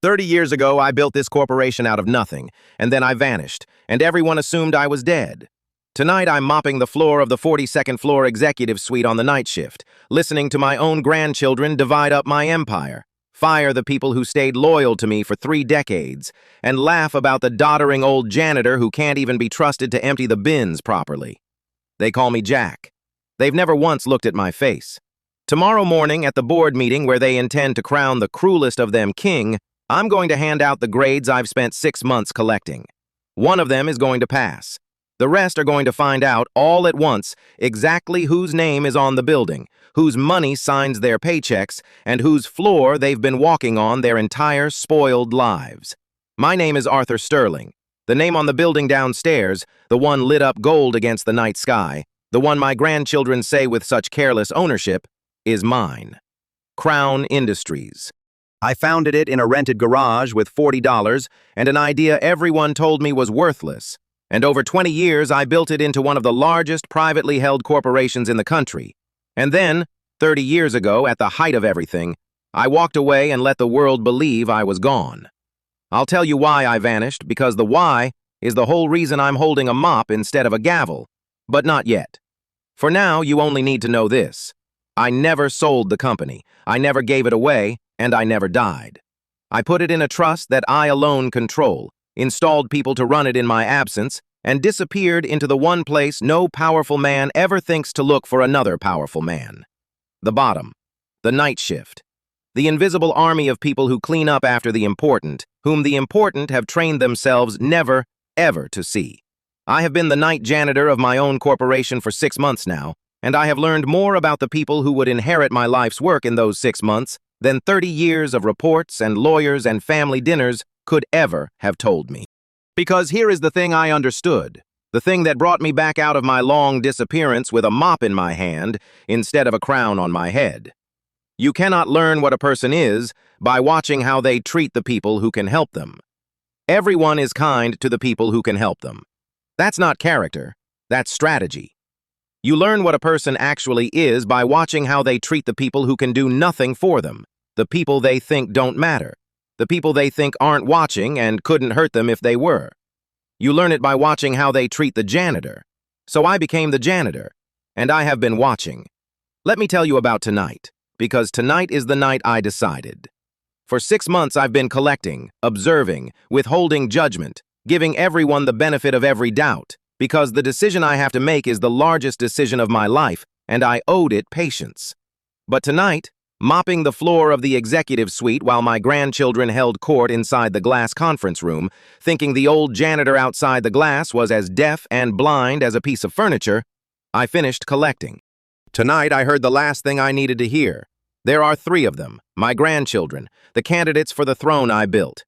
30 years ago, I built this corporation out of nothing, and then I vanished, and everyone assumed I was dead. Tonight, I'm mopping the floor of the 42nd floor executive suite on the night shift, listening to my own grandchildren divide up my empire, fire the people who stayed loyal to me for 3 decades, and laugh about the doddering old janitor who can't even be trusted to empty the bins properly. They call me Jack. They've never once looked at my face. Tomorrow morning, at the board meeting where they intend to crown the cruelest of them king, I'm going to hand out the grades I've spent 6 months collecting. One of them is going to pass. The rest are going to find out all at once exactly whose name is on the building, whose money signs their paychecks, and whose floor they've been walking on their entire spoiled lives. My name is Arthur Sterling. The name on the building downstairs, the one lit up gold against the night sky, the one my grandchildren say with such careless ownership, is mine. Crowne Industries. I founded it in a rented garage with $40 and an idea everyone told me was worthless. And over 20 years, I built it into one of the largest privately held corporations in the country. And then, 30 years ago, at the height of everything, I walked away and let the world believe I was gone. I'll tell you why I vanished, because the why is the whole reason I'm holding a mop instead of a gavel. But not yet. For now, you only need to know this. I never sold the company, I never gave it away, and I never died. I put it in a trust that I alone control, installed people to run it in my absence, and disappeared into the one place no powerful man ever thinks to look for another powerful man. The bottom. The night shift. The invisible army of people who clean up after the important, whom the important have trained themselves never, ever to see. I have been the night janitor of my own corporation for 6 months now, and I have learned more about the people who would inherit my life's work in those 6 months than 30 years of reports and lawyers and family dinners could ever have told me. Because here is the thing I understood, the thing that brought me back out of my long disappearance with a mop in my hand instead of a crown on my head. You cannot learn what a person is by watching how they treat the people who can help them. Everyone is kind to the people who can help them. That's not character, that's strategy. You learn what a person actually is by watching how they treat the people who can do nothing for them, the people they think don't matter, the people they think aren't watching and couldn't hurt them if they were. You learn it by watching how they treat the janitor. So I became the janitor, and I have been watching. Let me tell you about tonight, because tonight is the night I decided. For 6 months I've been collecting, observing, withholding judgment, giving everyone the benefit of every doubt, because the decision I have to make is the largest decision of my life, and I owed it patience. But tonight, mopping the floor of the executive suite while my grandchildren held court inside the glass conference room, thinking the old janitor outside the glass was as deaf and blind as a piece of furniture, I finished collecting. Tonight, I heard the last thing I needed to hear. There are 3 of them, my grandchildren, the candidates for the throne I built.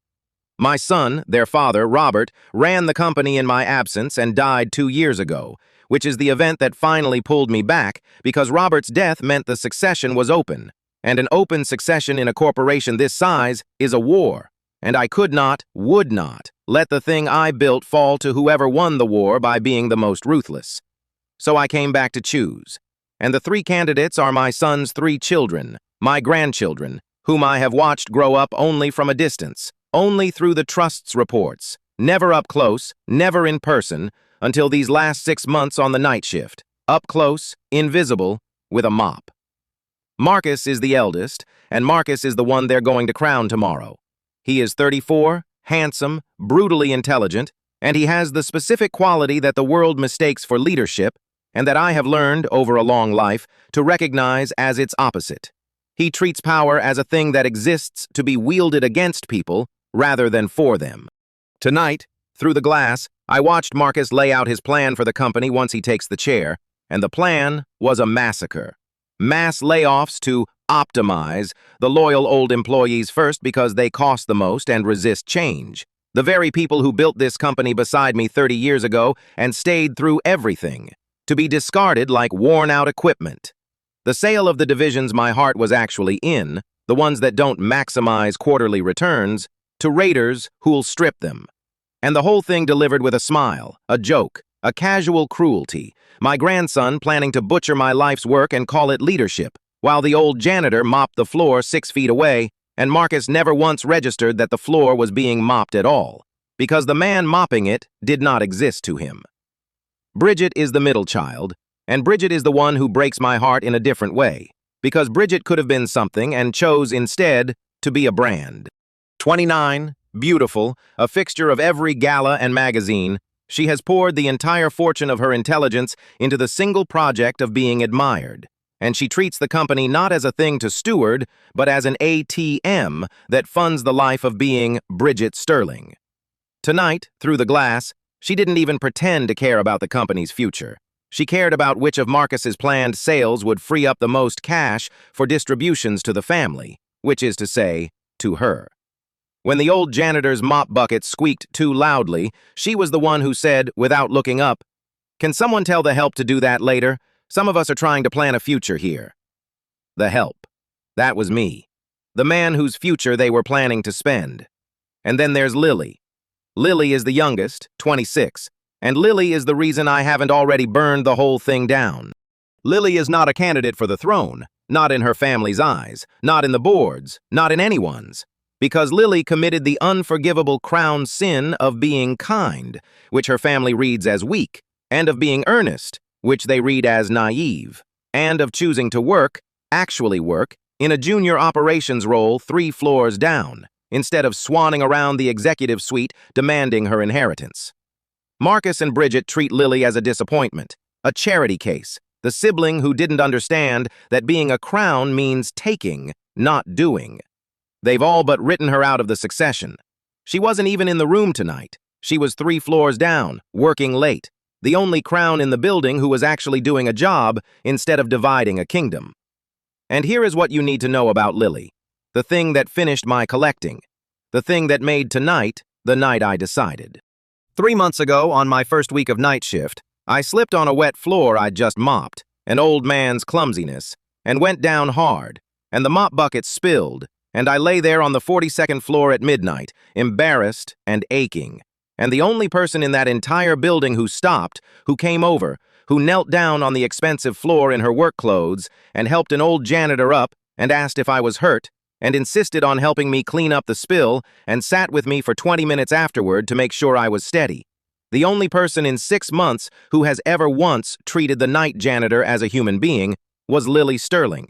My son, their father, Robert, ran the company in my absence and died 2 years ago, which is the event that finally pulled me back because Robert's death meant the succession was open. And an open succession in a corporation this size is a war, and I could not, would not, let the thing I built fall to whoever won the war by being the most ruthless. So I came back to choose. And the 3 candidates are my son's 3 children, my grandchildren, whom I have watched grow up only from a distance, only through the trust's reports, never up close, never in person, until these last 6 months on the night shift, up close, invisible, with a mop. Marcus is the eldest, and Marcus is the one they're going to crown tomorrow. He is 34, handsome, brutally intelligent, and he has the specific quality that the world mistakes for leadership, and that I have learned, over a long life, to recognize as its opposite. He treats power as a thing that exists to be wielded against people, rather than for them. Tonight, through the glass, I watched Marcus lay out his plan for the company once he takes the chair, and the plan was a massacre. Mass layoffs to optimize the loyal old employees first because they cost the most and resist change. The very people who built this company beside me 30 years ago and stayed through everything, to be discarded like worn-out equipment. The sale of the divisions my heart was actually in, the ones that don't maximize quarterly returns, to raiders who'll strip them. And the whole thing delivered with a smile, a joke, a casual cruelty, my grandson planning to butcher my life's work and call it leadership, while the old janitor mopped the floor 6 feet away and Marcus never once registered that the floor was being mopped at all, because the man mopping it did not exist to him. Bridget is the middle child, and Bridget is the one who breaks my heart in a different way, because Bridget could have been something and chose instead to be a brand. 29, beautiful, a fixture of every gala and magazine, she has poured the entire fortune of her intelligence into the single project of being admired, and she treats the company not as a thing to steward, but as an ATM that funds the life of being Bridget Sterling. Tonight, through the glass, she didn't even pretend to care about the company's future. She cared about which of Marcus's planned sales would free up the most cash for distributions to the family, which is to say, to her. When the old janitor's mop bucket squeaked too loudly, she was the one who said, without looking up, "Can someone tell the help to do that later? Some of us are trying to plan a future here." The help. That was me. The man whose future they were planning to spend. And then there's Lily. Lily is the youngest, 26, and Lily is the reason I haven't already burned the whole thing down. Lily is not a candidate for the throne, not in her family's eyes, not in the board's, not in anyone's. Because Lily committed the unforgivable Crowne sin of being kind, which her family reads as weak, and of being earnest, which they read as naive, and of choosing to work, actually work, in a junior operations role 3 floors down, instead of swanning around the executive suite demanding her inheritance. Marcus and Bridget treat Lily as a disappointment, a charity case, the sibling who didn't understand that being a Crowne means taking, not doing. They've all but written her out of the succession. She wasn't even in the room tonight. She was 3 floors down, working late, the only Crowne in the building who was actually doing a job instead of dividing a kingdom. And here is what you need to know about Lily, the thing that finished my collecting, the thing that made tonight the night I decided. 3 months ago, on my first week of night shift, I slipped on a wet floor I'd just mopped, an old man's clumsiness, and went down hard, and the mop bucket spilled, and I lay there on the 42nd floor at midnight, embarrassed and aching. And the only person in that entire building who stopped, who came over, who knelt down on the expensive floor in her work clothes and helped an old janitor up and asked if I was hurt, and insisted on helping me clean up the spill and sat with me for 20 minutes afterward to make sure I was steady. The only person in 6 months who has ever once treated the night janitor as a human being was Lily Sterling.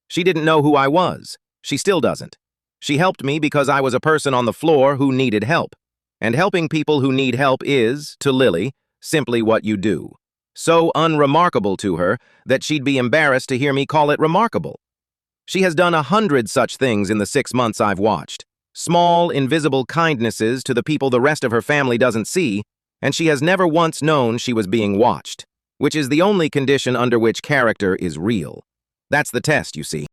She didn't know who I was. She still doesn't. She helped me because I was a person on the floor who needed help. And helping people who need help is, to Lily, simply what you do. So unremarkable to her that she'd be embarrassed to hear me call it remarkable. She has done 100 such things in the 6 months I've watched. Small, invisible kindnesses to the people the rest of her family doesn't see, and she has never once known she was being watched, which is the only condition under which character is real. That's the test, you see.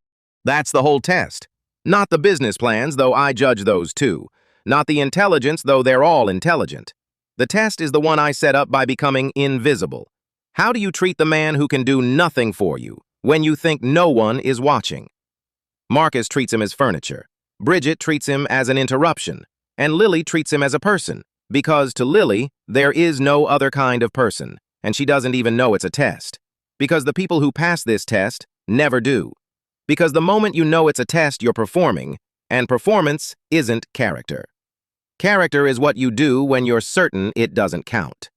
That's the whole test. Not the business plans, though I judge those too. Not the intelligence, though they're all intelligent. The test is the one I set up by becoming invisible. How do you treat the man who can do nothing for you when you think no one is watching? Marcus treats him as furniture. Bridget treats him as an interruption. And Lily treats him as a person, because to Lily, there is no other kind of person, and she doesn't even know it's a test. Because the people who pass this test never do. Because the moment you know it's a test, you're performing, and performance isn't character. Character is what you do when you're certain it doesn't count.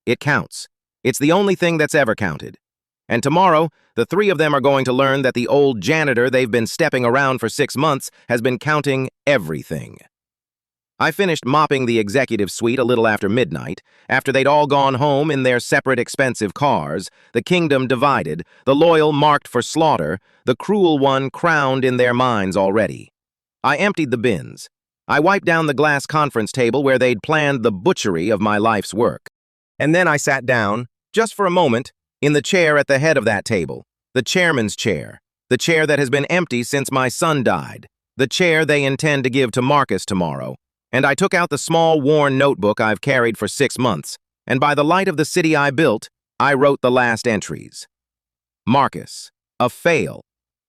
It counts. It's the only thing that's ever counted. And tomorrow, the 3 of them are going to learn that the old janitor they've been stepping around for 6 months has been counting everything. I finished mopping the executive suite a little after midnight, after they'd all gone home in their separate expensive cars, the kingdom divided, the loyal marked for slaughter, the cruel one crowned in their minds already. I emptied the bins. I wiped down the glass conference table where they'd planned the butchery of my life's work. And then I sat down, just for a moment, in the chair at the head of that table, the chairman's chair, the chair that has been empty since my son died, the chair they intend to give to Marcus tomorrow. And I took out the small, worn notebook I've carried for 6 months, and by the light of the city I built, I wrote the last entries. Marcus, a fail.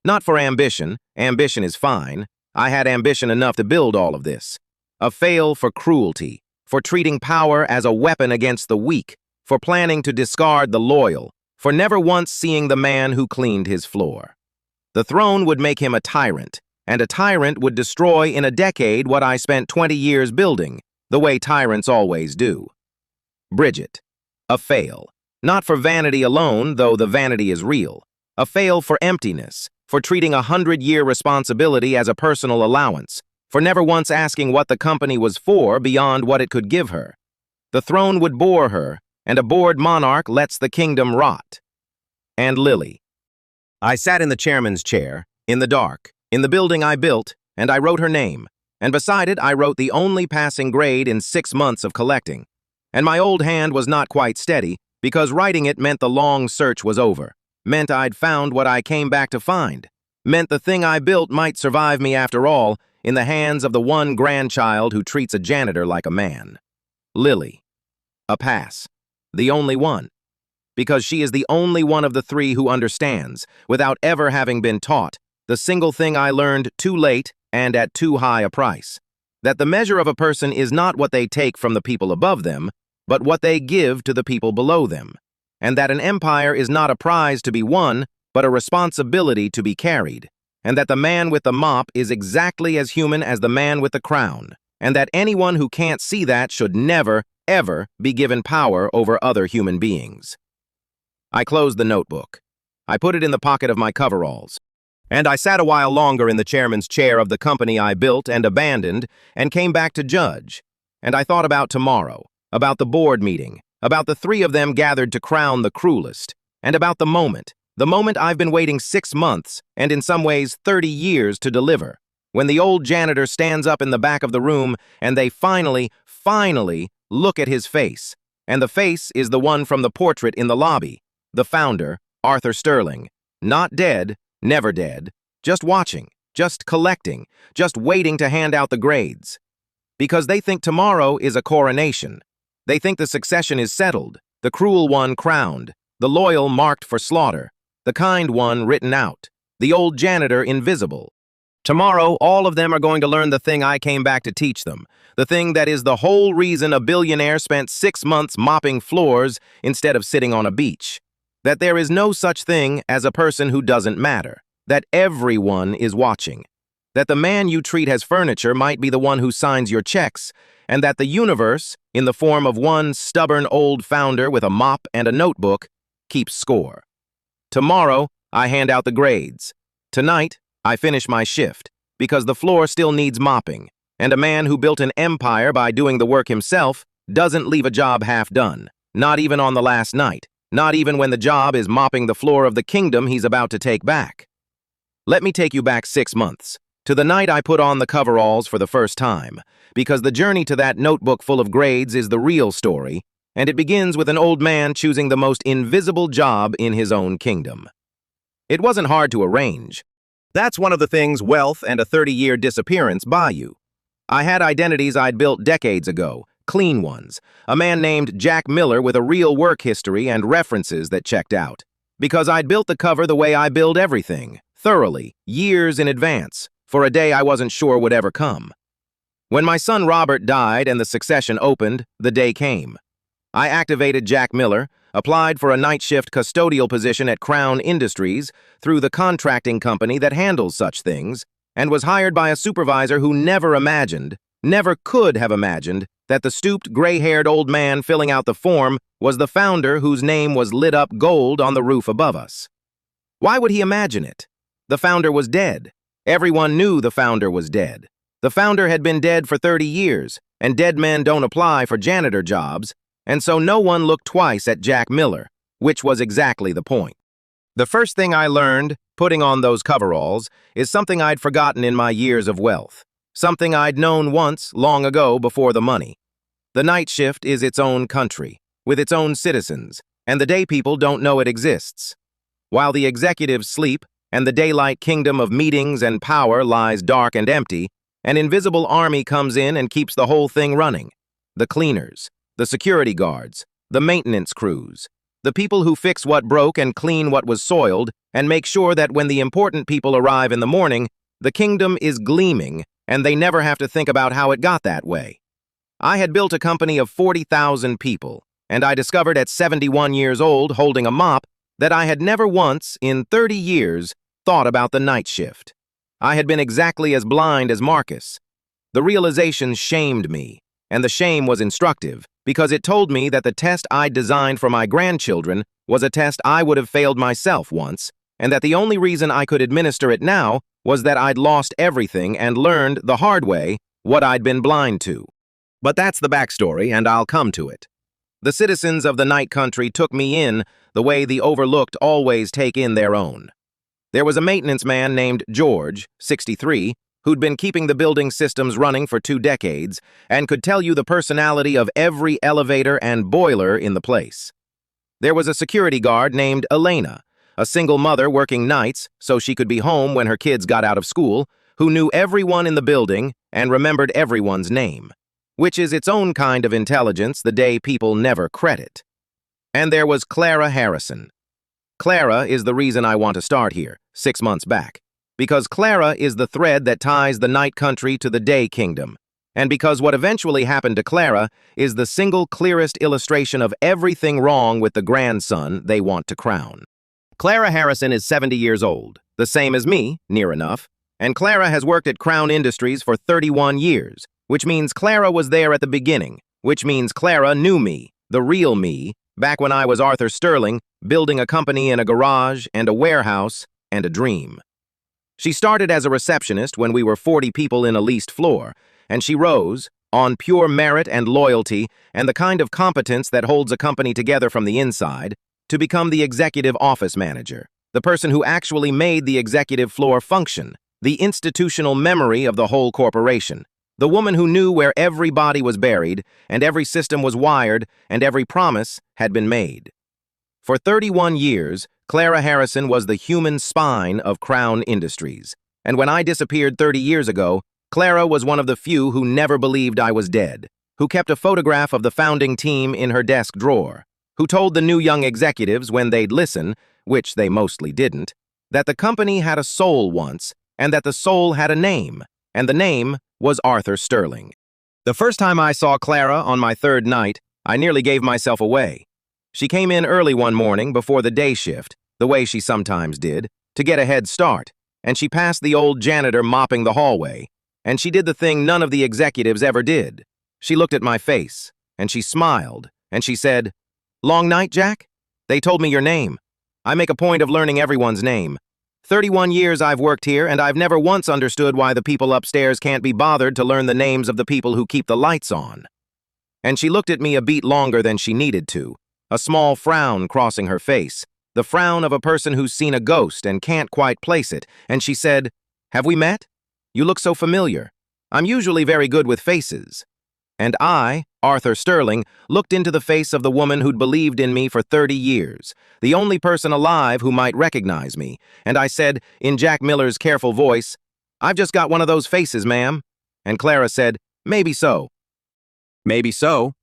Not for ambition. Ambition is fine. I had ambition enough to build all of this. A fail for cruelty, for treating power as a weapon against the weak, for planning to discard the loyal, for never once seeing the man who cleaned his floor. The throne would make him a tyrant, and a tyrant would destroy in a decade what I spent 20 years building, the way tyrants always do. Bridget. A fail. Not for vanity alone, though the vanity is real. A fail for emptiness, for treating a 100-year responsibility as a personal allowance, for never once asking what the company was for beyond what it could give her. The throne would bore her, and a bored monarch lets the kingdom rot. And Lily. I sat in the chairman's chair, in the dark, in the building I built, and I wrote her name, and beside it I wrote the only passing grade in 6 months of collecting. And my old hand was not quite steady, because writing it meant the long search was over, meant I'd found what I came back to find, meant the thing I built might survive me after all, in the hands of the one grandchild who treats a janitor like a man. Lily. A pass. The only one. Because she is the only one of the three who understands, without ever having been taught, the single thing I learned too late and at too high a price. That the measure of a person is not what they take from the people above them, but what they give to the people below them. And that an empire is not a prize to be won, but a responsibility to be carried. And that the man with the mop is exactly as human as the man with the crown. And that anyone who can't see that should never, ever be given power over other human beings. I closed the notebook. I put it in the pocket of my coveralls. And I sat a while longer in the chairman's chair of the company I built and abandoned, and came back to judge. And I thought about tomorrow, about the board meeting, about the three of them gathered to crown the cruelest, and about the moment I've been waiting 6 months, and in some ways 30 years to deliver, when the old janitor stands up in the back of the room, and they finally look at his face. And the face is the one from the portrait in the lobby, the founder, Arthur Sterling, not dead, never dead, just watching, just collecting, just waiting to hand out the grades. Because they think tomorrow is a coronation. They think the succession is settled, the cruel one crowned, the loyal marked for slaughter, the kind one written out, the old janitor invisible. Tomorrow, all of them are going to learn the thing I came back to teach them, the thing that is the whole reason a billionaire spent 6 months mopping floors instead of sitting on a beach. That there is no such thing as a person who doesn't matter, that everyone is watching, that the man you treat as furniture might be the one who signs your checks, and that the universe, in the form of one stubborn old founder with a mop and a notebook, keeps score. Tomorrow, I hand out the grades. Tonight, I finish my shift, because the floor still needs mopping, and a man who built an empire by doing the work himself doesn't leave a job half done, not even on the last night. Not even when the job is mopping the floor of the kingdom he's about to take back. Let me take you back 6 months, to the night I put on the coveralls for the first time, because the journey to that notebook full of grades is the real story, and it begins with an old man choosing the most invisible job in his own kingdom. It wasn't hard to arrange. That's one of the things wealth and a 30-year disappearance buy you. I had identities I'd built decades ago, clean ones, a man named Jack Miller with a real work history and references that checked out. Because I'd built the cover the way I build everything, thoroughly, years in advance, for a day I wasn't sure would ever come. When my son Robert died and the succession opened, the day came. I activated Jack Miller, applied for a night shift custodial position at Crowne Industries through the contracting company that handles such things, and was hired by a supervisor who never could have imagined, that the stooped, gray-haired old man filling out the form was the founder whose name was lit up gold on the roof above us. Why would he imagine it? The founder was dead. Everyone knew the founder was dead. The founder had been dead for 30 years, and dead men don't apply for janitor jobs, and so no one looked twice at Jack Miller, which was exactly the point. The first thing I learned, putting on those coveralls, is something I'd forgotten in my years of wealth. Something I'd known once, long ago, before the money. The night shift is its own country, with its own citizens, and the day people don't know it exists. While the executives sleep, and the daylight kingdom of meetings and power lies dark and empty, an invisible army comes in and keeps the whole thing running. The cleaners, the security guards, the maintenance crews, the people who fix what broke and clean what was soiled, and make sure that when the important people arrive in the morning, the kingdom is gleaming, and they never have to think about how it got that way. I had built a company of 40,000 people, and I discovered at 71 years old, holding a mop, that I had never once, in 30 years, thought about the night shift. I had been exactly as blind as Marcus. The realization shamed me, and the shame was instructive because it told me that the test I'd designed for my grandchildren was a test I would have failed myself once, and that the only reason I could administer it now was that I'd lost everything and learned the hard way what I'd been blind to. But that's the backstory, and I'll come to it. The citizens of the night country took me in the way the overlooked always take in their own. There was a maintenance man named George, 63, who'd been keeping the building systems running for 2 decades and could tell you the personality of every elevator and boiler in the place. There was a security guard named Elena, a single mother working nights so she could be home when her kids got out of school, who knew everyone in the building and remembered everyone's name, which is its own kind of intelligence the day people never credit. And there was Clara Harrison. Clara is the reason I want to start here, 6 months back, because Clara is the thread that ties the night country to the day kingdom, and because what eventually happened to Clara is the single clearest illustration of everything wrong with the grandson they want to crown. Clara Harrison is 70 years old, the same as me, near enough, and Clara has worked at Crowne Industries for 31 years, which means Clara was there at the beginning, which means Clara knew me, the real me, back when I was Arthur Sterling, building a company in a garage and a warehouse and a dream. She started as a receptionist when we were 40 people in a leased floor, and she rose, on pure merit and loyalty and the kind of competence that holds a company together from the inside, to become the executive office manager, the person who actually made the executive floor function, the institutional memory of the whole corporation, the woman who knew where every body was buried and every system was wired and every promise had been made. For 31 years, Clara Harrison was the human spine of Crowne Industries, and when I disappeared 30 years ago, Clara was one of the few who never believed I was dead, who kept a photograph of the founding team in her desk drawer, who told the new young executives when they'd listen, which they mostly didn't, that the company had a soul once, and that the soul had a name, and the name was Arthur Sterling. The first time I saw Clara on my 3rd night, I nearly gave myself away. She came in early one morning before the day shift, the way she sometimes did, to get a head start, and she passed the old janitor mopping the hallway, and she did the thing none of the executives ever did. She looked at my face, and she smiled, and she said, "Long night, Jack? They told me your name. I make a point of learning everyone's name. 31 years I've worked here, and I've never once understood why the people upstairs can't be bothered to learn the names of the people who keep the lights on." And she looked at me a beat longer than she needed to, a small frown crossing her face, the frown of a person who's seen a ghost and can't quite place it, and she said, "Have we met? You look so familiar. I'm usually very good with faces." And I, Arthur Sterling, looked into the face of the woman who'd believed in me for 30 years, the only person alive who might recognize me, and I said, in Jack Miller's careful voice, "I've just got one of those faces, ma'am." And Clara said, "Maybe so." Maybe so.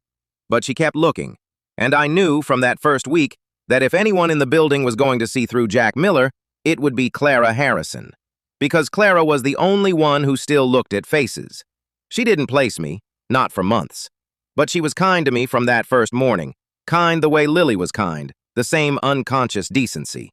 But she kept looking, and I knew from that first week that if anyone in the building was going to see through Jack Miller, it would be Clara Harrison. Because Clara was the only one who still looked at faces. She didn't place me. Not for months. But she was kind to me from that first morning, kind the way Lily was kind, the same unconscious decency.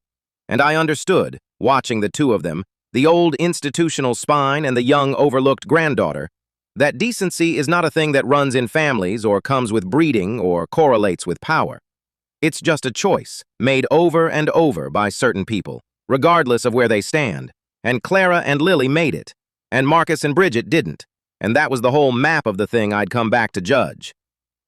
And I understood, watching the two of them, the old institutional spine and the young overlooked granddaughter, that decency is not a thing that runs in families or comes with breeding or correlates with power. It's just a choice, made over and over by certain people, regardless of where they stand. And Clara and Lily made it, and Marcus and Bridget didn't. And that was the whole map of the thing I'd come back to judge.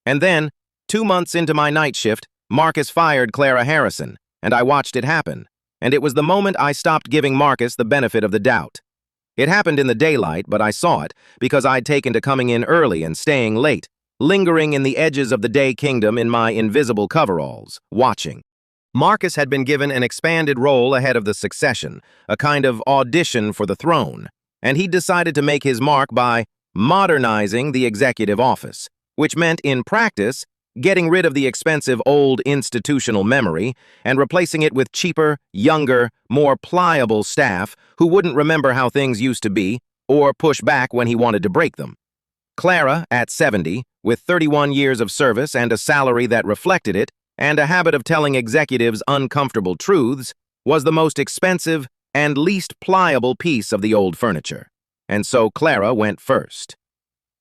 And then, 2 months into my night shift, Marcus fired Clara Harrison, and I watched it happen. And it was the moment I stopped giving Marcus the benefit of the doubt. It happened in the daylight, but I saw it because I'd taken to coming in early and staying late, lingering in the edges of the day kingdom in my invisible coveralls, watching. Marcus had been given an expanded role ahead of the succession, a kind of audition for the throne, and he'd decided to make his mark by modernizing the executive office, which meant, in practice, getting rid of the expensive old institutional memory and replacing it with cheaper, younger, more pliable staff who wouldn't remember how things used to be or push back when he wanted to break them. Clara, at 70, with 31 years of service and a salary that reflected it, and a habit of telling executives uncomfortable truths, was the most expensive and least pliable piece of the old furniture. And so Clara went first.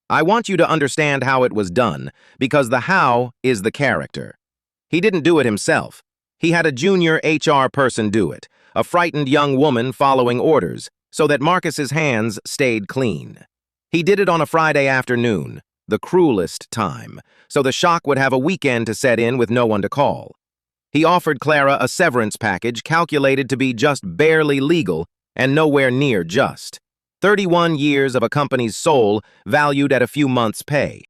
I want you to understand how it was done, because the how is the character. He didn't do it himself. He had a junior HR person do it, a frightened young woman following orders, so that Marcus's hands stayed clean. He did it on a Friday afternoon, the cruelest time, so the shock would have a weekend to set in with no one to call. He offered Clara a severance package calculated to be just barely legal and nowhere near just. 31 years of a company's soul valued at a few months' pay.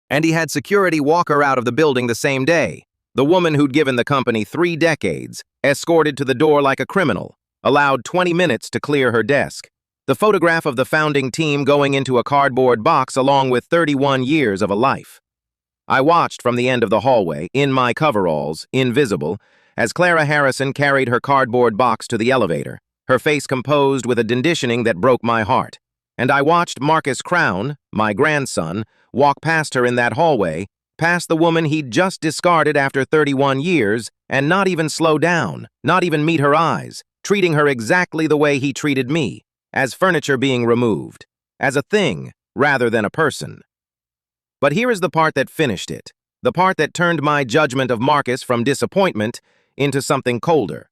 And he had security walk her out of the building the same day. The woman who'd given the company 3 decades, escorted to the door like a criminal, allowed 20 minutes to clear her desk. The photograph of the founding team going into a cardboard box along with 31 years of a life. I watched from the end of the hallway, in my coveralls, invisible, as Clara Harrison carried her cardboard box to the elevator, her face composed with a conditioning that broke my heart. And I watched Marcus Crowne, my grandson, walk past her in that hallway, past the woman he'd just discarded after 31 years, and not even slow down, not even meet her eyes, treating her exactly the way he treated me, as furniture being removed, as a thing rather than a person. But here is the part that finished it, the part that turned my judgment of Marcus from disappointment into something colder.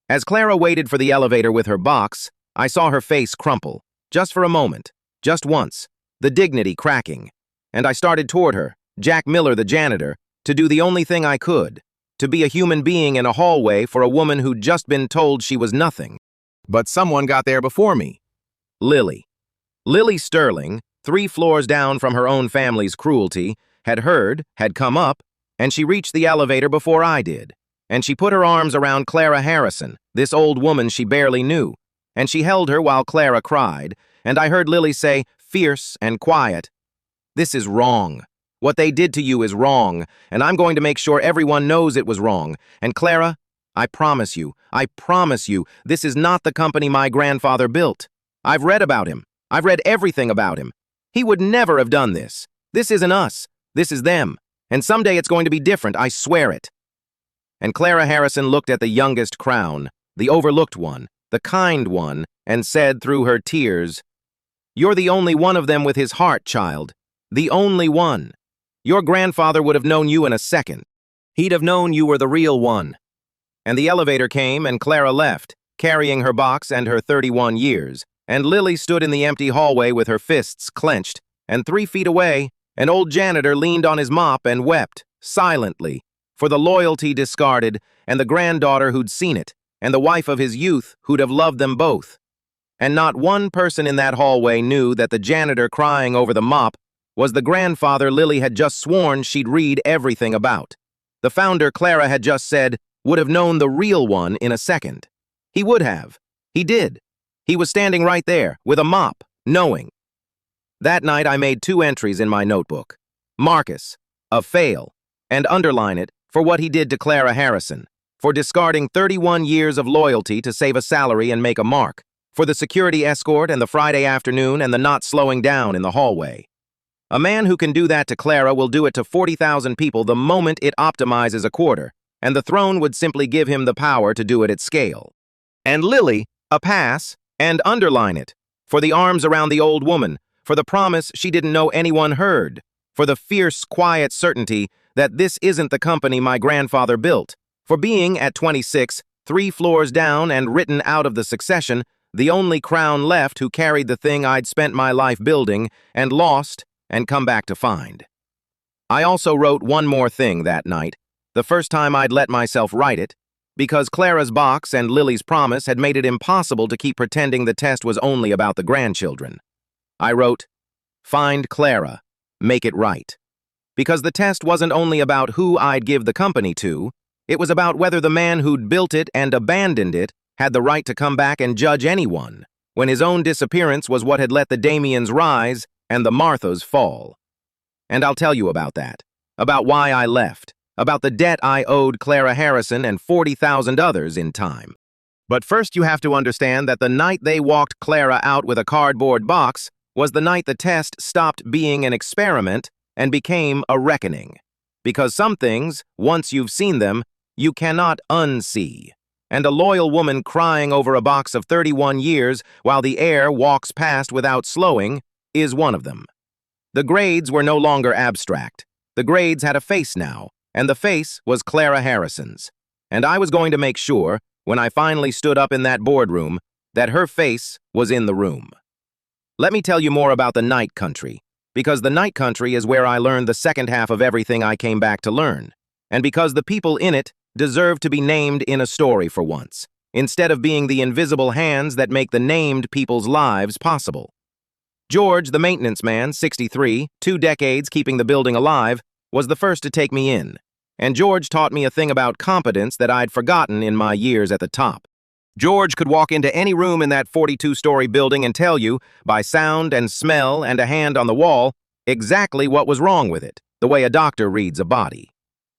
As Clara waited for the elevator with her box, I saw her face crumple, just for a moment, just once, the dignity cracking. And I started toward her, Jack Miller the janitor, to do the only thing I could, to be a human being in a hallway for a woman who'd just been told she was nothing. But someone got there before me. Lily. Lily Sterling, 3 floors down from her own family's cruelty, had heard, had come up, and she reached the elevator before I did. And she put her arms around Clara Harrison, this old woman she barely knew, and she held her while Clara cried, and I heard Lily say, fierce and quiet, "This is wrong. What they did to you is wrong, and I'm going to make sure everyone knows it was wrong. And Clara, I promise you, this is not the company my grandfather built. I've read about him. I've read everything about him. He would never have done this. This isn't us. This is them. And someday it's going to be different, I swear it." And Clara Harrison looked at the youngest Crowne, the overlooked one, the kind one, and said through her tears, "You're the only one of them with his heart, child. The only one. Your grandfather would have known you in a second. He'd have known you were the real one." And the elevator came and Clara left, carrying her box and her 31 years, and Lily stood in the empty hallway with her fists clenched, and 3 feet away, an old janitor leaned on his mop and wept, silently, for the loyalty discarded, and the granddaughter who'd seen it, and the wife of his youth who'd have loved them both. And not one person in that hallway knew that the janitor crying over the mop was the grandfather Lily had just sworn she'd read everything about. The founder Clara had just said would have known the real one in a second. He would have. He did. He was standing right there, with a mop, knowing. That night I made 2 entries in my notebook. Marcus, a fail, and underline it for what he did to Clara Harrison, for discarding 31 years of loyalty to save a salary and make a mark, for the security escort and the Friday afternoon and the not slowing down in the hallway. A man who can do that to Clara will do it to 40,000 people the moment it optimizes a quarter, and the throne would simply give him the power to do it at scale. And Lily, a pass, and underline it, for the arms around the old woman, for the promise she didn't know anyone heard, for the fierce, quiet certainty that this isn't the company my grandfather built, for being, at 26, 3 floors down and written out of the succession, the only Crowne left who carried the thing I'd spent my life building and lost and come back to find. I also wrote one more thing that night, the first time I'd let myself write it, because Clara's box and Lily's promise had made it impossible to keep pretending the test was only about the grandchildren. I wrote, "Find Clara, make it right." Because the test wasn't only about who I'd give the company to, it was about whether the man who'd built it and abandoned it had the right to come back and judge anyone, when his own disappearance was what had let the Damians rise and the Marthas fall. And I'll tell you about that, about why I left, about the debt I owed Clara Harrison and 40,000 others in time. But first you have to understand that the night they walked Clara out with a cardboard box was the night the test stopped being an experiment and became a reckoning. Because some things, once you've seen them, you cannot unsee. and a loyal woman crying over a box of 31 years while the heir walks past without slowing is one of them. The grades were no longer abstract. The grades had a face now, and the face was Clara Harrison's. And I was going to make sure, when I finally stood up in that boardroom, that her face was in the room. Let me tell you more about the Night Country, because the Night Country is where I learned the second half of everything I came back to learn, and because the people in it deserve to be named in a story for once, instead of being the invisible hands that make the named people's lives possible. George, the maintenance man, 63, 2 decades keeping the building alive, was the first to take me in, and George taught me a thing about competence that I'd forgotten in my years at the top. George could walk into any room in that 42-story building and tell you, by sound and smell and a hand on the wall, exactly what was wrong with it, the way a doctor reads a body.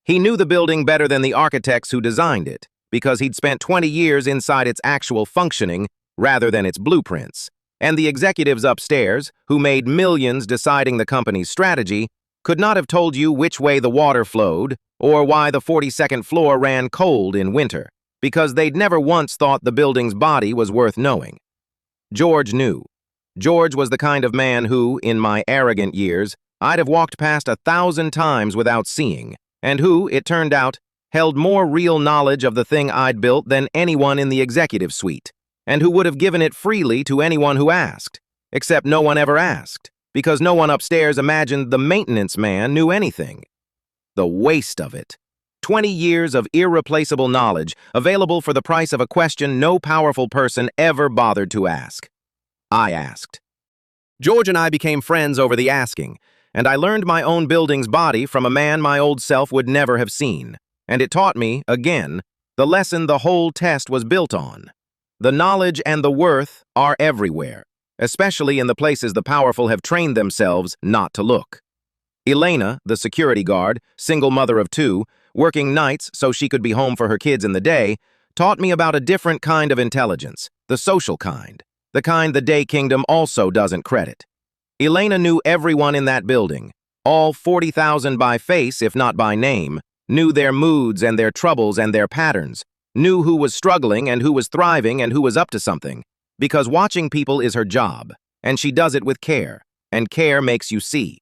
He knew the building better than the architects who designed it, because he'd spent 20 years inside its actual functioning rather than its blueprints. And the executives upstairs, who made millions deciding the company's strategy, could not have told you which way the water flowed or why the 42nd floor ran cold in winter, because they'd never once thought the building's body was worth knowing. George knew. George was the kind of man who, in my arrogant years, I'd have walked past 1,000 times without seeing, and who, it turned out, held more real knowledge of the thing I'd built than anyone in the executive suite, and who would have given it freely to anyone who asked, except no one ever asked, because no one upstairs imagined the maintenance man knew anything. The waste of it. 20 years of irreplaceable knowledge, available for the price of a question no powerful person ever bothered to ask. I asked. George and I became friends over the asking, and I learned my own building's body from a man my old self would never have seen, and it taught me, again, the lesson the whole test was built on. The knowledge and the worth are everywhere, especially in the places the powerful have trained themselves not to look. Elena, the security guard, single mother of 2, working nights so she could be home for her kids in the day, taught me about a different kind of intelligence, the social kind, the kind the Day Kingdom also doesn't credit. Elena knew everyone in that building, all 40,000 by face if not by name, knew their moods and their troubles and their patterns, knew who was struggling and who was thriving and who was up to something, because watching people is her job, and she does it with care, and care makes you see.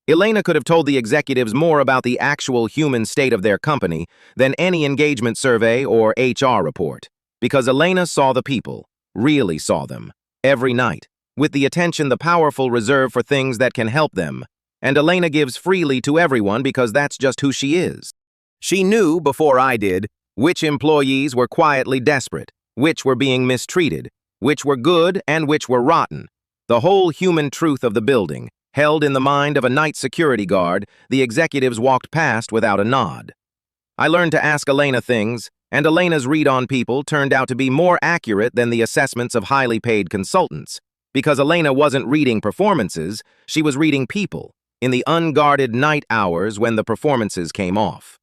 Elena could have told the executives more about the actual human state of their company than any engagement survey or HR report, because Elena saw the people, really saw them, every night, with the attention the powerful reserve for things that can help them, and Elena gives freely to everyone because that's just who she is. She knew, before I did, which employees were quietly desperate, which were being mistreated, which were good and which were rotten. The whole human truth of the building, held in the mind of a night security guard, the executives walked past without a nod. I learned to ask Elena things, and Elena's read on people turned out to be more accurate than the assessments of highly paid consultants, because Elena wasn't reading performances, she was reading people, in the unguarded night hours when the performances came off.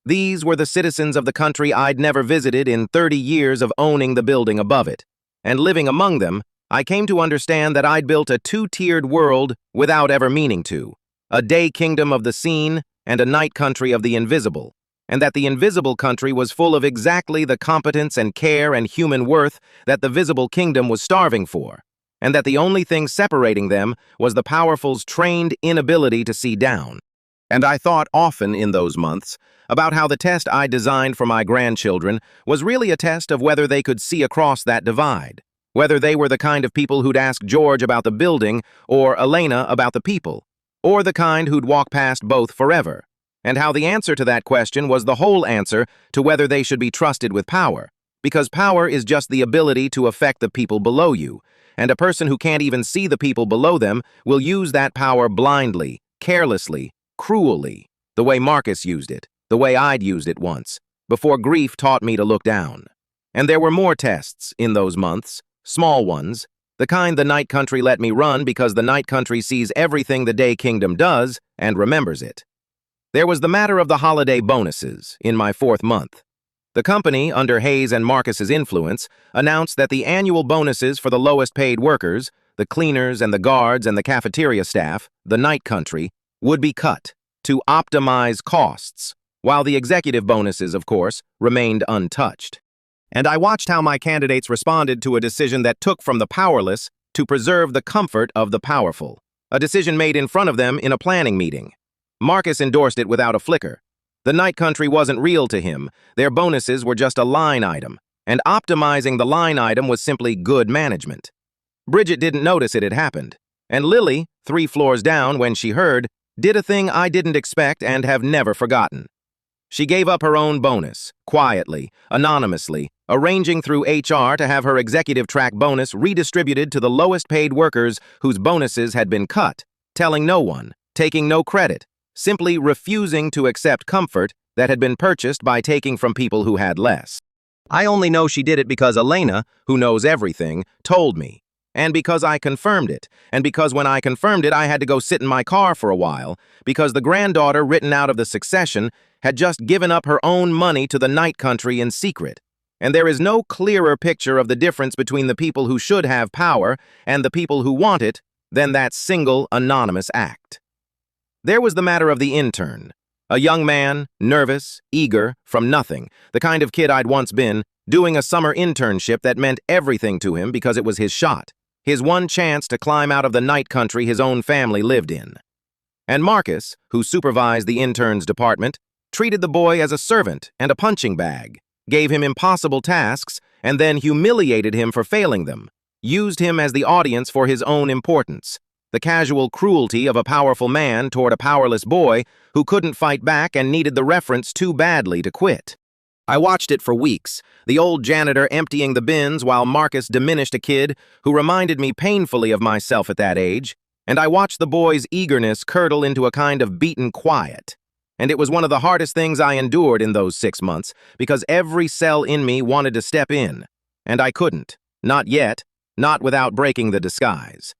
These were the citizens of the country I'd never visited in 30 years of owning the building above it, and living among them, I came to understand that I'd built a 2-tiered world without ever meaning to, a day kingdom of the seen and a night country of the invisible, and that the invisible country was full of exactly the competence and care and human worth that the visible kingdom was starving for, and that the only thing separating them was the powerful's trained inability to see down. And I thought often in those months about how the test I designed for my grandchildren was really a test of whether they could see across that divide, whether they were the kind of people who'd ask George about the building or Elena about the people, or the kind who'd walk past both forever, and how the answer to that question was the whole answer to whether they should be trusted with power, because power is just the ability to affect the people below you, and a person who can't even see the people below them will use that power blindly, carelessly, cruelly, the way Marcus used it, the way I'd used it once, before grief taught me to look down. And there were more tests in those months, small ones, the kind the night country let me run because the night country sees everything the day kingdom does and remembers it. There was the matter of the holiday bonuses in my 4th month. The company, under Hayes and Marcus's influence, announced that the annual bonuses for the lowest paid workers, the cleaners and the guards and the cafeteria staff, the night country, would be cut to optimize costs, while the executive bonuses, of course, remained untouched. And I watched how my candidates responded to a decision that took from the powerless to preserve the comfort of the powerful. A decision made in front of them in a planning meeting. Marcus endorsed it without a flicker. The night country wasn't real to him. Their bonuses were just a line item, and optimizing the line item was simply good management. Bridget didn't notice it had happened, and Lily, 3 floors down when she heard, did a thing I didn't expect and have never forgotten. She gave up her own bonus, quietly, anonymously, arranging through HR to have her executive track bonus redistributed to the lowest paid workers whose bonuses had been cut, telling no one, taking no credit, simply refusing to accept comfort that had been purchased by taking from people who had less. I only know she did it because Elena, who knows everything, told me. And because I confirmed it, and because when I confirmed it I had to go sit in my car for a while, because the granddaughter written out of the succession had just given up her own money to the night country in secret. And there is no clearer picture of the difference between the people who should have power and the people who want it than that single anonymous act. There was the matter of the intern. A young man, nervous, eager, from nothing, the kind of kid I'd once been, doing a summer internship that meant everything to him because it was his shot. His one chance to climb out of the night country his own family lived in. And Marcus, who supervised the intern's department, treated the boy as a servant and a punching bag, gave him impossible tasks, and then humiliated him for failing them, used him as the audience for his own importance, the casual cruelty of a powerful man toward a powerless boy who couldn't fight back and needed the reference too badly to quit. I watched it for weeks, the old janitor emptying the bins while Marcus diminished a kid who reminded me painfully of myself at that age, and I watched the boy's eagerness curdle into a kind of beaten quiet. And it was one of the hardest things I endured in those 6 months, because every cell in me wanted to step in, and I couldn't, not yet, not without breaking the disguise.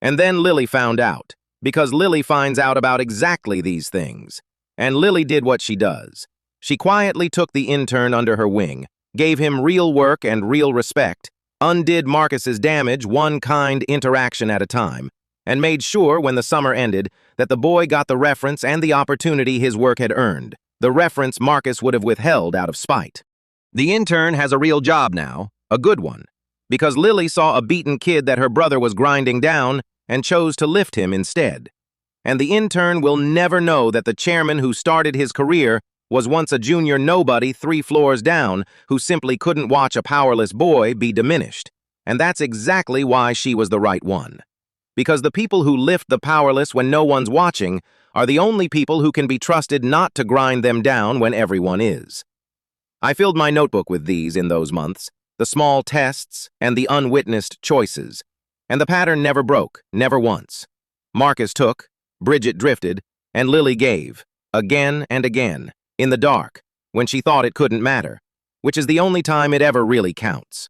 And then Lily found out, because Lily finds out about exactly these things. And Lily did what she does. She quietly took the intern under her wing, gave him real work and real respect, undid Marcus's damage one kind interaction at a time, and made sure when the summer ended that the boy got the reference and the opportunity his work had earned, the reference Marcus would have withheld out of spite. The intern has a real job now, a good one, because Lily saw a beaten kid that her brother was grinding down and chose to lift him instead. And the intern will never know that the chairman who started his career was once a junior nobody 3 floors down who simply couldn't watch a powerless boy be diminished. And that's exactly why she was the right one. Because the people who lift the powerless when no one's watching are the only people who can be trusted not to grind them down when everyone is. I filled my notebook with these in those months, the small tests and the unwitnessed choices. And the pattern never broke, never once. Marcus took, Bridget drifted, and Lily gave, again and again, in the dark, when she thought it couldn't matter, which is the only time it ever really counts.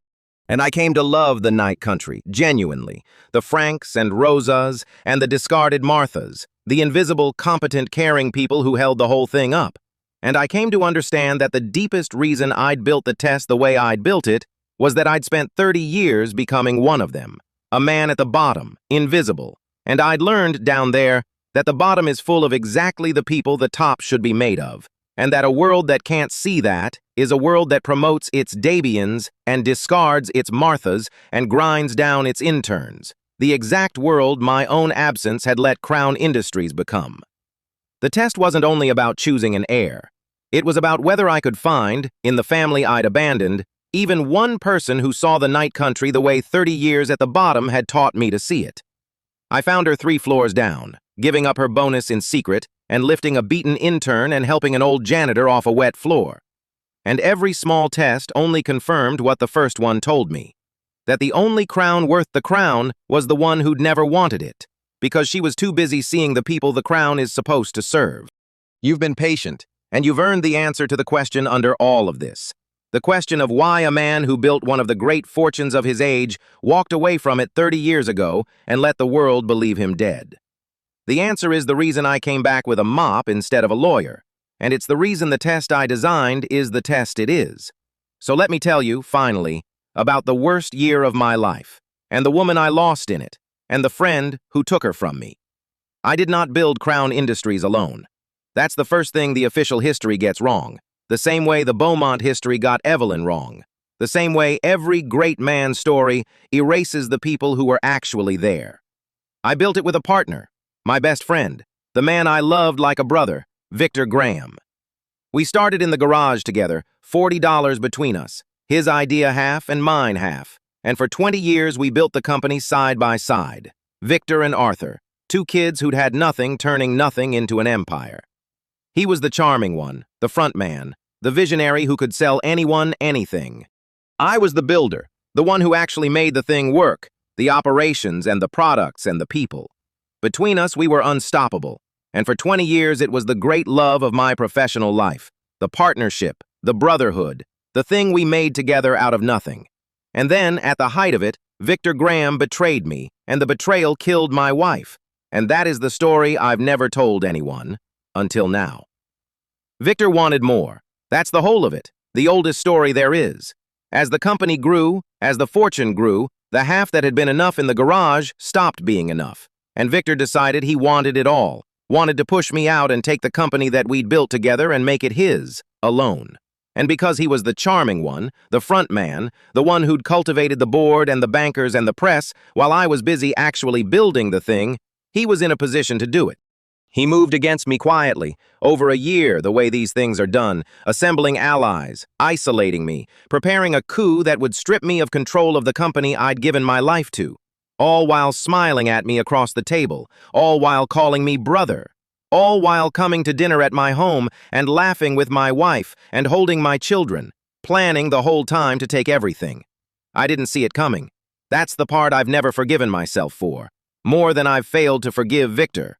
And I came to love the night country, genuinely, the Franks and Rosas and the discarded Marthas, the invisible, competent, caring people who held the whole thing up. And I came to understand that the deepest reason I'd built the test the way I'd built it was that I'd spent 30 years becoming one of them, a man at the bottom, invisible, and I'd learned down there that the bottom is full of exactly the people the top should be made of, and that a world that can't see that is a world that promotes its Dabians and discards its Marthas and grinds down its interns, the exact world my own absence had let Crowne Industries become. The test wasn't only about choosing an heir. It was about whether I could find, in the family I'd abandoned, even one person who saw the night country the way 30 years at the bottom had taught me to see it. I found her 3 floors down, giving up her bonus in secret and lifting a beaten intern and helping an old janitor off a wet floor. And every small test only confirmed what the first one told me, that the only crown worth the crown was the one who'd never wanted it, because she was too busy seeing the people the crown is supposed to serve. You've been patient, and you've earned the answer to the question under all of this. The question of why a man who built one of the great fortunes of his age walked away from it 30 years ago and let the world believe him dead. The answer is the reason I came back with a mop instead of a lawyer, and it's the reason the test I designed is the test it is. So let me tell you, finally, about the worst year of my life, and the woman I lost in it, and the friend who took her from me. I did not build Crowne Industries alone. That's the first thing the official history gets wrong, the same way the Beaumont history got Evelyn wrong, the same way every great man's story erases the people who were actually there. I built it with a partner, my best friend, the man I loved like a brother, Victor Graham. We started in the garage together, $40 between us, his idea half and mine half, and for 20 years we built the company side by side. Victor and Arthur, two kids who'd had nothing turning nothing into an empire. He was the charming one, the front man, the visionary who could sell anyone anything. I was the builder, the one who actually made the thing work, the operations and the products and the people. Between us, we were unstoppable, and for 20 years it was the great love of my professional life, the partnership, the brotherhood, the thing we made together out of nothing. And then, at the height of it, Victor Graham betrayed me, and the betrayal killed my wife. And that is the story I've never told anyone, until now. Victor wanted more. That's the whole of it, the oldest story there is. As the company grew, as the fortune grew, the half that had been enough in the garage stopped being enough. And Victor decided he wanted it all, wanted to push me out and take the company that we'd built together and make it his, alone. And because he was the charming one, the front man, the one who'd cultivated the board and the bankers and the press, while I was busy actually building the thing, he was in a position to do it. He moved against me quietly, over a year the way these things are done, assembling allies, isolating me, preparing a coup that would strip me of control of the company I'd given my life to, all while smiling at me across the table, all while calling me brother, all while coming to dinner at my home and laughing with my wife and holding my children, planning the whole time to take everything. I didn't see it coming. That's the part I've never forgiven myself for, more than I've failed to forgive Victor.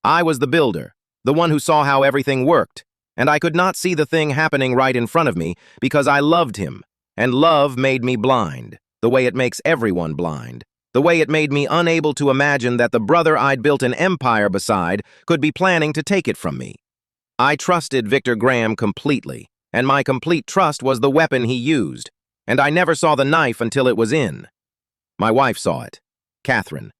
I was the builder, the one who saw how everything worked, and I could not see the thing happening right in front of me because I loved him, and love made me blind, the way it makes everyone blind, the way it made me unable to imagine that the brother I'd built an empire beside could be planning to take it from me. I trusted Victor Graham completely, and my complete trust was the weapon he used, and I never saw the knife until it was in. My wife saw it, Catherine.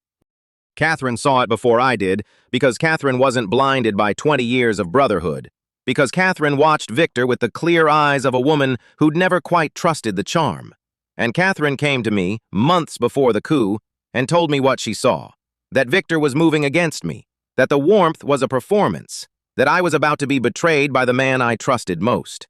Catherine saw it before I did, because Catherine wasn't blinded by 20 years of brotherhood, because Catherine watched Victor with the clear eyes of a woman who'd never quite trusted the charm. And Catherine came to me, months before the coup, and told me what she saw, that Victor was moving against me, that the warmth was a performance, that I was about to be betrayed by the man I trusted most.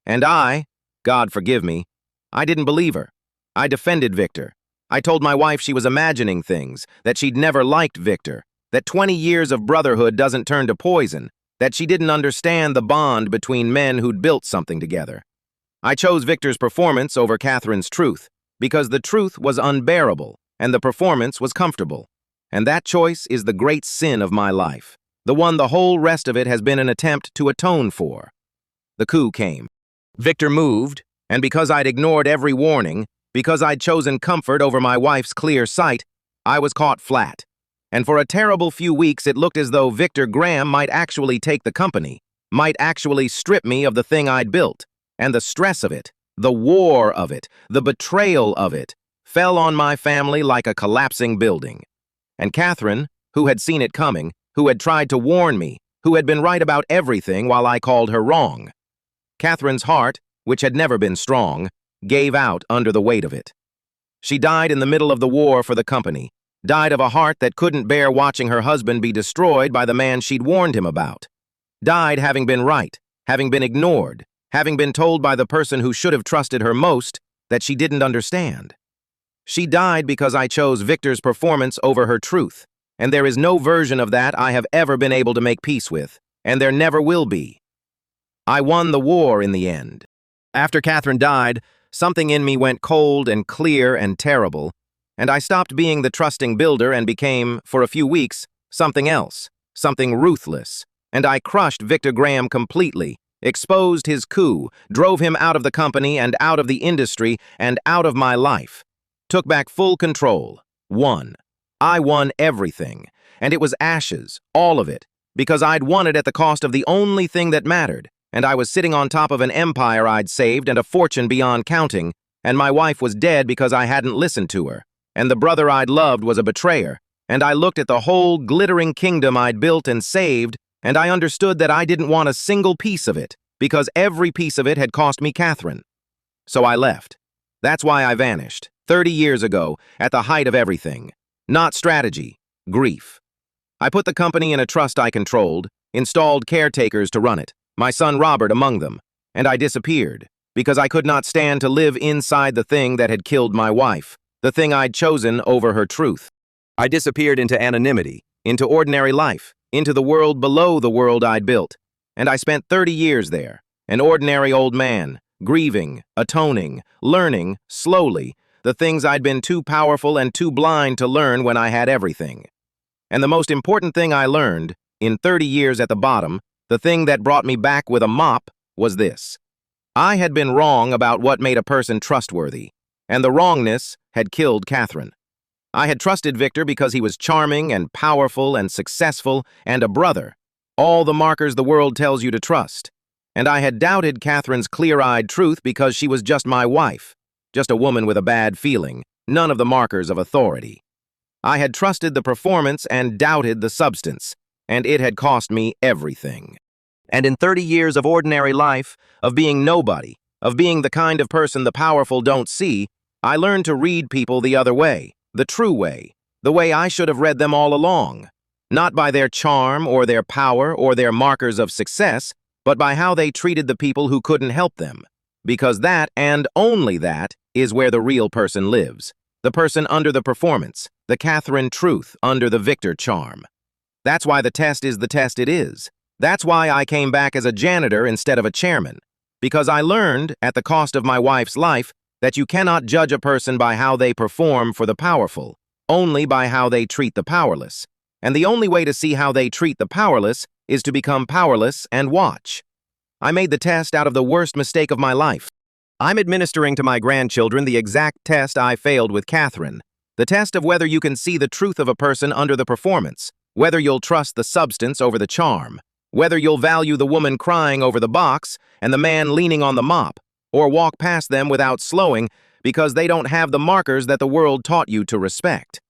And I, God forgive me, I didn't believe her. I defended Victor. I told my wife she was imagining things, that she'd never liked Victor, that 20 years of brotherhood doesn't turn to poison, that she didn't understand the bond between men who'd built something together. I chose Victor's performance over Catherine's truth, because the truth was unbearable, and the performance was comfortable. And that choice is the great sin of my life, the one the whole rest of it has been an attempt to atone for. The coup came. Victor moved, and because I'd ignored every warning, because I'd chosen comfort over my wife's clear sight, I was caught flat. And for a terrible few weeks it looked as though Victor Graham might actually take the company, might actually strip me of the thing I'd built. And the stress of it, the war of it, the betrayal of it, fell on my family like a collapsing building. And Catherine, who had seen it coming, who had tried to warn me, who had been right about everything while I called her wrong. Catherine's heart, which had never been strong, gave out under the weight of it. She died in the middle of the war for the company, died of a heart that couldn't bear watching her husband be destroyed by the man she'd warned him about. Died having been right, having been ignored, having been told by the person who should have trusted her most that she didn't understand. She died because I chose Victor's performance over her truth, and there is no version of that I have ever been able to make peace with, and there never will be. I won the war in the end. After Catherine died, something in me went cold and clear and terrible, and I stopped being the trusting builder and became, for a few weeks, something else, something ruthless, and I crushed Victor Graham completely, exposed his coup, drove him out of the company and out of the industry and out of my life, took back full control, won. I won everything, and it was ashes, all of it, because I'd won it at the cost of the only thing that mattered, and I was sitting on top of an empire I'd saved and a fortune beyond counting, and my wife was dead because I hadn't listened to her, and the brother I'd loved was a betrayer, and I looked at the whole glittering kingdom I'd built and saved, and I understood that I didn't want a single piece of it, because every piece of it had cost me Catherine. So I left. That's why I vanished, 30 years ago, at the height of everything. Not strategy, grief. I put the company in a trust I controlled, installed caretakers to run it, my son Robert among them, and I disappeared, because I could not stand to live inside the thing that had killed my wife, the thing I'd chosen over her truth. I disappeared into anonymity, into ordinary life, into the world below the world I'd built, and I spent 30 years there, an ordinary old man, grieving, atoning, learning, slowly, the things I'd been too powerful and too blind to learn when I had everything. And the most important thing I learned, in 30 years at the bottom, the thing that brought me back with a mop, was this. I had been wrong about what made a person trustworthy, and the wrongness had killed Catherine. I had trusted Victor because he was charming and powerful and successful and a brother, all the markers the world tells you to trust. And I had doubted Catherine's clear-eyed truth because she was just my wife, just a woman with a bad feeling, none of the markers of authority. I had trusted the performance and doubted the substance, and it had cost me everything. And in 30 years of ordinary life, of being nobody, of being the kind of person the powerful don't see, I learned to read people the other way, the true way, the way I should have read them all along. Not by their charm or their power or their markers of success, but by how they treated the people who couldn't help them. Because that, and only that, is where the real person lives. The person under the performance, the Catherine truth under the Victor charm. That's why the test is the test it is. That's why I came back as a janitor instead of a chairman. Because I learned, at the cost of my wife's life, that you cannot judge a person by how they perform for the powerful, only by how they treat the powerless. And the only way to see how they treat the powerless is to become powerless and watch. I made the test out of the worst mistake of my life. I'm administering to my grandchildren the exact test I failed with Catherine. The test of whether you can see the truth of a person under the performance, whether you'll trust the substance over the charm, whether you'll value the woman crying over the box and the man leaning on the mop, or walk past them without slowing because they don't have the markers that the world taught you to respect.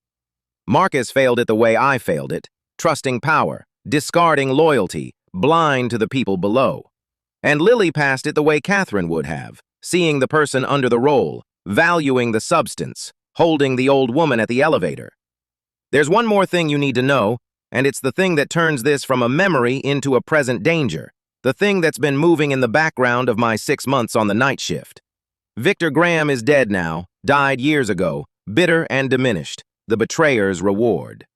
Marcus failed it the way I failed it, trusting power, discarding loyalty, blind to the people below. And Lily passed it the way Catherine would have, seeing the person under the role, valuing the substance, holding the old woman at the elevator. There's one more thing you need to know, and it's the thing that turns this from a memory into a present danger, the thing that's been moving in the background of my 6 months on the night shift. Victor Graham is dead now, died years ago, bitter and diminished, the betrayer's reward.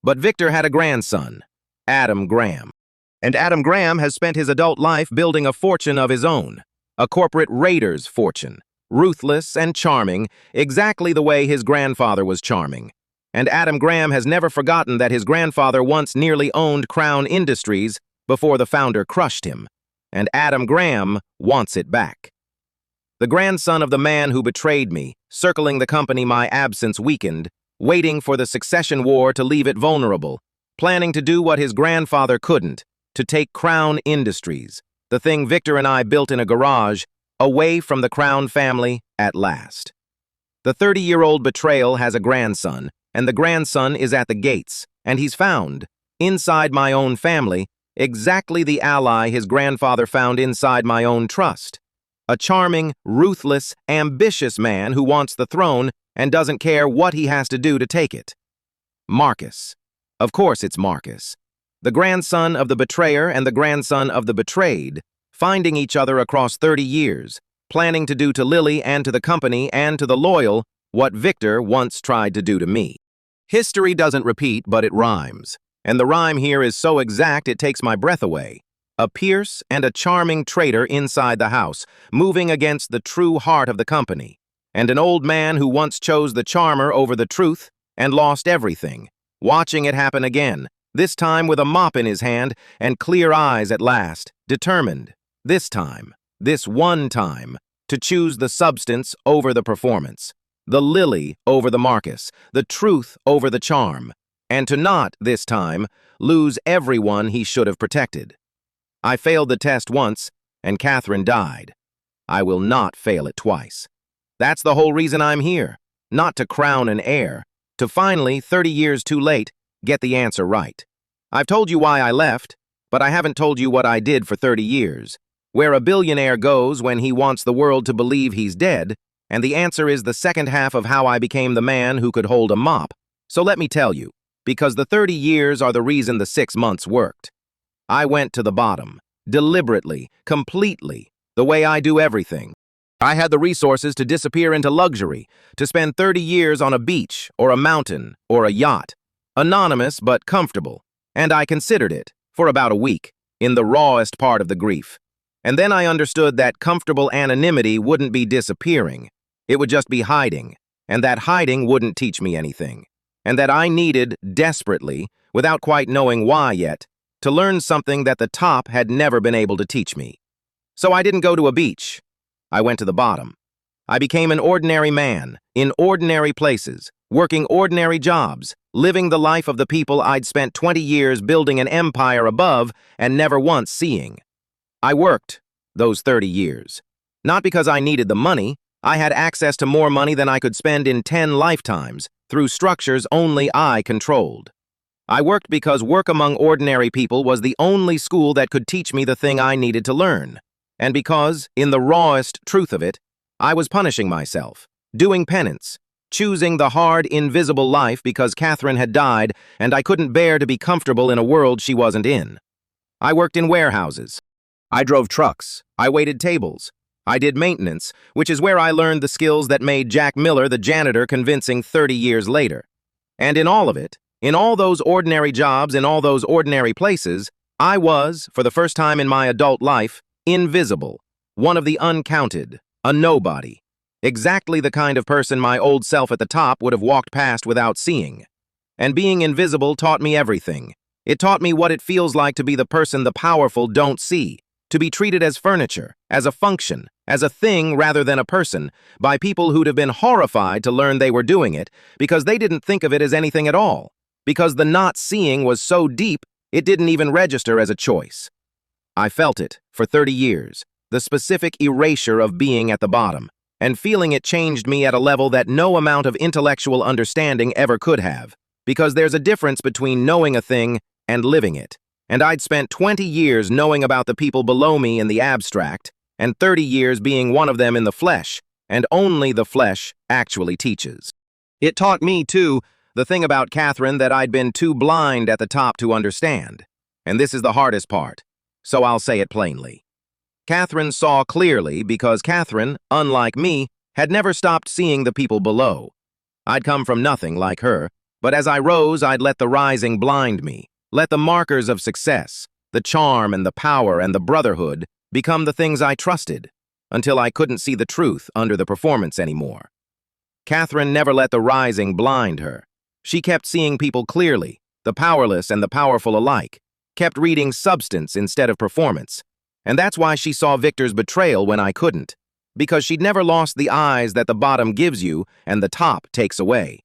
But Victor had a grandson, Adam Graham. And Adam Graham has spent his adult life building a fortune of his own, a corporate raider's fortune, ruthless and charming, exactly the way his grandfather was charming. And Adam Graham has never forgotten that his grandfather once nearly owned Crowne Industries before the founder crushed him, and Adam Graham wants it back. The grandson of the man who betrayed me, circling the company my absence weakened, waiting for the succession war to leave it vulnerable, planning to do what his grandfather couldn't, to take Crowne Industries, the thing Victor and I built in a garage, away from the Crowne family at last. The 30-year-old betrayal has a grandson, and the grandson is at the gates, and he's found, inside my own family, exactly the ally his grandfather found inside my own trust. A charming, ruthless, ambitious man who wants the throne and doesn't care what he has to do to take it. Marcus. Of course it's Marcus. The grandson of the betrayer and the grandson of the betrayed, finding each other across 30 years, planning to do to Lily and to the company and to the loyal what Victor once tried to do to me. History doesn't repeat, but it rhymes. And the rhyme here is so exact it takes my breath away. A Pierce and a charming traitor inside the house, moving against the true heart of the company. And an old man who once chose the charmer over the truth and lost everything, watching it happen again, this time with a mop in his hand and clear eyes at last, determined, this time, this one time, to choose the substance over the performance, the Lily over the Marcus, the truth over the charm, and to not, this time, lose everyone he should have protected. I failed the test once, and Catherine died. I will not fail it twice. That's the whole reason I'm here, not to crown an heir, to finally, 30 years too late, get the answer right. I've told you why I left, but I haven't told you what I did for 30 years, where a billionaire goes when he wants the world to believe he's dead, And the answer is the second half of how I became the man who could hold a mop. So let me tell you, because the 30 years are the reason the 6 months worked. I went to the bottom, deliberately, completely, the way I do everything. I had the resources to disappear into luxury, to spend 30 years on a beach, or a mountain, or a yacht. Anonymous but comfortable. And I considered it, for about a week, in the rawest part of the grief. And then I understood that comfortable anonymity wouldn't be disappearing. It would just be hiding, and that hiding wouldn't teach me anything. And that I needed, desperately, without quite knowing why yet, to learn something that the top had never been able to teach me. So I didn't go to a beach. I went to the bottom. I became an ordinary man, in ordinary places, working ordinary jobs, living the life of the people I'd spent 20 years building an empire above and never once seeing. I worked those 30 years. Not because I needed the money. I had access to more money than I could spend in 10 lifetimes, through structures only I controlled. I worked because work among ordinary people was the only school that could teach me the thing I needed to learn. And because, in the rawest truth of it, I was punishing myself, doing penance, choosing the hard, invisible life because Catherine had died and I couldn't bear to be comfortable in a world she wasn't in. I worked in warehouses. I drove trucks. I waited tables. I did maintenance, which is where I learned the skills that made Jack Miller the janitor convincing 30 years later. And in all of it, in all those ordinary jobs, in all those ordinary places, I was, for the first time in my adult life, invisible, one of the uncounted, a nobody. Exactly the kind of person my old self at the top would have walked past without seeing. And being invisible taught me everything. It taught me what it feels like to be the person the powerful don't see. To be treated as furniture, as a function, as a thing rather than a person, by people who'd have been horrified to learn they were doing it because they didn't think of it as anything at all, because the not seeing was so deep it didn't even register as a choice. I felt it for 30 years, the specific erasure of being at the bottom, and feeling it changed me at a level that no amount of intellectual understanding ever could have, because there's a difference between knowing a thing and living it. And I'd spent 20 years knowing about the people below me in the abstract, and 30 years being one of them in the flesh, and only the flesh actually teaches. It taught me, too, the thing about Catherine that I'd been too blind at the top to understand. And this is the hardest part, so I'll say it plainly. Catherine saw clearly because Catherine, unlike me, had never stopped seeing the people below. I'd come from nothing like her, but as I rose, I'd let the rising blind me. Let the markers of success, the charm and the power and the brotherhood, become the things I trusted, until I couldn't see the truth under the performance anymore. Catherine never let the rising blind her. She kept seeing people clearly, the powerless and the powerful alike, kept reading substance instead of performance. And that's why she saw Victor's betrayal when I couldn't, because she'd never lost the eyes that the bottom gives you and the top takes away.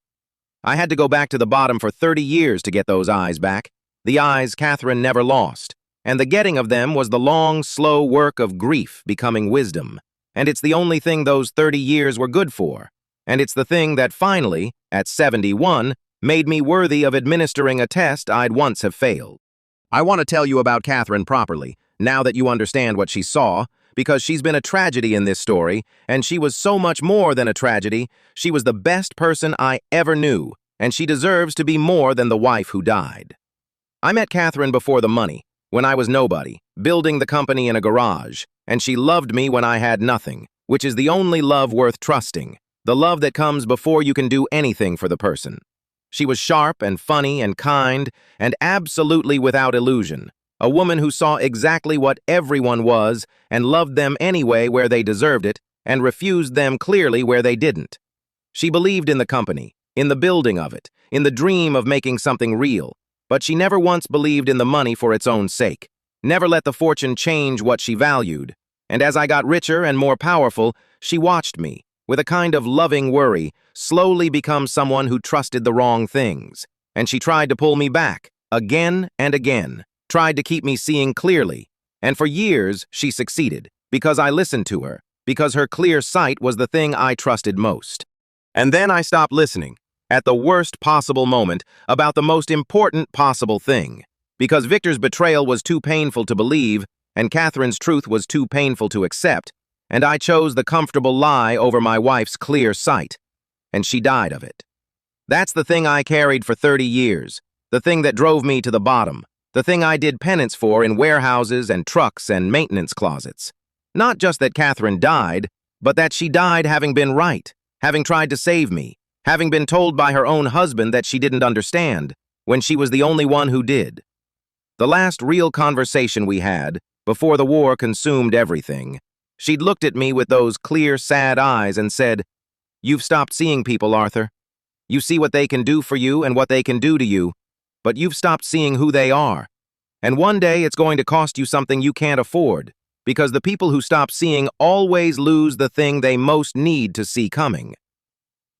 I had to go back to the bottom for 30 years to get those eyes back. The eyes Catherine never lost, and the getting of them was the long, slow work of grief becoming wisdom. And it's the only thing those 30 years were good for. And it's the thing that finally, at 71, made me worthy of administering a test I'd once have failed. I want to tell you about Catherine properly, now that you understand what she saw, because she's been a tragedy in this story, and she was so much more than a tragedy. She was the best person I ever knew, and she deserves to be more than the wife who died. I met Catherine before the money, when I was nobody, building the company in a garage, and she loved me when I had nothing, which is the only love worth trusting, the love that comes before you can do anything for the person. She was sharp and funny and kind, and absolutely without illusion, a woman who saw exactly what everyone was and loved them anyway where they deserved it, and refused them clearly where they didn't. She believed in the company, in the building of it, in the dream of making something real, but she never once believed in the money for its own sake, never let the fortune change what she valued. And as I got richer and more powerful, she watched me, with a kind of loving worry, slowly become someone who trusted the wrong things. And she tried to pull me back, again and again, tried to keep me seeing clearly. And for years, she succeeded, because I listened to her, because her clear sight was the thing I trusted most. And then I stopped listening, at the worst possible moment, about the most important possible thing, because Victor's betrayal was too painful to believe, and Catherine's truth was too painful to accept, and I chose the comfortable lie over my wife's clear sight, and she died of it. That's the thing I carried for 30 years, the thing that drove me to the bottom, the thing I did penance for in warehouses and trucks and maintenance closets. Not just that Catherine died, but that she died having been right, having tried to save me, having been told by her own husband that she didn't understand, when she was the only one who did. The last real conversation we had, before the war consumed everything, she'd looked at me with those clear, sad eyes and said, "You've stopped seeing people, Arthur. You see what they can do for you and what they can do to you, but you've stopped seeing who they are. And one day it's going to cost you something you can't afford, because the people who stop seeing always lose the thing they most need to see coming."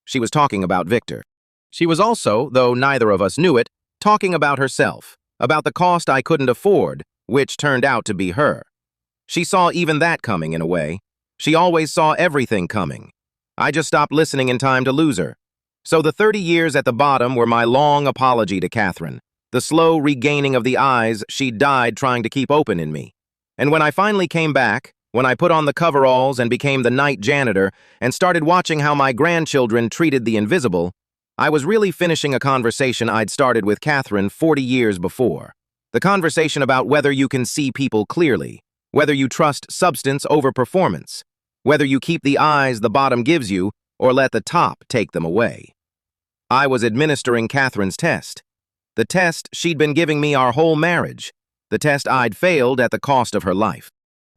She was talking about Victor. She was also, though neither of us knew it, talking about herself, about the cost I couldn't afford, which turned out to be her. She saw even that coming in a way. She always saw everything coming. I just stopped listening in time to lose her. So the 30 years at the bottom were my long apology to Catherine, the slow regaining of the eyes she'd died trying to keep open in me. And when I finally came back, when I put on the coveralls and became the night janitor and started watching how my grandchildren treated the invisible, I was really finishing a conversation I'd started with Catherine 40 years before. The conversation about whether you can see people clearly, whether you trust substance over performance, whether you keep the eyes the bottom gives you or let the top take them away. I was administering Catherine's test, the test she'd been giving me our whole marriage, the test I'd failed at the cost of her life.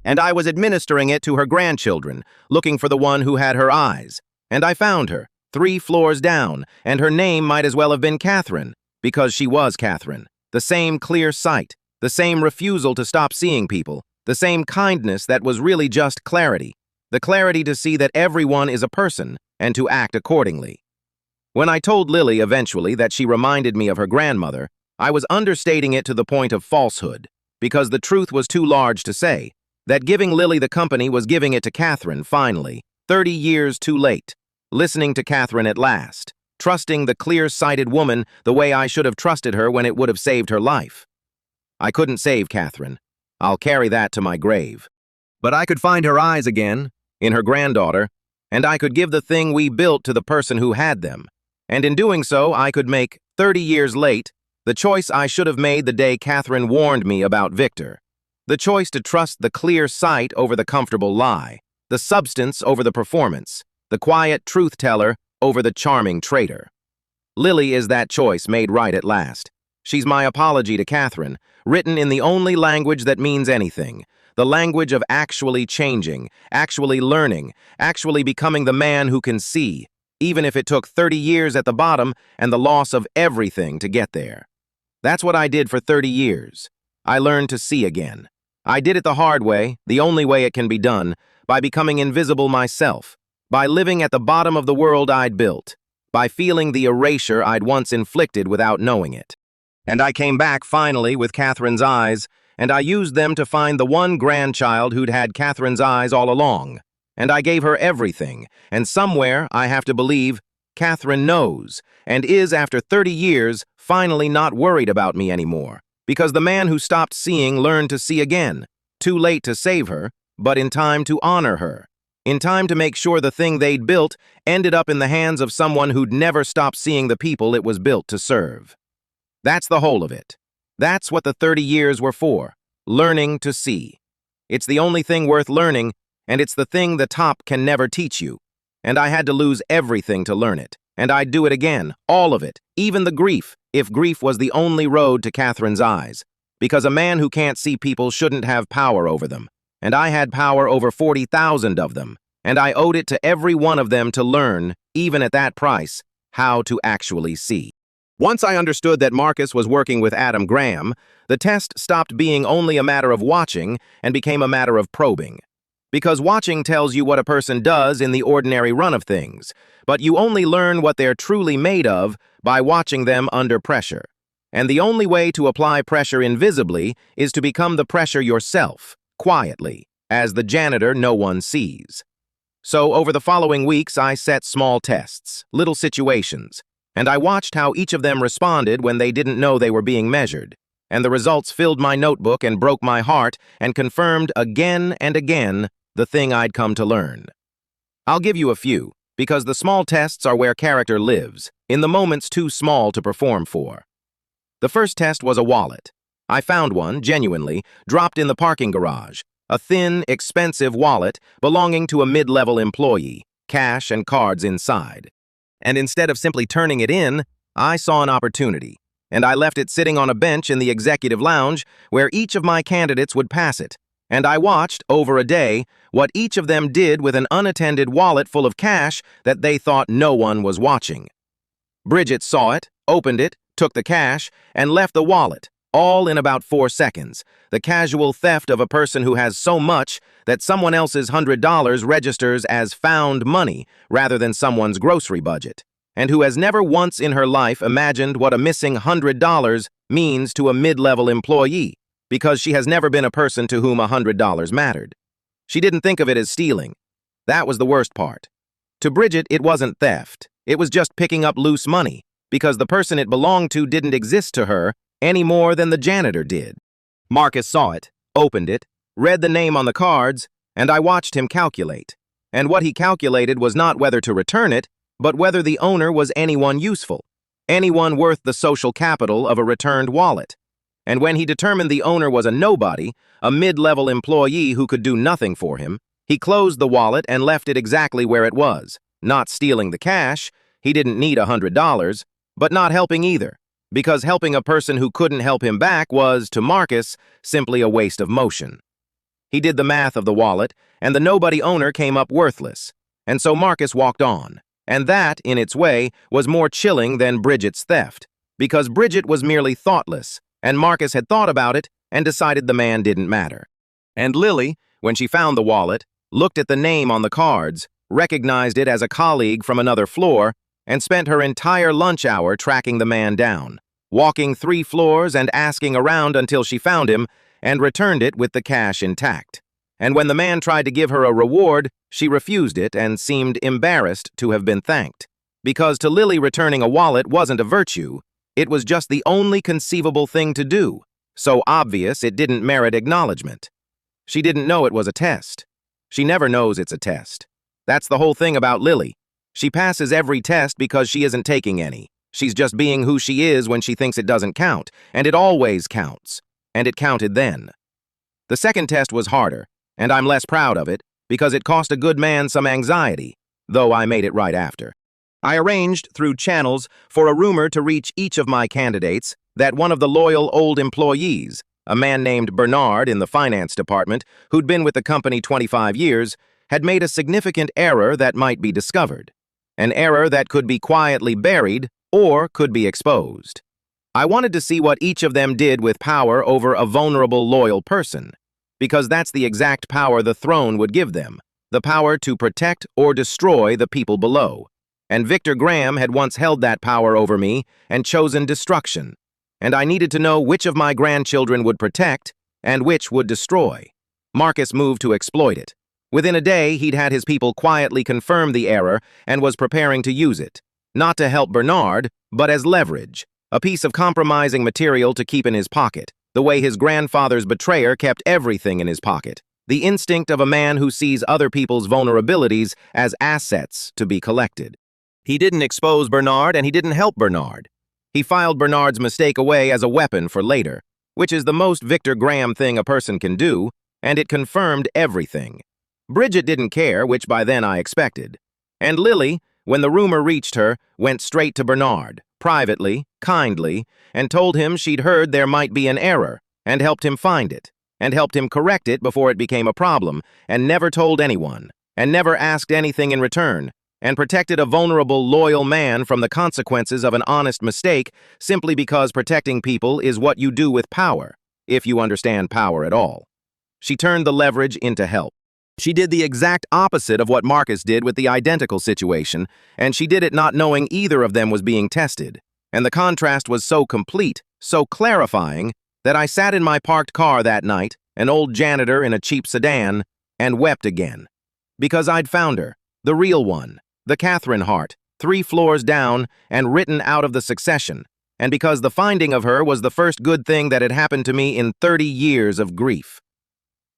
And I was administering it to her grandchildren, looking for the one who had her eyes. And I found her, 3 floors down, and her name might as well have been Catherine, because she was Catherine. The same clear sight, the same refusal to stop seeing people, the same kindness that was really just clarity, the clarity to see that everyone is a person and to act accordingly. When I told Lily eventually that she reminded me of her grandmother, I was understating it to the point of falsehood, because the truth was too large to say, that giving Lily the company was giving it to Catherine finally, 30 years too late, listening to Catherine at last, trusting the clear-sighted woman the way I should have trusted her when it would have saved her life. I couldn't save Catherine. I'll carry that to my grave. But I could find her eyes again, in her granddaughter, and I could give the thing we built to the person who had them. And in doing so, I could make, 30 years late, the choice I should have made the day Catherine warned me about Victor. The choice to trust the clear sight over the comfortable lie, the substance over the performance, the quiet truth-teller over the charming traitor. Lily is that choice made right at last. She's my apology to Catherine, written in the only language that means anything, the language of actually changing, actually learning, actually becoming the man who can see, even if it took 30 years at the bottom and the loss of everything to get there. That's what I did for 30 years. I learned to see again. I did it the hard way, the only way it can be done, by becoming invisible myself, by living at the bottom of the world I'd built, by feeling the erasure I'd once inflicted without knowing it. And I came back finally with Catherine's eyes, and I used them to find the one grandchild who'd had Catherine's eyes all along. And I gave her everything, and somewhere, I have to believe, Catherine knows, and is, after 30 years, finally not worried about me anymore, because the man who stopped seeing learned to see again, too late to save her, but in time to honor her, in time to make sure the thing they'd built ended up in the hands of someone who'd never stop seeing the people it was built to serve. That's the whole of it. That's what the 30 years were for, learning to see. It's the only thing worth learning, and it's the thing the top can never teach you. And I had to lose everything to learn it. And I'd do it again, all of it, even the grief, if grief was the only road to Catherine's eyes. Because a man who can't see people shouldn't have power over them. And I had power over 40,000 of them. And I owed it to every one of them to learn, even at that price, how to actually see. Once I understood that Marcus was working with Adam Graham, the test stopped being only a matter of watching and became a matter of probing. Because watching tells you what a person does in the ordinary run of things, but you only learn what they're truly made of by watching them under pressure. And the only way to apply pressure invisibly is to become the pressure yourself, quietly, as the janitor no one sees. So over the following weeks, I set small tests, little situations, and I watched how each of them responded when they didn't know they were being measured. And the results filled my notebook and broke my heart and confirmed again and again the thing I'd come to learn. I'll give you a few, because the small tests are where character lives, in the moments too small to perform for. The first test was a wallet. I found one, genuinely, dropped in the parking garage. A thin, expensive wallet belonging to a mid-level employee, cash and cards inside. And instead of simply turning it in, I saw an opportunity, and I left it sitting on a bench in the executive lounge where each of my candidates would pass it. And I watched, over a day, what each of them did with an unattended wallet full of cash that they thought no one was watching. Bridget saw it, opened it, took the cash, and left the wallet, all in about 4 seconds, the casual theft of a person who has so much that someone else's $100 registers as found money rather than someone's grocery budget, and who has never once in her life imagined what a missing $100 means to a mid-level employee, because she has never been a person to whom $100 mattered. She didn't think of it as stealing. That was the worst part. To Bridget, it wasn't theft. It was just picking up loose money, because the person it belonged to didn't exist to her any more than the janitor did. Marcus saw it, opened it, read the name on the cards, and I watched him calculate. And what he calculated was not whether to return it, but whether the owner was anyone useful, anyone worth the social capital of a returned wallet. And when he determined the owner was a nobody, a mid-level employee who could do nothing for him, he closed the wallet and left it exactly where it was, not stealing the cash. He didn't need $100, but not helping either, because helping a person who couldn't help him back was, to Marcus, simply a waste of motion. He did the math of the wallet, and the nobody owner came up worthless, and so Marcus walked on. And that, in its way, was more chilling than Bridget's theft, because Bridget was merely thoughtless, and Marcus had thought about it and decided the man didn't matter. And Lily, when she found the wallet, looked at the name on the cards, recognized it as a colleague from another floor, and spent her entire lunch hour tracking the man down, walking 3 floors and asking around until she found him and returned it with the cash intact. And when the man tried to give her a reward, she refused it and seemed embarrassed to have been thanked. Because to Lily, returning a wallet wasn't a virtue, it was just the only conceivable thing to do, so obvious it didn't merit acknowledgement. She didn't know it was a test. She never knows it's a test. That's the whole thing about Lily. She passes every test because she isn't taking any. She's just being who she is when she thinks it doesn't count, and it always counts. And it counted then. The second test was harder, and I'm less proud of it, because it cost a good man some anxiety, though I made it right after. I arranged, through channels, for a rumor to reach each of my candidates that one of the loyal old employees, a man named Bernard in the finance department, who'd been with the company 25 years, had made a significant error that might be discovered. An error that could be quietly buried or could be exposed. I wanted to see what each of them did with power over a vulnerable, loyal person, because that's the exact power the throne would give them, the power to protect or destroy the people below. And Victor Graham had once held that power over me and chosen destruction, and I needed to know which of my grandchildren would protect and which would destroy. Marcus moved to exploit it. Within a day, he'd had his people quietly confirm the error and was preparing to use it, not to help Bernard, but as leverage, a piece of compromising material to keep in his pocket, the way his grandfather's betrayer kept everything in his pocket, the instinct of a man who sees other people's vulnerabilities as assets to be collected. He didn't expose Bernard and he didn't help Bernard. He filed Bernard's mistake away as a weapon for later, which is the most Victor Graham thing a person can do, and it confirmed everything. Bridget didn't care, which by then I expected. And Lily, when the rumor reached her, went straight to Bernard, privately, kindly, and told him she'd heard there might be an error, and helped him find it, and helped him correct it before it became a problem, and never told anyone, and never asked anything in return, and protected a vulnerable, loyal man from the consequences of an honest mistake simply because protecting people is what you do with power, if you understand power at all. She turned the leverage into help. She did the exact opposite of what Marcus did with the identical situation, and she did it not knowing either of them was being tested. And the contrast was so complete, so clarifying, that I sat in my parked car that night, an old janitor in a cheap sedan, and wept again. Because I'd found her, the real one, the Catherine Hart, 3 floors down and written out of the succession, and because the finding of her was the first good thing that had happened to me in 30 years of grief.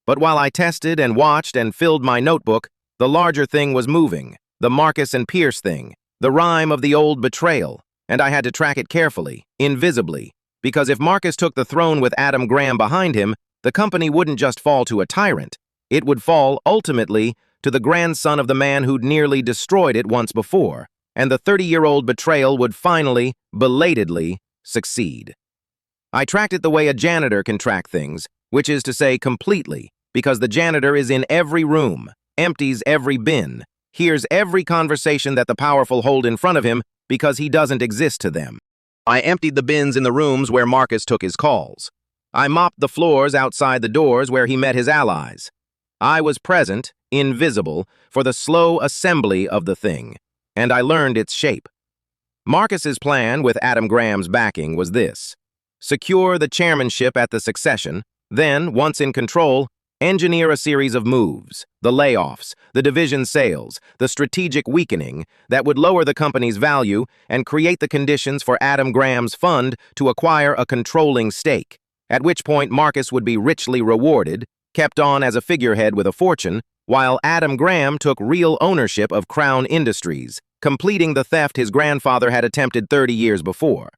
But while I tested and watched and filled my notebook, the larger thing was moving, the Marcus and Pierce thing, the rhyme of the old betrayal, and I had to track it carefully, invisibly, because if Marcus took the throne with Adam Graham behind him, the company wouldn't just fall to a tyrant, it would fall, ultimately, to the grandson of the man who'd nearly destroyed it once before, and the 30-year-old betrayal would finally, belatedly, succeed. I tracked it the way a janitor can track things, which is to say completely, because the janitor is in every room, empties every bin, hears every conversation that the powerful hold in front of him because he doesn't exist to them. I emptied the bins in the rooms where Marcus took his calls. I mopped the floors outside the doors where he met his allies. I was present, invisible, for the slow assembly of the thing, and I learned its shape. Marcus's plan, with Adam Graham's backing, was this: secure the chairmanship at the succession, then, once in control, engineer a series of moves, the layoffs, the division sales, the strategic weakening that would lower the company's value and create the conditions for Adam Graham's fund to acquire a controlling stake, at which point Marcus would be richly rewarded, kept on as a figurehead with a fortune, while Adam Graham took real ownership of Crowne Industries, completing the theft his grandfather had attempted 30 years before.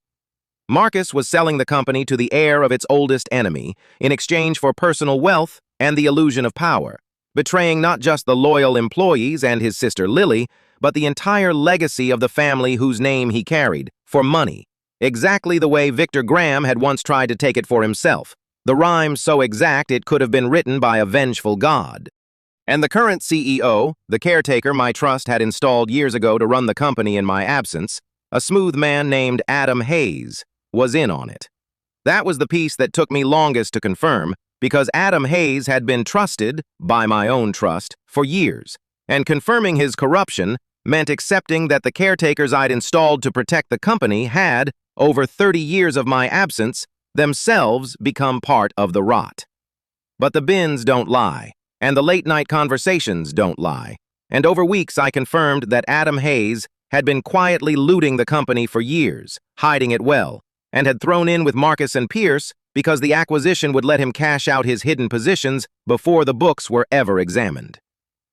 Marcus was selling the company to the heir of its oldest enemy in exchange for personal wealth and the illusion of power, betraying not just the loyal employees and his sister Lily, but the entire legacy of the family whose name he carried, for money, exactly the way Victor Graham had once tried to take it for himself, the rhyme so exact it could have been written by a vengeful god. And the current CEO, the caretaker my trust had installed years ago to run the company in my absence, a smooth man named Adam Hayes, was in on it. That was the piece that took me longest to confirm, because Adam Hayes had been trusted, by my own trust, for years, and confirming his corruption meant accepting that the caretakers I'd installed to protect the company had, over 30 years of my absence, themselves become part of the rot. But the bins don't lie, and the late-night conversations don't lie, and over weeks I confirmed that Adam Hayes had been quietly looting the company for years, hiding it well, and had thrown in with Marcus and Pierce because the acquisition would let him cash out his hidden positions before the books were ever examined.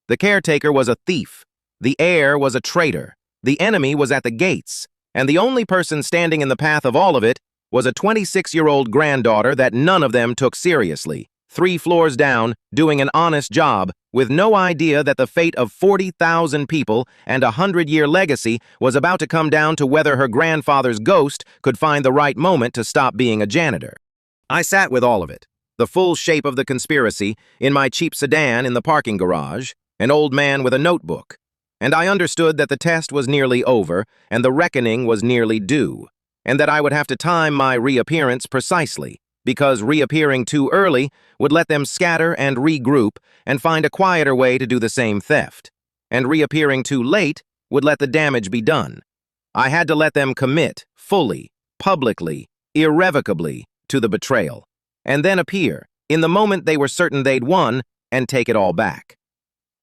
The caretaker was a thief, the heir was a traitor, the enemy was at the gates, and the only person standing in the path of all of it was a 26-year-old granddaughter that none of them took seriously, 3 floors down, doing an honest job, with no idea that the fate of 40,000 people and a 100-year legacy was about to come down to whether her grandfather's ghost could find the right moment to stop being a janitor. I sat with all of it, the full shape of the conspiracy, in my cheap sedan in the parking garage, an old man with a notebook, and I understood that the test was nearly over and the reckoning was nearly due, and that I would have to time my reappearance precisely, because reappearing too early would let them scatter and regroup and find a quieter way to do the same theft, and reappearing too late would let the damage be done. I had to let them commit, fully, publicly, irrevocably, to the betrayal, and then appear, in the moment they were certain they'd won, and take it all back.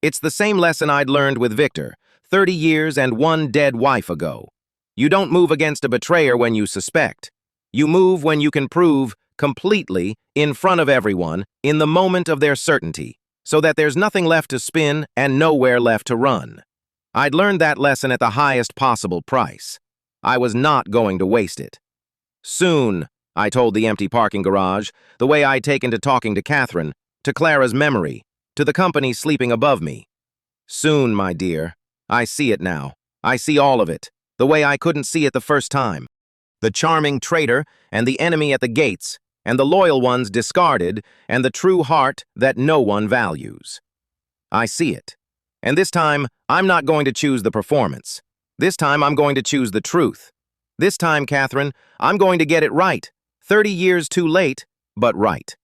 It's the same lesson I'd learned with Victor, 30 years and 1 dead wife ago. You don't move against a betrayer when you suspect. You move when you can prove, completely, in front of everyone, in the moment of their certainty, so that there's nothing left to spin and nowhere left to run. I'd learned that lesson at the highest possible price. I was not going to waste it. Soon, I told the empty parking garage, the way I'd taken to talking to Catherine, to Clara's memory, to the company sleeping above me. Soon, my dear. I see it now. I see all of it, the way I couldn't see it the first time. The charming traitor and the enemy at the gates, and the loyal ones discarded, and the true heart that no one values. I see it. And this time, I'm not going to choose the performance. This time, I'm going to choose the truth. This time, Catherine, I'm going to get it right. 30 years too late, but right.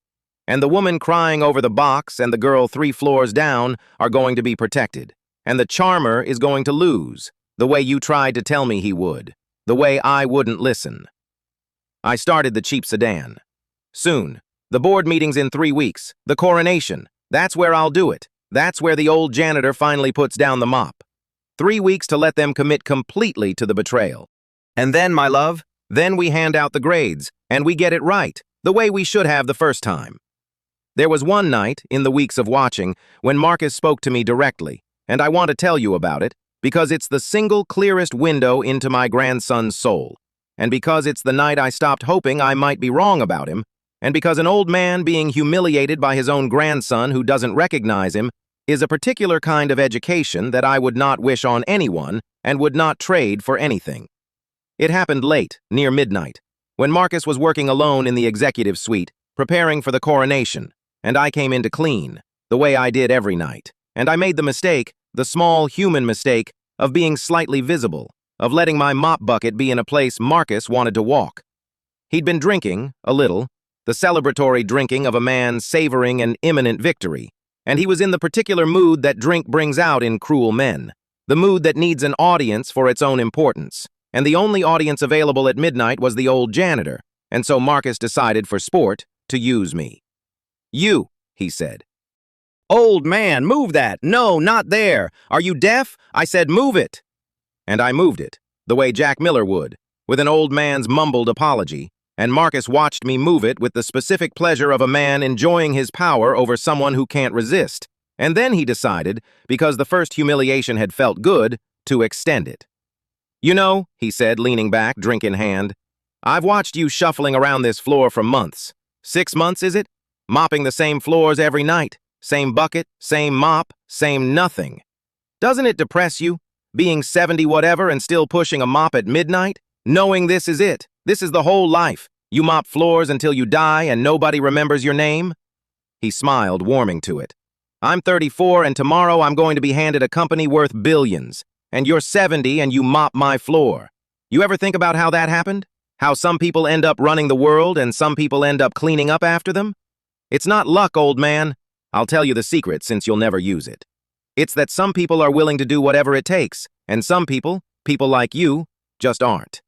And the woman crying over the box and the girl 3 floors down are going to be protected. And the charmer is going to lose, the way you tried to tell me he would, the way I wouldn't listen. I started the cheap sedan. Soon. The board meeting's in 3 weeks. The coronation. That's where I'll do it. That's where the old janitor finally puts down the mop. 3 weeks to let them commit completely to the betrayal. And then, my love, then we hand out the grades, and we get it right, the way we should have the first time. There was one night, in the weeks of watching, when Marcus spoke to me directly, and I want to tell you about it, because it's the single clearest window into my grandson's soul, and because it's the night I stopped hoping I might be wrong about him, and because an old man being humiliated by his own grandson who doesn't recognize him is a particular kind of education that I would not wish on anyone and would not trade for anything. It happened late, near midnight, when Marcus was working alone in the executive suite, preparing for the coronation, and I came in to clean, the way I did every night, and I made the mistake, the small human mistake, of being slightly visible, of letting my mop bucket be in a place Marcus wanted to walk. He'd been drinking, a little, the celebratory drinking of a man savoring an imminent victory, and he was in the particular mood that drink brings out in cruel men, the mood that needs an audience for its own importance, and the only audience available at midnight was the old janitor, and so Marcus decided for sport to use me. "You," he said. "Old man, move that! No, not there! Are you deaf? I said move it!" And I moved it, the way Jack Miller would, with an old man's mumbled apology, and Marcus watched me move it with the specific pleasure of a man enjoying his power over someone who can't resist. And then he decided, because the first humiliation had felt good, to extend it. "You know," he said, leaning back, drink in hand, "I've watched you shuffling around this floor for months. 6 months, is it? Mopping the same floors every night. Same bucket, same mop, same nothing. Doesn't it depress you, being 70 whatever and still pushing a mop at midnight? Knowing this is it. This is the whole life. You mop floors until you die and nobody remembers your name?" He smiled, warming to it. "I'm 34 and tomorrow I'm going to be handed a company worth billions. And you're 70 and you mop my floor. You ever think about how that happened? How some people end up running the world and some people end up cleaning up after them? It's not luck, old man. I'll tell you the secret since you'll never use it. It's that some people are willing to do whatever it takes, and some people like you, just aren't.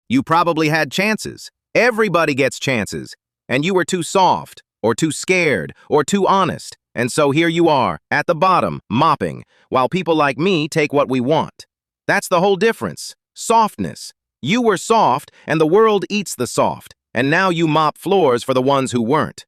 You probably had chances. Everybody gets chances. And you were too soft, or too scared, or too honest. And so here you are, at the bottom, mopping, while people like me take what we want. That's the whole difference. Softness. You were soft, and the world eats the soft, and now you mop floors for the ones who weren't.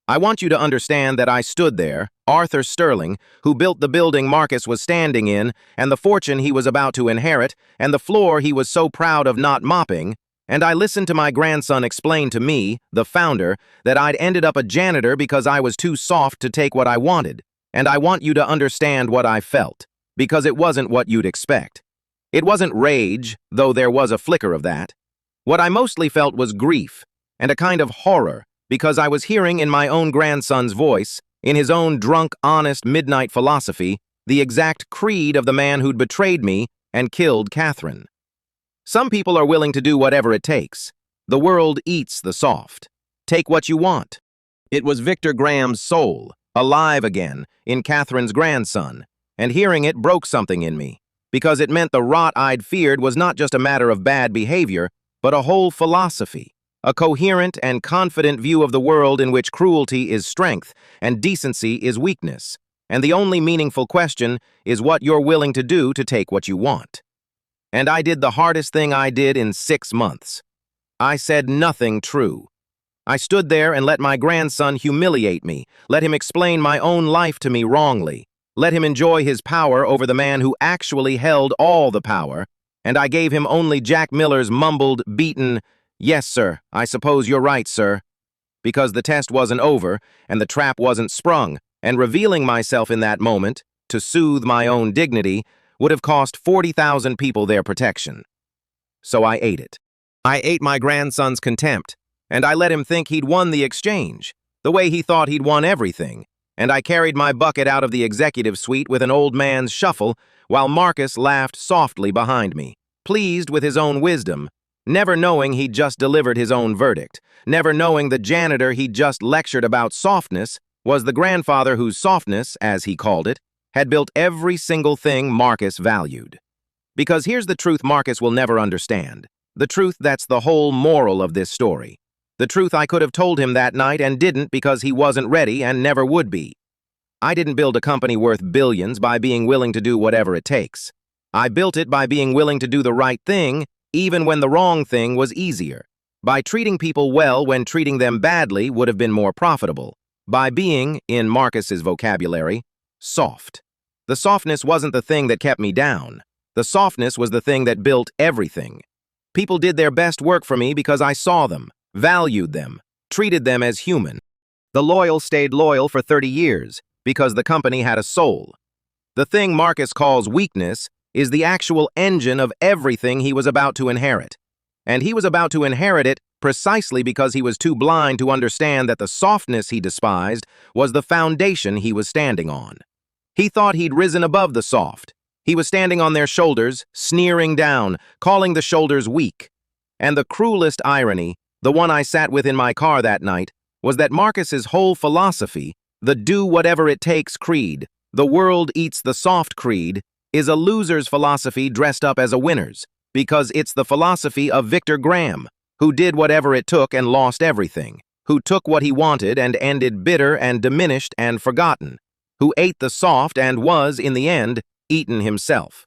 I want you to understand that I stood there, Arthur Sterling, who built the building Marcus was standing in, and the fortune he was about to inherit, and the floor he was so proud of not mopping, and I listened to my grandson explain to me, the founder, that I'd ended up a janitor because I was too soft to take what I wanted, and I want you to understand what I felt, because it wasn't what you'd expect. It wasn't rage, though there was a flicker of that. What I mostly felt was grief, and a kind of horror, because I was hearing in my own grandson's voice, in his own drunk, honest midnight philosophy, the exact creed of the man who'd betrayed me and killed Catherine. Some people are willing to do whatever it takes. The world eats the soft. Take what you want. It was Victor Graham's soul, alive again, in Catherine's grandson, and hearing it broke something in me, because it meant the rot I'd feared was not just a matter of bad behavior, but a whole philosophy, a coherent and confident view of the world in which cruelty is strength and decency is weakness, and the only meaningful question is what you're willing to do to take what you want. And I did the hardest thing I did in 6 months. I said nothing true. I stood there and let my grandson humiliate me, let him explain my own life to me wrongly, let him enjoy his power over the man who actually held all the power, and I gave him only Jack Miller's mumbled, beaten, "Yes, sir, I suppose you're right, sir," because the test wasn't over and the trap wasn't sprung, and revealing myself in that moment, to soothe my own dignity, would have cost 40,000 people their protection. So I ate it. I ate my grandson's contempt, and I let him think he'd won the exchange, the way he thought he'd won everything, and I carried my bucket out of the executive suite with an old man's shuffle, while Marcus laughed softly behind me, pleased with his own wisdom, never knowing he'd just delivered his own verdict, never knowing the janitor he'd just lectured about softness was the grandfather whose softness, as he called it, had built every single thing Marcus valued. Because here's the truth Marcus will never understand, the truth that's the whole moral of this story, the truth I could have told him that night and didn't because he wasn't ready and never would be. I didn't build a company worth billions by being willing to do whatever it takes. I built it by being willing to do the right thing even when the wrong thing was easier, by treating people well when treating them badly would have been more profitable, by being, in Marcus's vocabulary, soft. The softness wasn't the thing that kept me down. The softness was the thing that built everything. People did their best work for me because I saw them, valued them, treated them as human. The loyal stayed loyal for 30 years because the company had a soul. The thing Marcus calls weakness is the actual engine of everything he was about to inherit. And he was about to inherit it precisely because he was too blind to understand that the softness he despised was the foundation he was standing on. He thought he'd risen above the soft. He was standing on their shoulders, sneering down, calling the shoulders weak. And the cruelest irony, the one I sat with in my car that night, was that Marcus's whole philosophy, the do-whatever-it-takes creed, the world eats the soft creed, is a loser's philosophy dressed up as a winner's, because it's the philosophy of Victor Graham, who did whatever it took and lost everything, who took what he wanted and ended bitter and diminished and forgotten, who ate the soft and was, in the end, eaten himself.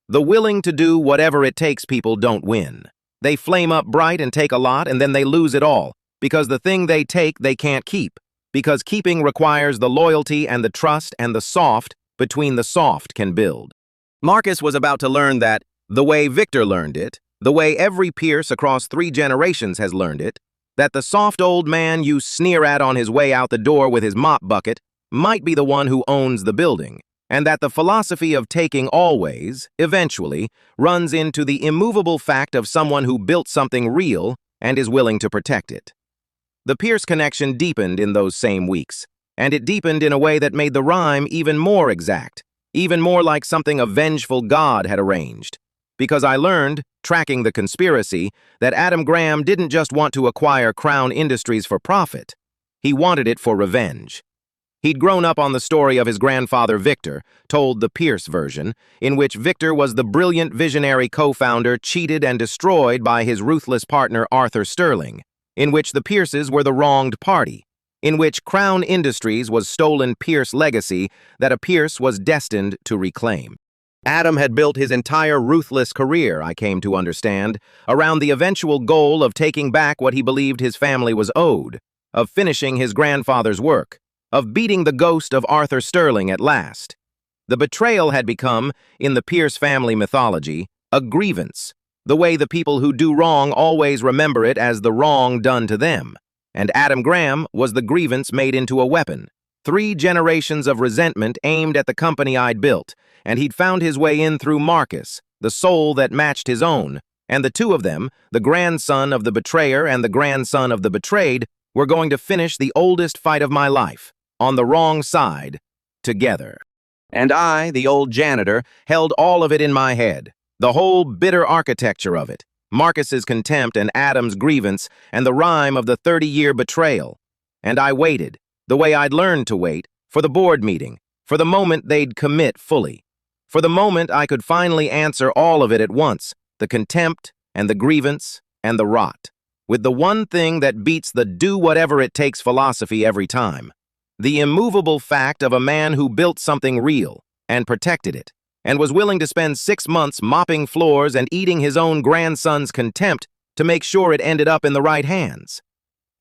The willing to do whatever it takes people don't win. They flame up bright and take a lot and then they lose it all, because the thing they take they can't keep, because keeping requires the loyalty and the trust and the soft between the soft can build. Marcus was about to learn that, the way Victor learned it, the way every Pierce across 3 generations has learned it, that the soft old man you sneer at on his way out the door with his mop bucket might be the one who owns the building, and that the philosophy of taking always, eventually, runs into the immovable fact of someone who built something real and is willing to protect it. The Pierce connection deepened in those same weeks, and it deepened in a way that made the rhyme even more exact, even more like something a vengeful god had arranged. Because I learned, tracking the conspiracy, that Adam Graham didn't just want to acquire Crowne Industries for profit. He wanted it for revenge. He'd grown up on the story of his grandfather Victor, told the Pierce version, in which Victor was the brilliant visionary co-founder cheated and destroyed by his ruthless partner Arthur Sterling, in which the Pierces were the wronged party, in which Crowne Industries was stolen Pierce legacy that a Pierce was destined to reclaim. Adam had built his entire ruthless career, I came to understand, around the eventual goal of taking back what he believed his family was owed, of finishing his grandfather's work, of beating the ghost of Arthur Sterling at last. The betrayal had become, in the Pierce family mythology, a grievance, the way the people who do wrong always remember it as the wrong done to them. And Adam Graham was the grievance made into a weapon. 3 generations of resentment aimed at the company I'd built, and he'd found his way in through Marcus, the soul that matched his own, and the 2 of them, the grandson of the betrayer and the grandson of the betrayed, were going to finish the oldest fight of my life, on the wrong side, together. And I, the old janitor, held all of it in my head, the whole bitter architecture of it, Marcus's contempt and Adam's grievance, and the rhyme of the 30-year betrayal. And I waited, the way I'd learned to wait, for the board meeting, for the moment they'd commit fully, for the moment I could finally answer all of it at once, the contempt and the grievance and the rot, with the one thing that beats the do-whatever-it-takes philosophy every time. The immovable fact of a man who built something real and protected it, and was willing to spend 6 months mopping floors and eating his own grandson's contempt to make sure it ended up in the right hands.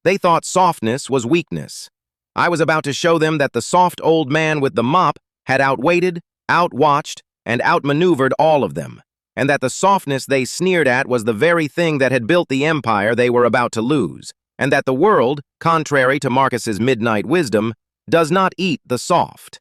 They thought softness was weakness. I was about to show them that the soft old man with the mop had outweighted, outwatched, and outmaneuvered all of them, and that the softness they sneered at was the very thing that had built the empire they were about to lose, and that the world, contrary to Marcus's midnight wisdom, does not eat the soft.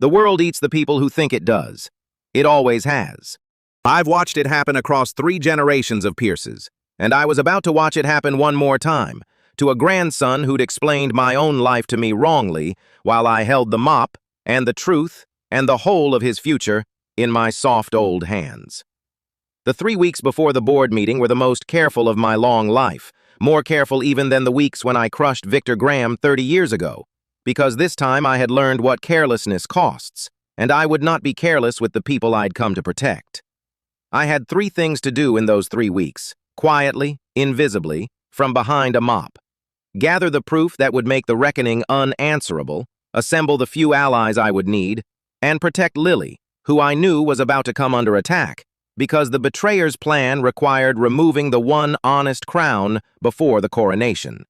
The world eats the people who think it does. It always has. I've watched it happen across 3 generations of Pierces, and I was about to watch it happen one more time, to a grandson who'd explained my own life to me wrongly while I held the mop and the truth and the whole of his future in my soft old hands. The 3 weeks before the board meeting were the most careful of my long life, more careful even than the weeks when I crushed Victor Graham 30 years ago, because this time I had learned what carelessness costs, and I would not be careless with the people I'd come to protect. I had 3 things to do in those 3 weeks, quietly, invisibly, from behind a mop. Gather the proof that would make the reckoning unanswerable, assemble the few allies I would need, and protect Lily, who I knew was about to come under attack, because the betrayer's plan required removing the one honest crown before the coronation.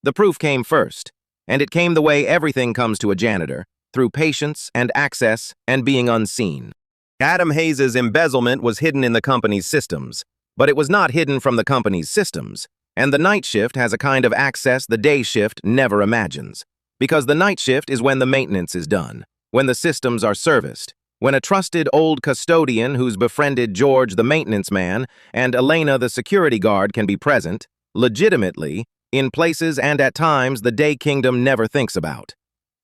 The proof came first. And it came the way everything comes to a janitor, through patience and access and being unseen. Adam Hayes's embezzlement was hidden in the company's systems, but it was not hidden from the company's systems, and the night shift has a kind of access the day shift never imagines. Because the night shift is when the maintenance is done, when the systems are serviced, when a trusted old custodian who's befriended George the maintenance man and Elena the security guard can be present, legitimately, in places and at times the day kingdom never thinks about.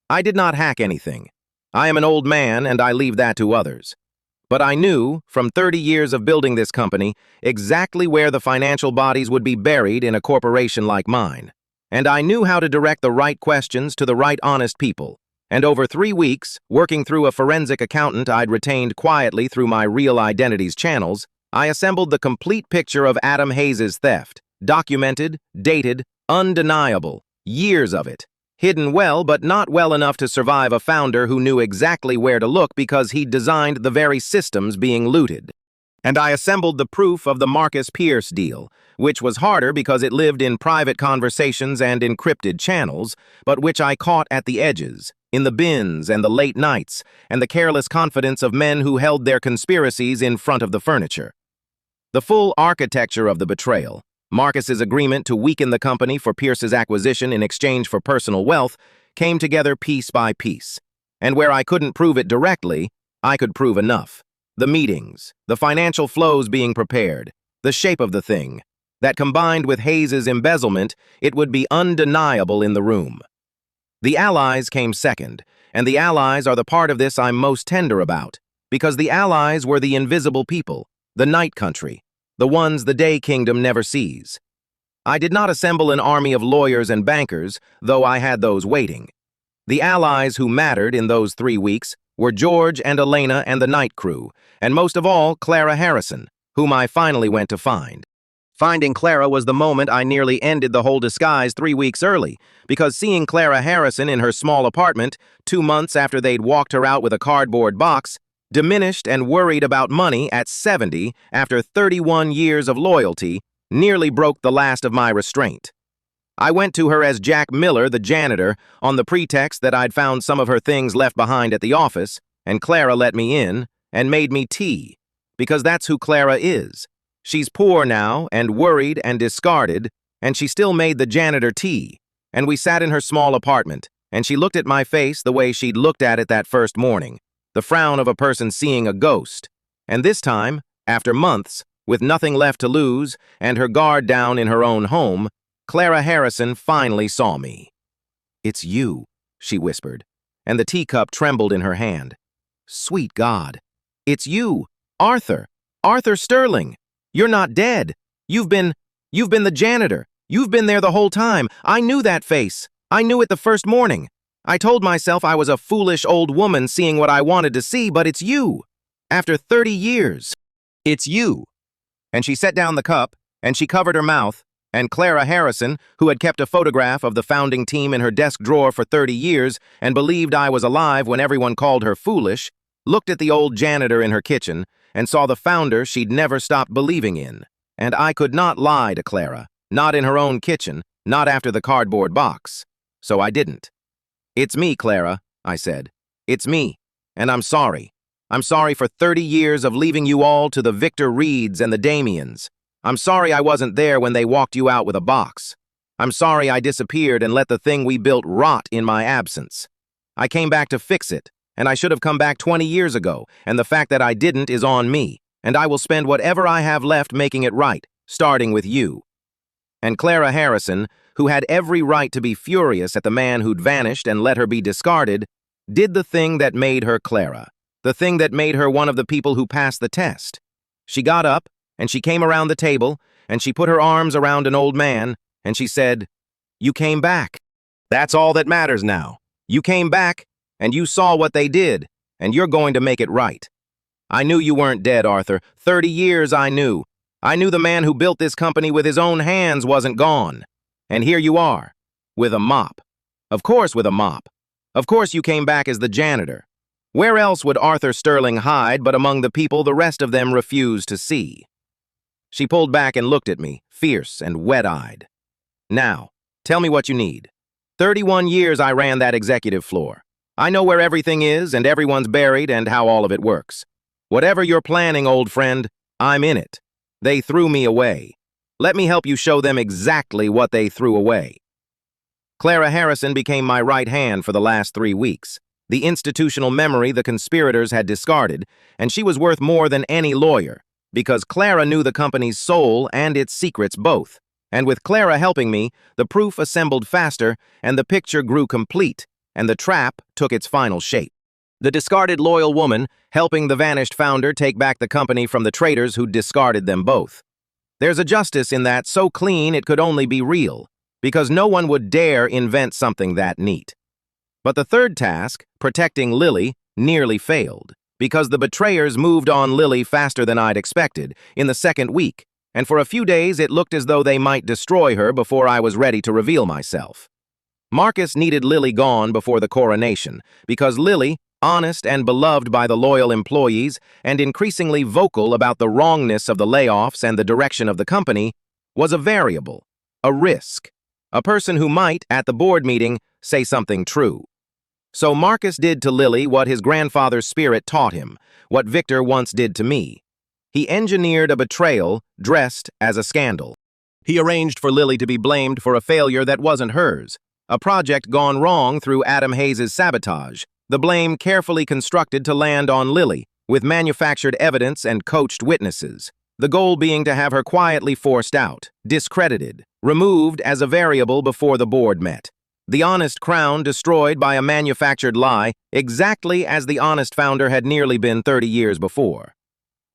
I did not hack anything. I am an old man and I leave that to others. But I knew, from 30 years of building this company, exactly where the financial bodies would be buried in a corporation like mine. And I knew how to direct the right questions to the right honest people. And over 3 weeks, working through a forensic accountant I'd retained quietly through my real identity's channels, I assembled the complete picture of Adam Hayes's theft. Documented, dated, undeniable, years of it. Hidden well, but not well enough to survive a founder who knew exactly where to look because he'd designed the very systems being looted. And I assembled the proof of the Marcus Pierce deal, which was harder because it lived in private conversations and encrypted channels, but which I caught at the edges, in the bins and the late nights, and the careless confidence of men who held their conspiracies in front of the furniture. The full architecture of the betrayal, Marcus's agreement to weaken the company for Pierce's acquisition in exchange for personal wealth, came together piece by piece. And where I couldn't prove it directly, I could prove enough. The meetings, the financial flows being prepared, the shape of the thing, that combined with Hayes's embezzlement, it would be undeniable in the room. The allies came second, and the allies are the part of this I'm most tender about, because the allies were the invisible people, the night country, the ones the day kingdom never sees. I did not assemble an army of lawyers and bankers, though I had those waiting. The allies who mattered in those 3 weeks were George and Elena and the night crew, and most of all, Clara Harrison, whom I finally went to find. Finding Clara was the moment I nearly ended the whole disguise 3 weeks early, because seeing Clara Harrison in her small apartment 2 months after they'd walked her out with a cardboard box, diminished and worried about money at 70 after 31 years of loyalty, nearly broke the last of my restraint. I went to her as Jack Miller, the janitor, on the pretext that I'd found some of her things left behind at the office, and Clara let me in and made me tea, because that's who Clara is. She's poor now and worried and discarded, and she still made the janitor tea, and we sat in her small apartment, and she looked at my face the way she'd looked at it that first morning, the frown of a person seeing a ghost. And this time, after months, with nothing left to lose and her guard down in her own home, Clara Harrison finally saw me. "It's you," she whispered, and the teacup trembled in her hand. "Sweet God. It's you, Arthur. Arthur Sterling. You're not dead. You've been the janitor. You've been there the whole time. I knew that face. I knew it the first morning. I told myself I was a foolish old woman seeing what I wanted to see, but it's you. After 30 years. It's you." And she set down the cup, and she covered her mouth, and Clara Harrison, who had kept a photograph of the founding team in her desk drawer for 30 years and believed I was alive when everyone called her foolish, looked at the old janitor in her kitchen and saw the founder she'd never stopped believing in. And I could not lie to Clara, not in her own kitchen, not after the cardboard box. So I didn't. "It's me, Clara," I said. "It's me, and I'm sorry. I'm sorry for 30 years of leaving you all to the Victor Reeds and the Damians. I'm sorry I wasn't there when they walked you out with a box. I'm sorry I disappeared and let the thing we built rot in my absence. I came back to fix it, and I should have come back 20 years ago, and the fact that I didn't is on me, and I will spend whatever I have left making it right, starting with you." And Clara Harrison, who had every right to be furious at the man who'd vanished and let her be discarded, did the thing that made her Clara, the thing that made her one of the people who passed the test. She got up, and she came around the table, and she put her arms around an old man, and she said, "You came back. That's all that matters now. You came back, and you saw what they did, and you're going to make it right. I knew you weren't dead, Arthur. 30 years I knew. I knew the man who built this company with his own hands wasn't gone. And here you are, with a mop. Of course with a mop. Of course you came back as the janitor. Where else would Arthur Sterling hide but among the people the rest of them refused to see?" She pulled back and looked at me, fierce and wet-eyed. "Now, tell me what you need." 31 years I ran that executive floor. I know where everything is and everyone's buried and how all of it works. Whatever you're planning, old friend, I'm in it. They threw me away. Let me help you show them exactly what they threw away. Clara Harrison became my right hand for the last 3 weeks. The institutional memory the conspirators had discarded, and she was worth more than any lawyer, because Clara knew the company's soul and its secrets both. And with Clara helping me, the proof assembled faster, and the picture grew complete, and the trap took its final shape. The discarded loyal woman, helping the vanished founder take back the company from the traitors who discarded them both. There's a justice in that so clean it could only be real, because no one would dare invent something that neat. But the third task, protecting Lily, nearly failed, because the betrayers moved on Lily faster than I'd expected, in the second week, and for a few days it looked as though they might destroy her before I was ready to reveal myself. Marcus needed Lily gone before the coronation, because Lily, honest and beloved by the loyal employees, and increasingly vocal about the wrongness of the layoffs and the direction of the company, was a variable, a risk, a person who might, at the board meeting, say something true. So Marcus did to Lily what his grandfather's spirit taught him, what Victor once did to me. He engineered a betrayal dressed as a scandal. He arranged for Lily to be blamed for a failure that wasn't hers, a project gone wrong through Adam Hayes' sabotage, the blame carefully constructed to land on Lily, with manufactured evidence and coached witnesses, the goal being to have her quietly forced out, discredited, removed as a variable before the board met. The honest Crowne destroyed by a manufactured lie, exactly as the honest founder had nearly been 30 years before.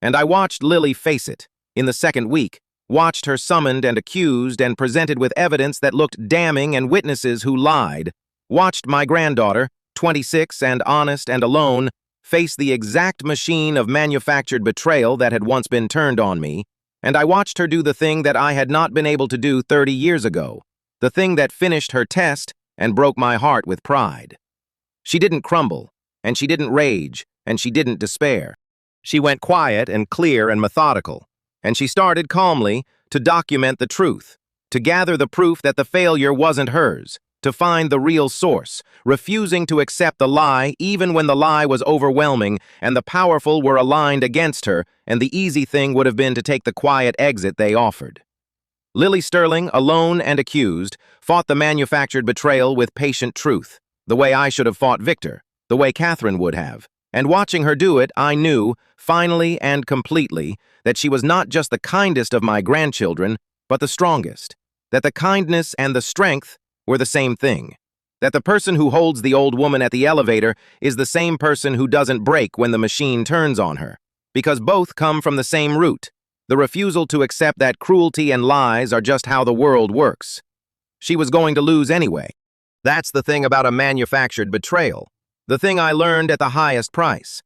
And I watched Lily face it, in the second week, watched her summoned and accused and presented with evidence that looked damning and witnesses who lied, watched my granddaughter, 26 and honest and alone, face the exact machine of manufactured betrayal that had once been turned on me, and I watched her do the thing that I had not been able to do 30 years ago, the thing that finished her test and broke my heart with pride. She didn't crumble, and she didn't rage, and she didn't despair. She went quiet and clear and methodical, and she started calmly to document the truth, to gather the proof that the failure wasn't hers, to find the real source, refusing to accept the lie even when the lie was overwhelming and the powerful were aligned against her, and the easy thing would have been to take the quiet exit they offered. Lily Sterling, alone and accused, fought the manufactured betrayal with patient truth, the way I should have fought Victor, the way Catherine would have. And watching her do it, I knew, finally and completely, that she was not just the kindest of my grandchildren, but the strongest, that the kindness and the strength were the same thing, that the person who holds the old woman at the elevator is the same person who doesn't break when the machine turns on her, because both come from the same root, the refusal to accept that cruelty and lies are just how the world works. She was going to lose anyway. That's the thing about a manufactured betrayal, the thing I learned at the highest price.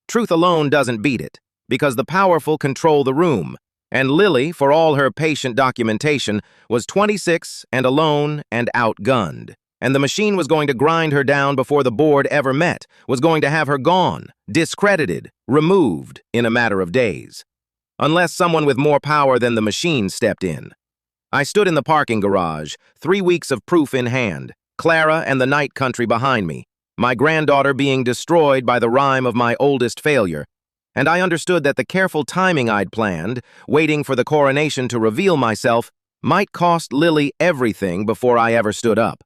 Truth alone doesn't beat it, because the powerful control the room, and Lily, for all her patient documentation, was 26 and alone and outgunned. And the machine was going to grind her down before the board ever met, was going to have her gone, discredited, removed in a matter of days. Unless someone with more power than the machine stepped in. I stood in the parking garage, 3 weeks of proof in hand, Clara and the night country behind me, my granddaughter being destroyed by the rime of my oldest failure, and I understood that the careful timing I'd planned, waiting for the coronation to reveal myself, might cost Lily everything before I ever stood up.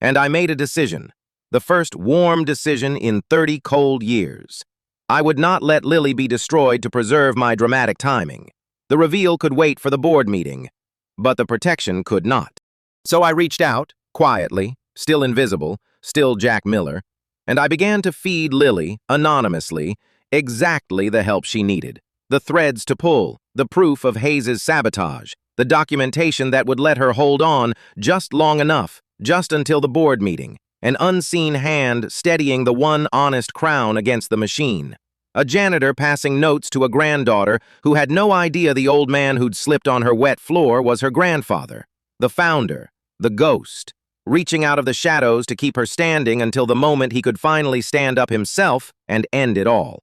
And I made a decision, the first warm decision in 30 cold years. I would not let Lily be destroyed to preserve my dramatic timing. The reveal could wait for the board meeting, but the protection could not. So I reached out, quietly, still invisible, still Jack Miller, and I began to feed Lily, anonymously, exactly the help she needed, the threads to pull, the proof of Hayes' sabotage, the documentation that would let her hold on just long enough, just until the board meeting, an unseen hand steadying the one honest Crowne against the machine. A janitor passing notes to a granddaughter who had no idea the old man who'd slipped on her wet floor was her grandfather, the founder, the ghost, reaching out of the shadows to keep her standing until the moment he could finally stand up himself and end it all.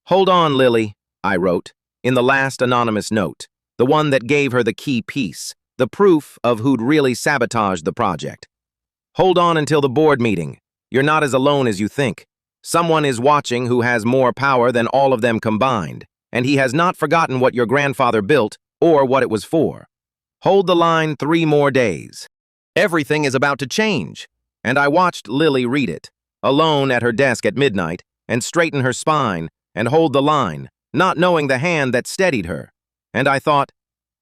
"Hold on, Lily," I wrote, in the last anonymous note, the one that gave her the key piece, the proof of who'd really sabotaged the project. Hold on until the board meeting. You're not as alone as you think. Someone is watching who has more power than all of them combined, and he has not forgotten what your grandfather built or what it was for. Hold the line 3 more days. Everything is about to change. And I watched Lily read it, alone at her desk at midnight, and straighten her spine and hold the line, not knowing the hand that steadied her. And I thought,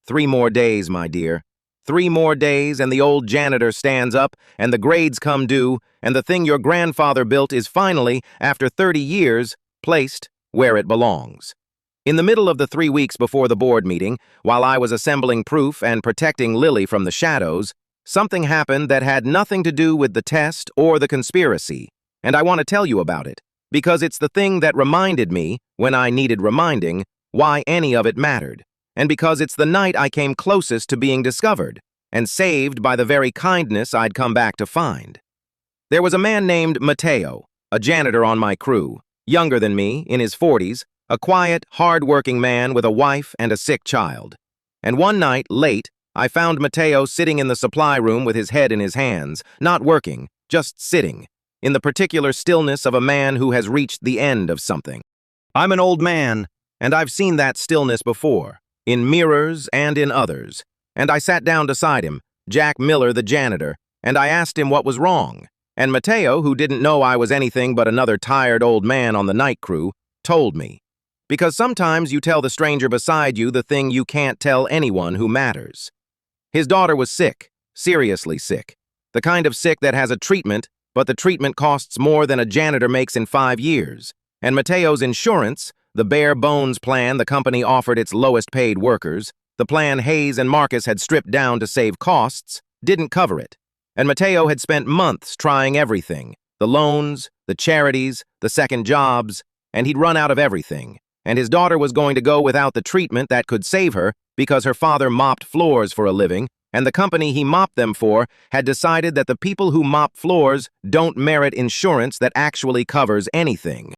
3 more days, my dear. 3 more days, and the old janitor stands up, and the grades come due, and the thing your grandfather built is finally, after 30 years, placed where it belongs. In the middle of the 3 weeks before the board meeting, while I was assembling proof and protecting Lily from the shadows, something happened that had nothing to do with the test or the conspiracy, and I want to tell you about it, because it's the thing that reminded me, when I needed reminding, why any of it mattered. And because it's the night I came closest to being discovered, and saved by the very kindness I'd come back to find. There was a man named Mateo, a janitor on my crew, younger than me, in his 40s, a quiet, hard-working man with a wife and a sick child. And one night, late, I found Mateo sitting in the supply room with his head in his hands, not working, just sitting, in the particular stillness of a man who has reached the end of something. I'm an old man, and I've seen that stillness before, in mirrors and in others, and I sat down beside him, Jack Miller the janitor, and I asked him what was wrong, and Mateo, who didn't know I was anything but another tired old man on the night crew, told me. Because sometimes you tell the stranger beside you the thing you can't tell anyone who matters. His daughter was sick, seriously sick, the kind of sick that has a treatment, but the treatment costs more than a janitor makes in 5 years, and Mateo's insurance, the bare bones plan the company offered its lowest paid workers, the plan Hayes and Marcus had stripped down to save costs, didn't cover it. And Mateo had spent months trying everything, the loans, the charities, the second jobs, and he'd run out of everything. And his daughter was going to go without the treatment that could save her because her father mopped floors for a living, and the company he mopped them for had decided that the people who mop floors don't merit insurance that actually covers anything.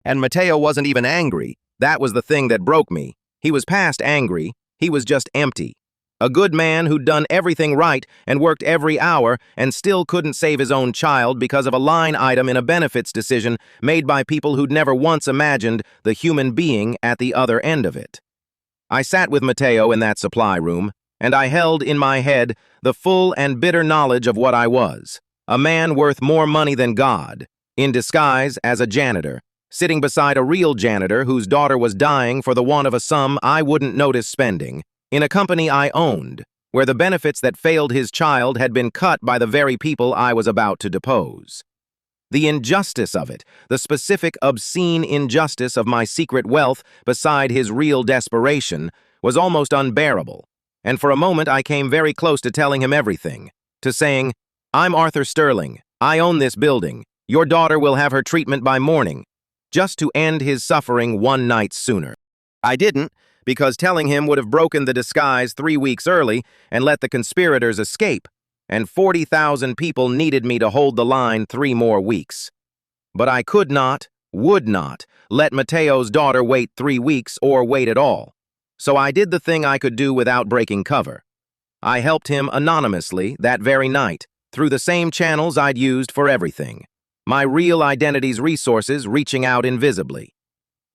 And Mateo wasn't even angry. That was the thing that broke me. He was past angry. He was just empty. A good man who'd done everything right and worked every hour and still couldn't save his own child because of a line item in a benefits decision made by people who'd never once imagined the human being at the other end of it. I sat with Mateo in that supply room, and I held in my head the full and bitter knowledge of what I was, a man worth more money than God, in disguise as a janitor, sitting beside a real janitor whose daughter was dying for the want of a sum I wouldn't notice spending, in a company I owned, where the benefits that failed his child had been cut by the very people I was about to depose. The injustice of it, the specific obscene injustice of my secret wealth beside his real desperation, was almost unbearable, and for a moment I came very close to telling him everything, to saying, "I'm Arthur Sterling, I own this building, your daughter will have her treatment by morning," just to end his suffering one night sooner. I didn't, because telling him would have broken the disguise 3 weeks early and let the conspirators escape, and 40,000 people needed me to hold the line 3 more weeks. But I could not, would not, let Mateo's daughter wait 3 weeks or wait at all. So I did the thing I could do without breaking cover. I helped him anonymously that very night, through the same channels I'd used for everything. My real identity's resources reaching out invisibly.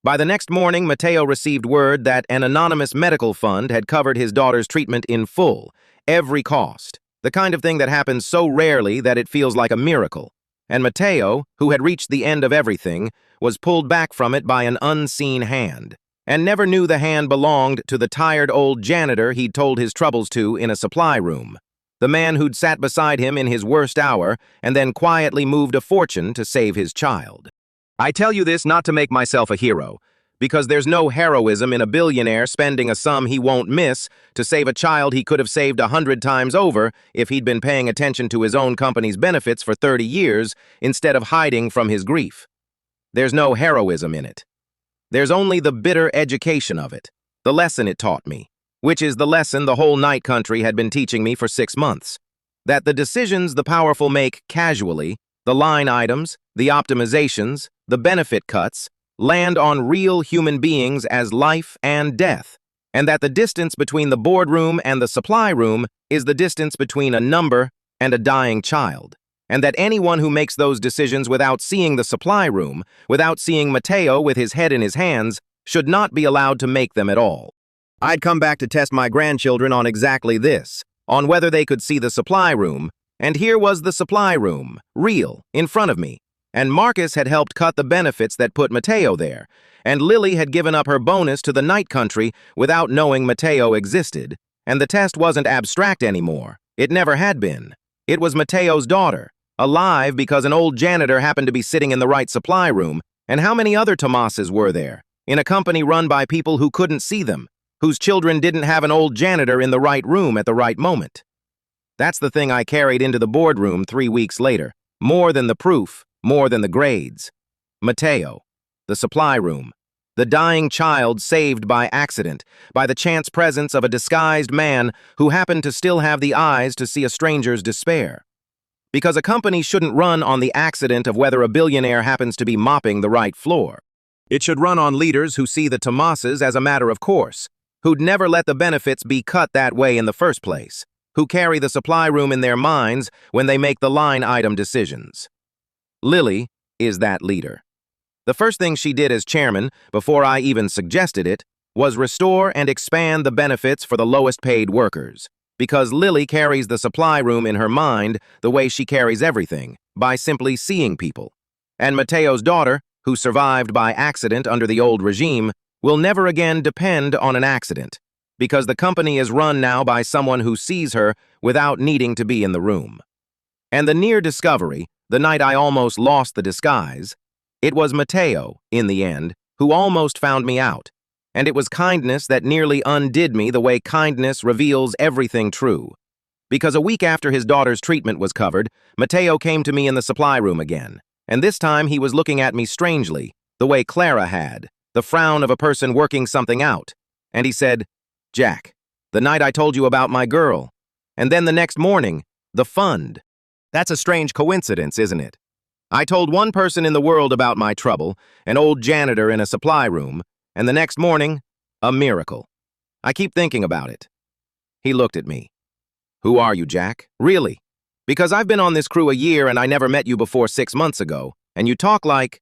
By the next morning, Mateo received word that an anonymous medical fund had covered his daughter's treatment in full, every cost, the kind of thing that happens so rarely that it feels like a miracle. And Mateo, who had reached the end of everything, was pulled back from it by an unseen hand, and never knew the hand belonged to the tired old janitor he'd told his troubles to in a supply room, the man who'd sat beside him in his worst hour and then quietly moved a fortune to save his child. I tell you this not to make myself a hero, because there's no heroism in a billionaire spending a sum he won't miss to save a child he could have saved 100 times over if he'd been paying attention to his own company's benefits for 30 years instead of hiding from his grief. There's no heroism in it. There's only the bitter education of it, the lesson it taught me, which is the lesson the whole night country had been teaching me for 6 months, that the decisions the powerful make casually, the line items, the optimizations, the benefit cuts, land on real human beings as life and death, and that the distance between the boardroom and the supply room is the distance between a number and a dying child, and that anyone who makes those decisions without seeing the supply room, without seeing Mateo with his head in his hands, should not be allowed to make them at all. I'd come back to test my grandchildren on exactly this, on whether they could see the supply room, and here was the supply room, real, in front of me. And Marcus had helped cut the benefits that put Mateo there, and Lily had given up her bonus to the night country without knowing Mateo existed, and the test wasn't abstract anymore. It never had been. It was Mateo's daughter, alive because an old janitor happened to be sitting in the right supply room, and how many other Tomases were there, in a company run by people who couldn't see them, whose children didn't have an old janitor in the right room at the right moment. That's the thing I carried into the boardroom 3 weeks later, more than the proof, more than the grades. Mateo, the supply room, the dying child saved by accident, by the chance presence of a disguised man who happened to still have the eyes to see a stranger's despair. Because a company shouldn't run on the accident of whether a billionaire happens to be mopping the right floor. It should run on leaders who see the Tomases as a matter of course, who'd never let the benefits be cut that way in the first place, who carry the supply room in their minds when they make the line item decisions. Lily is that leader. The first thing she did as chairman, before I even suggested it, was restore and expand the benefits for the lowest paid workers. Because Lily carries the supply room in her mind the way she carries everything, by simply seeing people. And Mateo's daughter, who survived by accident under the old regime, will never again depend on an accident, because the company is run now by someone who sees her without needing to be in the room. And the near discovery, the night I almost lost the disguise, it was Mateo, in the end, who almost found me out. And it was kindness that nearly undid me the way kindness reveals everything true. Because a week after his daughter's treatment was covered, Mateo came to me in the supply room again. And this time he was looking at me strangely, the way Clara had, the frown of a person working something out. And he said, "Jack, the night I told you about my girl. And then the next morning, the fund." That's a strange coincidence, isn't it? I told one person in the world about my trouble, an old janitor in a supply room, and the next morning, a miracle. I keep thinking about it. He looked at me. "Who are you, Jack? Really? Because I've been on this crew a year and I never met you before 6 months ago, and you talk like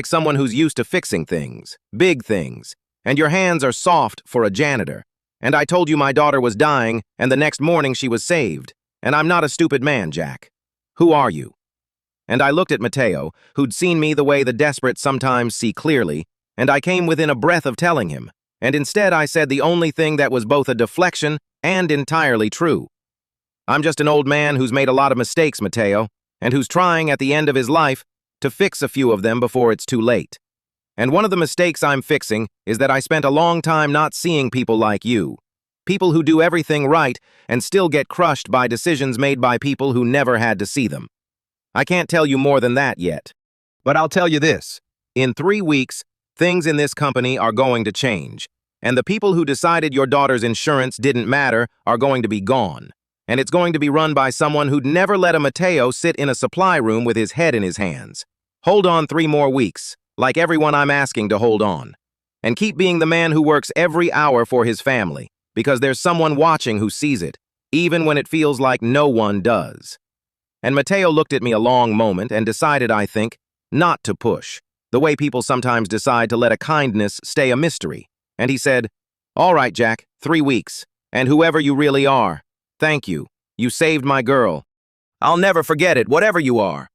someone who's used to fixing things, big things, and your hands are soft for a janitor. And I told you my daughter was dying, and the next morning she was saved. And I'm not a stupid man, Jack. Who are you?" And I looked at Mateo, who'd seen me the way the desperate sometimes see clearly, and I came within a breath of telling him, and instead I said the only thing that was both a deflection and entirely true. "I'm just an old man who's made a lot of mistakes, Mateo, and who's trying at the end of his life to fix a few of them before it's too late. And one of the mistakes I'm fixing is that I spent a long time not seeing people like you. People who do everything right and still get crushed by decisions made by people who never had to see them. I can't tell you more than that yet. But I'll tell you this. In 3 weeks, things in this company are going to change. And the people who decided your daughter's insurance didn't matter are going to be gone. And it's going to be run by someone who'd never let a Mateo sit in a supply room with his head in his hands. Hold on 3 more weeks, like everyone I'm asking to hold on. And keep being the man who works every hour for his family, because there's someone watching who sees it, even when it feels like no one does." And Mateo looked at me a long moment and decided, I think, not to push, the way people sometimes decide to let a kindness stay a mystery. And he said, "All right, Jack, 3 weeks, and whoever you really are, thank you. You saved my girl. I'll never forget it, whatever you are."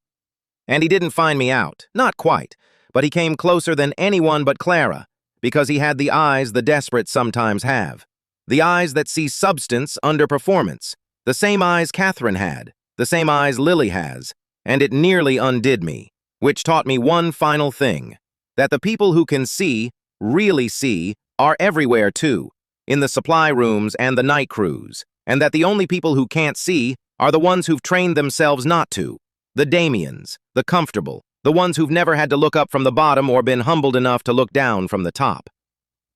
And he didn't find me out, not quite, but he came closer than anyone but Clara, because he had the eyes the desperate sometimes have. The eyes that see substance under performance, the same eyes Catherine had, the same eyes Lily has, and it nearly undid me, which taught me one final thing, that the people who can see, really see, are everywhere too, in the supply rooms and the night crews, and that the only people who can't see are the ones who've trained themselves not to, the Damians, the comfortable, the ones who've never had to look up from the bottom or been humbled enough to look down from the top.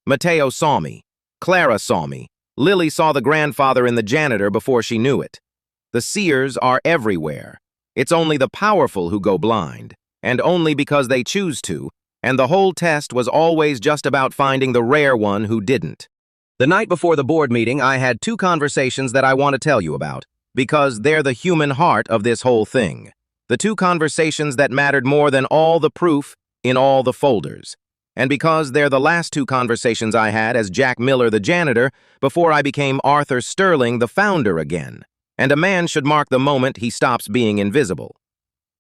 Mateo saw me. Clara saw me. Lily saw the grandfather in the janitor before she knew it. The seers are everywhere. It's only the powerful who go blind, and only because they choose to, and the whole test was always just about finding the rare one who didn't. The night before the board meeting, I had 2 conversations that I want to tell you about. because they're the human heart of this whole thing. The two conversations that mattered more than all the proof in all the folders. And because they're the last two conversations I had as Jack Miller the janitor before I became Arthur Sterling the founder again. And a man should mark the moment he stops being invisible.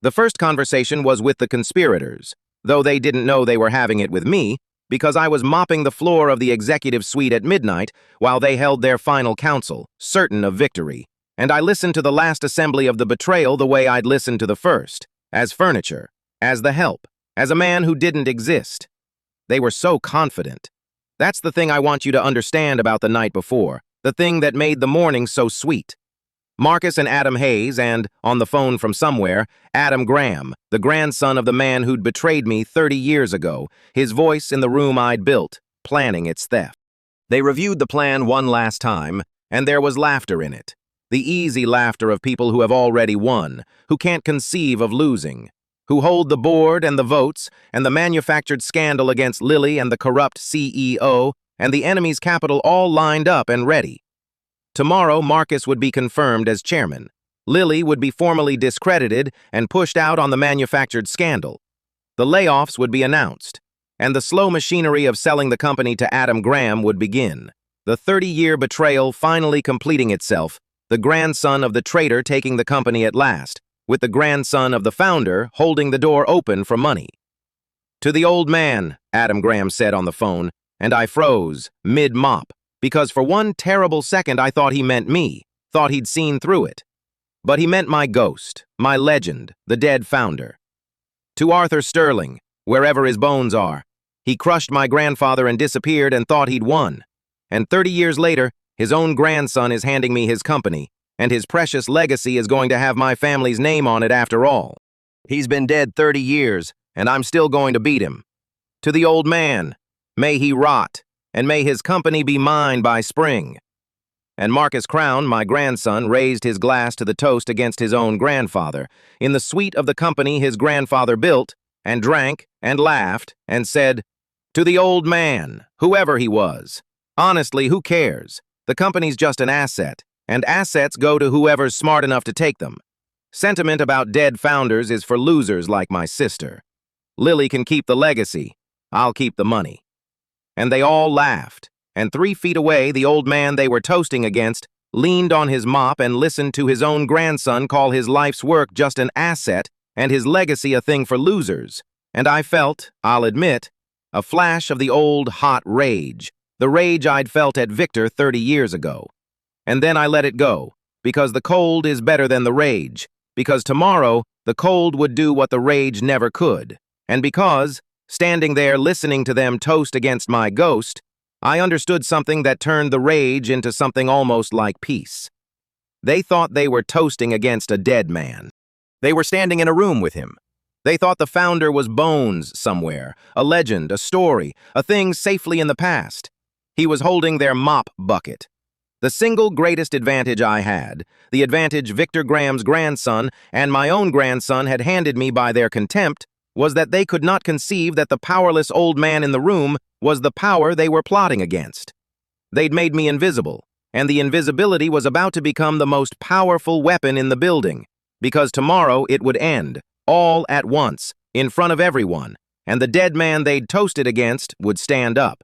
The first conversation was with the conspirators, though they didn't know they were having it with me, because I was mopping the floor of the executive suite at midnight while they held their final council, certain of victory. And I listened to the last assembly of the betrayal the way I'd listened to the first, as furniture, as the help, as a man who didn't exist. They were so confident. That's the thing I want you to understand about the night before, the thing that made the morning so sweet. Marcus and Adam Hayes and, on the phone from somewhere, Adam Graham, the grandson of the man who'd betrayed me 30 years ago, his voice in the room I'd built, planning its theft. They reviewed the plan one last time, and there was laughter in it. The easy laughter of people who have already won, who can't conceive of losing, who hold the board and the votes and the manufactured scandal against Lily and the corrupt CEO and the enemy's capital all lined up and ready. Tomorrow, Marcus would be confirmed as chairman. Lily would be formally discredited and pushed out on the manufactured scandal. The layoffs would be announced, and the slow machinery of selling the company to Adam Graham would begin. The 30-year betrayal finally completing itself, the grandson of the traitor taking the company at last, with the grandson of the founder holding the door open for money. "To the old man," Adam Graham said on the phone, and I froze, mid-mop, because for one terrible second I thought he meant me, thought he'd seen through it. But he meant my ghost, my legend, the dead founder. "To Arthur Sterling, wherever his bones are. He crushed my grandfather and disappeared and thought he'd won. And 30 years later, his own grandson is handing me his company, and his precious legacy is going to have my family's name on it after all. He's been dead 30 years, and I'm still going to beat him. To the old man, may he rot, and may his company be mine by spring." And Marcus Crowne, my grandson, raised his glass to the toast against his own grandfather, in the suite of the company his grandfather built, and drank, and laughed, and said, "To the old man, whoever he was. Honestly, who cares? The company's just an asset, and assets go to whoever's smart enough to take them. Sentiment about dead founders is for losers like my sister. Lily can keep the legacy. I'll keep the money." And they all laughed, and 3 feet away the old man they were toasting against leaned on his mop and listened to his own grandson call his life's work just an asset and his legacy a thing for losers. And I felt, I'll admit, a flash of the old hot rage, the rage I'd felt at Victor 30 years ago. And then I let it go, because the cold is better than the rage, because tomorrow the cold would do what the rage never could, and because, standing there listening to them toast against my ghost, I understood something that turned the rage into something almost like peace. They thought they were toasting against a dead man. They were standing in a room with him. They thought the founder was bones somewhere, a legend, a story, a thing safely in the past. He was holding their mop bucket. The single greatest advantage I had, the advantage Victor Graham's grandson and my own grandson had handed me by their contempt, was that they could not conceive that the powerless old man in the room was the power they were plotting against. They'd made me invisible, and the invisibility was about to become the most powerful weapon in the building, because tomorrow it would end, all at once, in front of everyone, and the dead man they'd toasted against would stand up.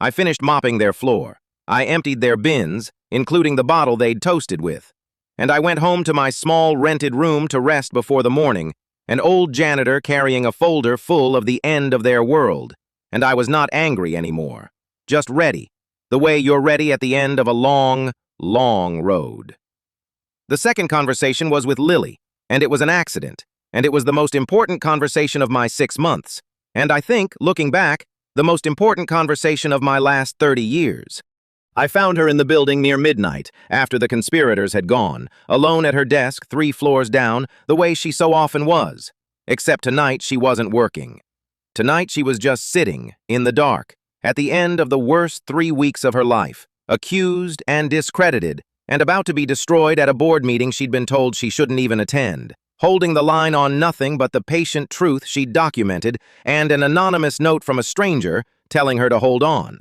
I finished mopping their floor. I emptied their bins, including the bottle they'd toasted with, and I went home to my small rented room to rest before the morning, an old janitor carrying a folder full of the end of their world, and I was not angry anymore, just ready, the way you're ready at the end of a long, long road. The second conversation was with Lily, and it was an accident, and it was the most important conversation of my 6 months, and I think, looking back, the most important conversation of my last 30 years. I found her in the building near midnight, after the conspirators had gone, alone at her desk 3 floors down, the way she so often was. Except tonight she wasn't working. Tonight she was just sitting, in the dark, at the end of the worst 3 weeks of her life, accused and discredited, and about to be destroyed at a board meeting she'd been told she shouldn't even attend, holding the line on nothing but the patient truth she'd documented and an anonymous note from a stranger telling her to hold on.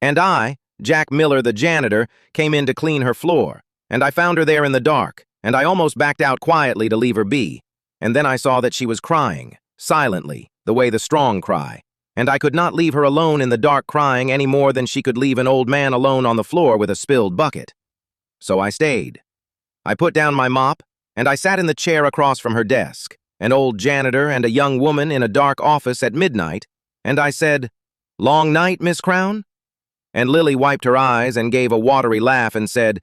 And I, Jack Miller the janitor, came in to clean her floor, And I found her there in the dark, and I almost backed out quietly to leave her be. And then I saw that she was crying, silently, the way the strong cry. And I could not leave her alone in the dark crying any more than she could leave an old man alone on the floor with a spilled bucket. So I stayed. I put down my mop, and I sat in the chair across from her desk, an old janitor and a young woman in a dark office at midnight, and I said, "Long night, Miss Crowne?" And Lily wiped her eyes and gave a watery laugh and said,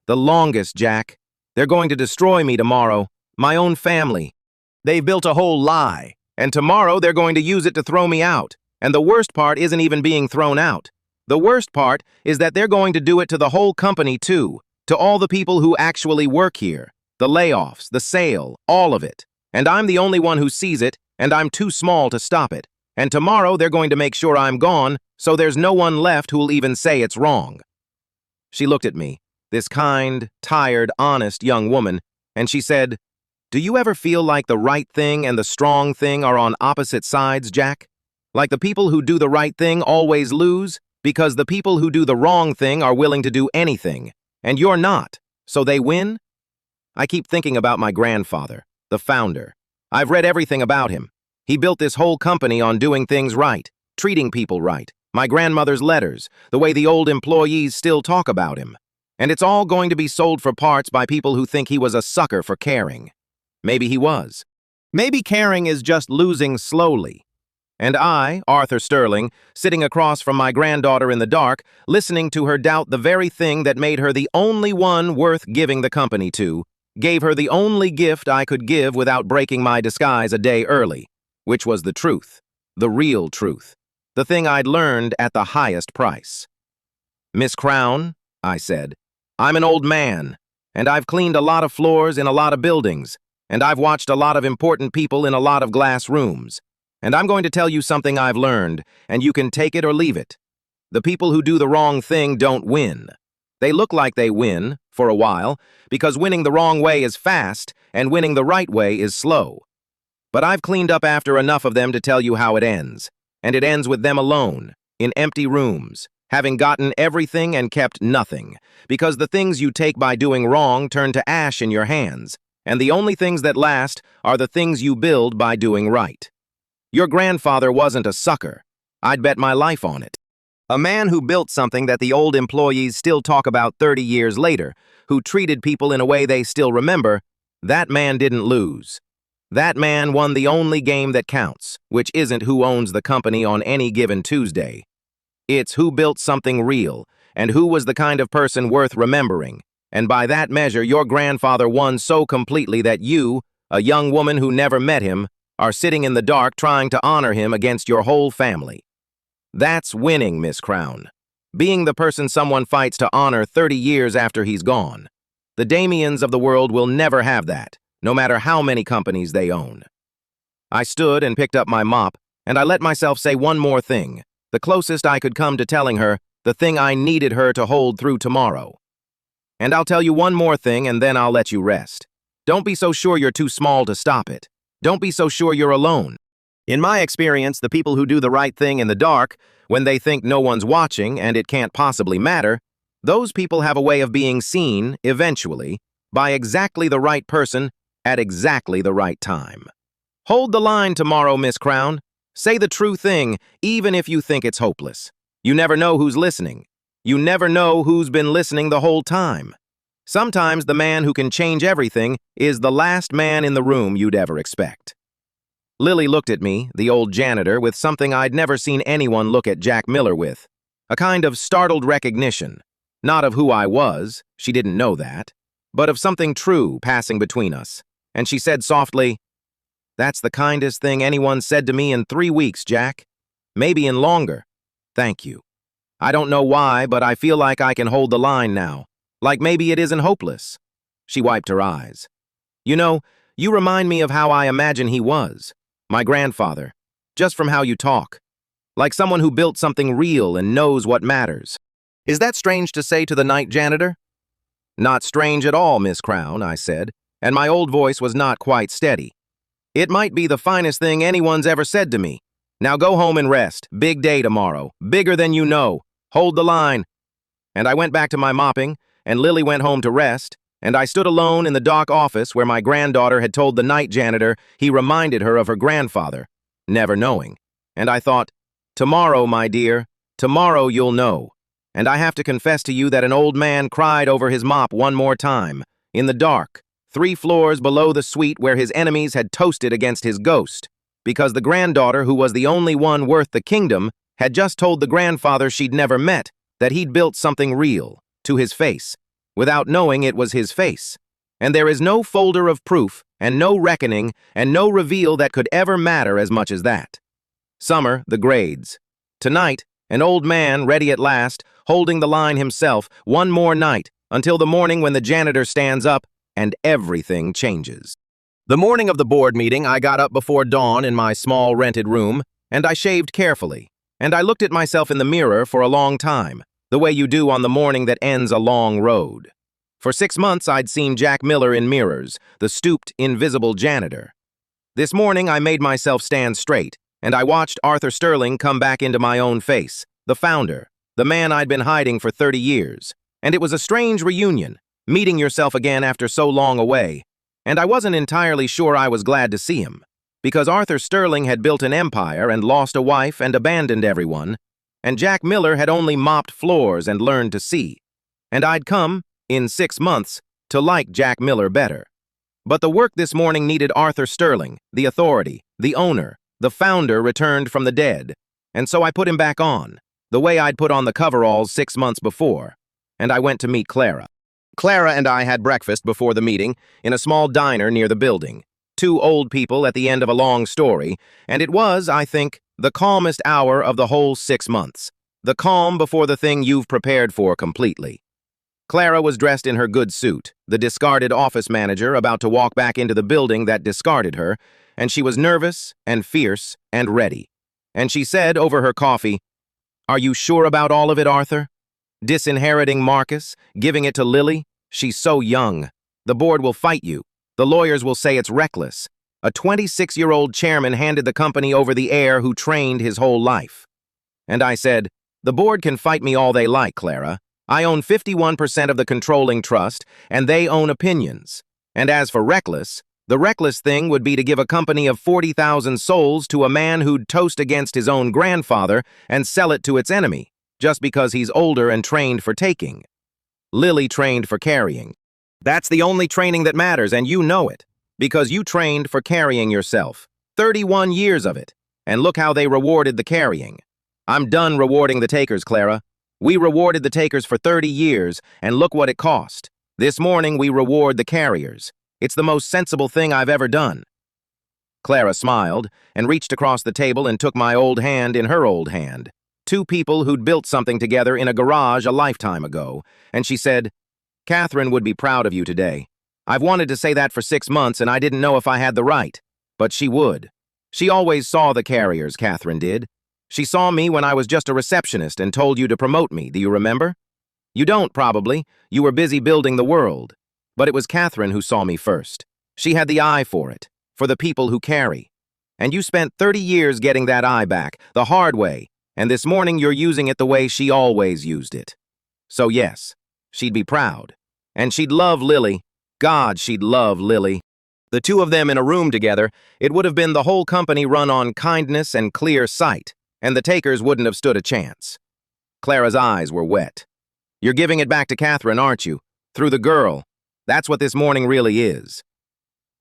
"The longest, Jack. They're going to destroy me tomorrow, my own family. They've built a whole lie, and tomorrow they're going to use it to throw me out. And the worst part isn't even being thrown out. The worst part is that they're going to do it to the whole company too, to all the people who actually work here, the layoffs, the sale, all of it. And I'm the only one who sees it, and I'm too small to stop it. And tomorrow they're going to make sure I'm gone, so there's no one left who'll even say it's wrong." She looked at me, this kind, tired, honest young woman, and she said, "Do you ever feel like the right thing and the strong thing are on opposite sides, Jack? Like the people who do the right thing always lose, because the people who do the wrong thing are willing to do anything, and you're not, so they win?" I keep thinking about my grandfather, the founder. I've read everything about him. He built this whole company on doing things right, treating people right. My grandmother's letters, the way the old employees still talk about him. And it's all going to be sold for parts by people who think he was a sucker for caring. Maybe he was. Maybe caring is just losing slowly. And I, Arthur Sterling, sitting across from my granddaughter in the dark, listening to her doubt the very thing that made her the only one worth giving the company to, gave her the only gift I could give without breaking my disguise a day early, which was the truth, the real truth, the thing I'd learned at the highest price. "Miss Crowne," I said, "I'm an old man, and I've cleaned a lot of floors in a lot of buildings, and I've watched a lot of important people in a lot of glass rooms. And I'm going to tell you something I've learned, and you can take it or leave it. The people who do the wrong thing don't win. They look like they win, for a while, because winning the wrong way is fast, and winning the right way is slow. But I've cleaned up after enough of them to tell you how it ends. And it ends with them alone, in empty rooms, having gotten everything and kept nothing, because the things you take by doing wrong turn to ash in your hands, and the only things that last are the things you build by doing right. Your grandfather wasn't a sucker. I'd bet my life on it. A man who built something that the old employees still talk about 30 years later, who treated people in a way they still remember, that man didn't lose. That man won the only game that counts, which isn't who owns the company on any given Tuesday. It's who built something real, and who was the kind of person worth remembering. And by that measure, your grandfather won so completely that you, a young woman who never met him, are sitting in the dark trying to honor him against your whole family. That's winning, Miss Crowne. Being the person someone fights to honor 30 years after he's gone. The Damians of the world will never have that, no matter how many companies they own. I stood and picked up my mop, and I let myself say one more thing, the closest I could come to telling her the thing I needed her to hold through tomorrow. And I'll tell you one more thing, and then I'll let you rest. Don't be so sure you're too small to stop it. Don't be so sure you're alone. In my experience, the people who do the right thing in the dark, when they think no one's watching and it can't possibly matter, those people have a way of being seen, eventually, by exactly the right person at exactly the right time. Hold the line tomorrow, Miss Crowne. Say the true thing, even if you think it's hopeless. You never know who's listening. You never know who's been listening the whole time. Sometimes the man who can change everything is the last man in the room you'd ever expect. Lily looked at me, the old janitor, with something I'd never seen anyone look at Jack Miller with. A kind of startled recognition. Not of who I was, she didn't know that, but of something true passing between us. And she said softly, "That's the kindest thing anyone said to me in 3 weeks, Jack. Maybe in longer. Thank you. I don't know why, but I feel like I can hold the line now. Like maybe it isn't hopeless." She wiped her eyes. "You know, you remind me of how I imagine he was. My grandfather. Just from how you talk. Like someone who built something real and knows what matters." "Is that strange to say to the night janitor?" "Not strange at all, Miss Crowne," I said, and my old voice was not quite steady. "It might be the finest thing anyone's ever said to me. Now go home and rest. Big day tomorrow. Bigger than you know. Hold the line." And I went back to my mopping, and Lily went home to rest, and I stood alone in the dock office where my granddaughter had told the night janitor he reminded her of her grandfather, never knowing. And I thought, tomorrow, my dear, tomorrow you'll know. And I have to confess to you that an old man cried over his mop one more time, in the dark, 3 floors below the suite where his enemies had toasted against his ghost, because the granddaughter, who was the only one worth the kingdom, had just told the grandfather she'd never met that he'd built something real, to his face, without knowing it was his face. And there is no folder of proof, and no reckoning, and no reveal that could ever matter as much as that. Summer, the grades. Tonight, an old man, ready at last, holding the line himself, one more night, until the morning when the janitor stands up, and everything changes. The morning of the board meeting, I got up before dawn in my small rented room, and I shaved carefully, and I looked at myself in the mirror for a long time, the way you do on the morning that ends a long road. For 6 months, I'd seen Jack Miller in mirrors, the stooped, invisible janitor. This morning, I made myself stand straight, and I watched Arthur Sterling come back into my own face, the founder, the man I'd been hiding for 30 years. And it was a strange reunion, meeting yourself again after so long away. And I wasn't entirely sure I was glad to see him, because Arthur Sterling had built an empire and lost a wife and abandoned everyone, and Jack Miller had only mopped floors and learned to see. And I'd come, in 6 months, to like Jack Miller better. But the work this morning needed Arthur Sterling, the authority, the owner, the founder returned from the dead, and so I put him back on, the way I'd put on the coveralls 6 months before, and I went to meet Clara. Clara and I had breakfast before the meeting in a small diner near the building, 2 old people at the end of a long story, and it was, I think, the calmest hour of the whole 6 months, the calm before the thing you've prepared for completely. Clara was dressed in her good suit, the discarded office manager about to walk back into the building that discarded her, and she was nervous and fierce and ready. And she said over her coffee, "Are you sure about all of it, Arthur? Disinheriting Marcus, giving it to Lily? She's so young. The board will fight you. The lawyers will say it's reckless. A 26-year-old chairman handed the company over the heir who trained his whole life." And I said, "The board can fight me all they like, Clara. I own 51% of the controlling trust, and they own opinions. And as for reckless, the reckless thing would be to give a company of 40,000 souls to a man who'd toast against his own grandfather and sell it to its enemy, just because he's older and trained for taking. Lily trained for carrying. That's the only training that matters, and you know it, because you trained for carrying yourself. 31 years of it. And look how they rewarded the carrying. I'm done rewarding the takers, Clara. We rewarded the takers for 30 years, and look what it cost. This morning, we reward the carriers. It's the most sensible thing I've ever done." Clara smiled and reached across the table and took my old hand in her old hand. 2 people who'd built something together in a garage a lifetime ago. And she said, "Catherine would be proud of you today. I've wanted to say that for 6 months, and I didn't know if I had the right. But she would. She always saw the carriers, Catherine did. She saw me when I was just a receptionist and told you to promote me, do you remember? You don't, probably. You were busy building the world. But it was Catherine who saw me first. She had the eye for it, for the people who carry. And you spent 30 years getting that eye back, the hard way, and this morning you're using it the way she always used it. So yes, she'd be proud. And she'd love Lily. God, she'd love Lily. The 2 of them in a room together, it would have been the whole company run on kindness and clear sight, and the takers wouldn't have stood a chance." Clara's eyes were wet. "You're giving it back to Catherine, aren't you? Through the girl. That's what this morning really is."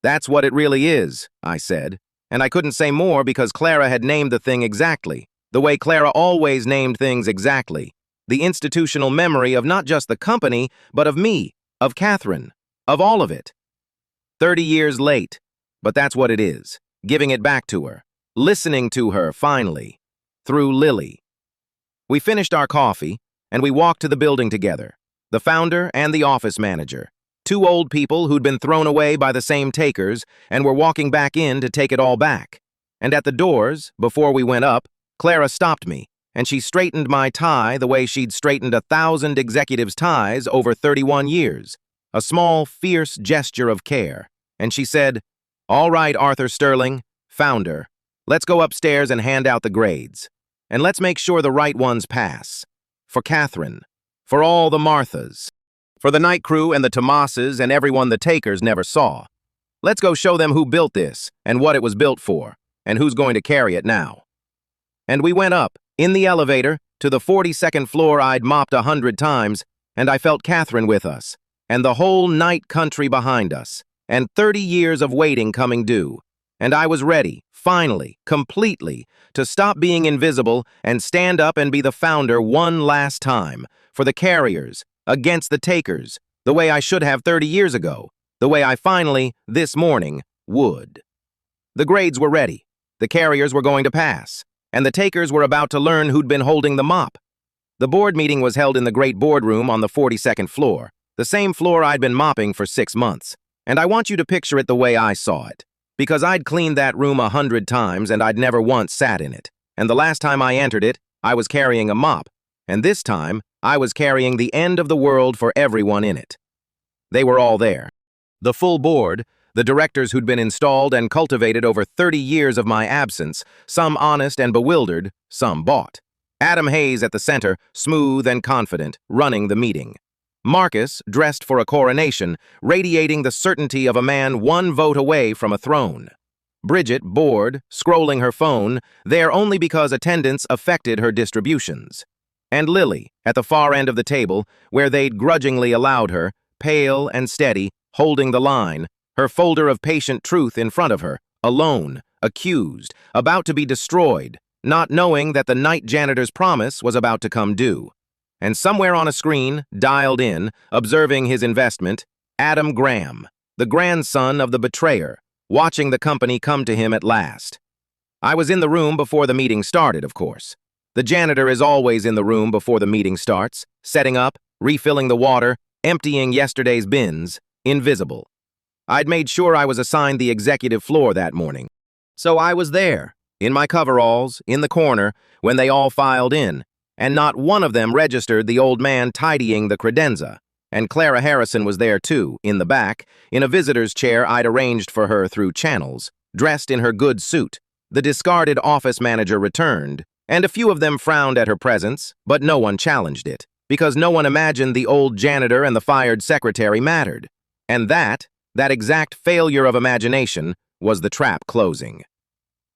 "That's what it really is," I said, and I couldn't say more because Clara had named the thing exactly, the way Clara always named things exactly, the institutional memory of not just the company, but of me, of Catherine, of all of it. 30 years late, but that's what it is, giving it back to her, listening to her, finally. Through Lily. We finished our coffee, and we walked to the building together, the founder and the office manager, 2 old people who'd been thrown away by the same takers and were walking back in to take it all back. And at the doors, before we went up, Clara stopped me, and she straightened my tie the way she'd straightened 1,000 executives' ties over 31 years, a small, fierce gesture of care. And she said, "All right, Arthur Sterling, founder, let's go upstairs and hand out the grades. And let's make sure the right ones pass. For Catherine. For all the Marthas." For the night crew and the Tomases and everyone the takers never saw. Let's go show them who built this and what it was built for, and who's going to carry it now. And we went up, in the elevator, to the 42nd floor I'd mopped 100 times, and I felt Catherine with us, and the whole night country behind us, and 30 years of waiting coming due. And I was ready, finally, completely, to stop being invisible and stand up and be the founder one last time, for the carriers, against the takers, the way I should have 30 years ago, the way I finally, this morning, would. The grades were ready, the carriers were going to pass, and the takers were about to learn who'd been holding the mop. The board meeting was held in the great boardroom on the 42nd floor, the same floor I'd been mopping for 6 months, and I want you to picture it the way I saw it. Because I'd cleaned that room 100 times and I'd never once sat in it. And the last time I entered it, I was carrying a mop. And this time, I was carrying the end of the world for everyone in it. They were all there. The full board, the directors who'd been installed and cultivated over 30 years of my absence, some honest and bewildered, some bought. Adam Hayes at the center, smooth and confident, running the meeting. Marcus, dressed for a coronation, radiating the certainty of a man one vote away from a throne. Bridget, bored, scrolling her phone, there only because attendance affected her distributions. And Lily, at the far end of the table, where they'd grudgingly allowed her, pale and steady, holding the line, her folder of patient truth in front of her, alone, accused, about to be destroyed, not knowing that the night janitor's promise was about to come due. And somewhere on a screen, dialed in, observing his investment, Adam Graham, the grandson of the betrayer, watching the company come to him at last. I was in the room before the meeting started, of course. The janitor is always in the room before the meeting starts, setting up, refilling the water, emptying yesterday's bins, invisible. I'd made sure I was assigned the executive floor that morning. So I was there, in my coveralls, in the corner, when they all filed in, and not one of them registered the old man tidying the credenza. And Clara Harrison was there too, in the back, in a visitor's chair I'd arranged for her through channels, dressed in her good suit. The discarded office manager returned, and a few of them frowned at her presence, but no one challenged it, because no one imagined the old janitor and the fired secretary mattered. And that exact failure of imagination, was the trap closing.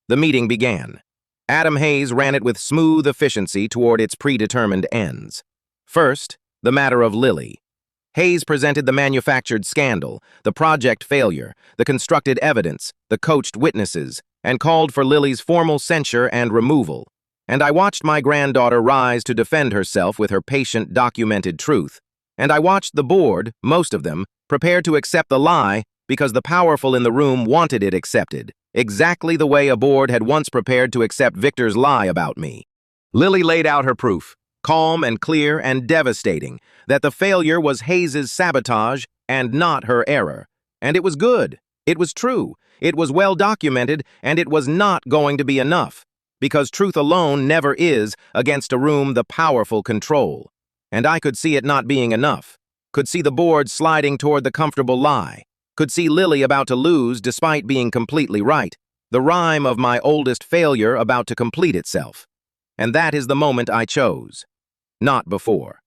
The meeting began. Adam Hayes ran it with smooth efficiency toward its predetermined ends. First, the matter of Lily. Hayes presented the manufactured scandal, the project failure, the constructed evidence, the coached witnesses, and called for Lily's formal censure and removal. And I watched my granddaughter rise to defend herself with her patient, documented truth. And I watched the board, most of them, prepare to accept the lie because the powerful in the room wanted it accepted. Exactly the way a board had once prepared to accept Victor's lie about me. Lily laid out her proof, calm and clear and devastating, that the failure was Hayes's sabotage and not her error. And it was good. It was true. It was well documented, and it was not going to be enough, because truth alone never is against a room the powerful control. And I could see it not being enough. Could see the board sliding toward the comfortable lie. Could see Lily about to lose despite being completely right, the rhyme of my oldest failure about to complete itself. And that is the moment I chose. Not before.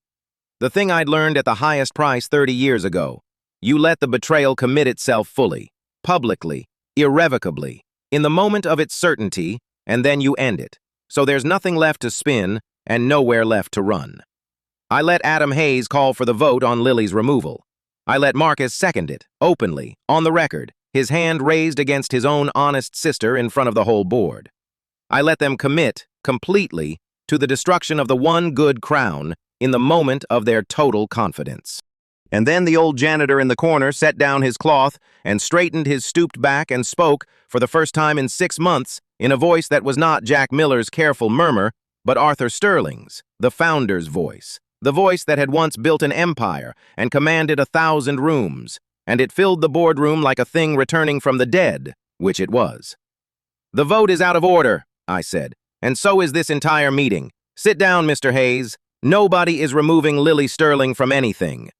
The thing I'd learned at the highest price 30 years ago. You let the betrayal commit itself fully, publicly, irrevocably, in the moment of its certainty, and then you end it. So there's nothing left to spin and nowhere left to run. I let Adam Hayes call for the vote on Lily's removal. I let Marcus second it, openly, on the record, his hand raised against his own honest sister in front of the whole board. I let them commit, completely, to the destruction of the one good Crowne in the moment of their total confidence. And then the old janitor in the corner set down his cloth and straightened his stooped back and spoke, for the first time in 6 months, in a voice that was not Jack Miller's careful murmur, but Arthur Sterling's, the founder's voice. The voice that had once built an empire and commanded 1,000 rooms, and it filled the boardroom like a thing returning from the dead, which it was. "The vote is out of order," I said, "and so is this entire meeting. Sit down, Mr. Hayes. Nobody is removing Lily Sterling from anything."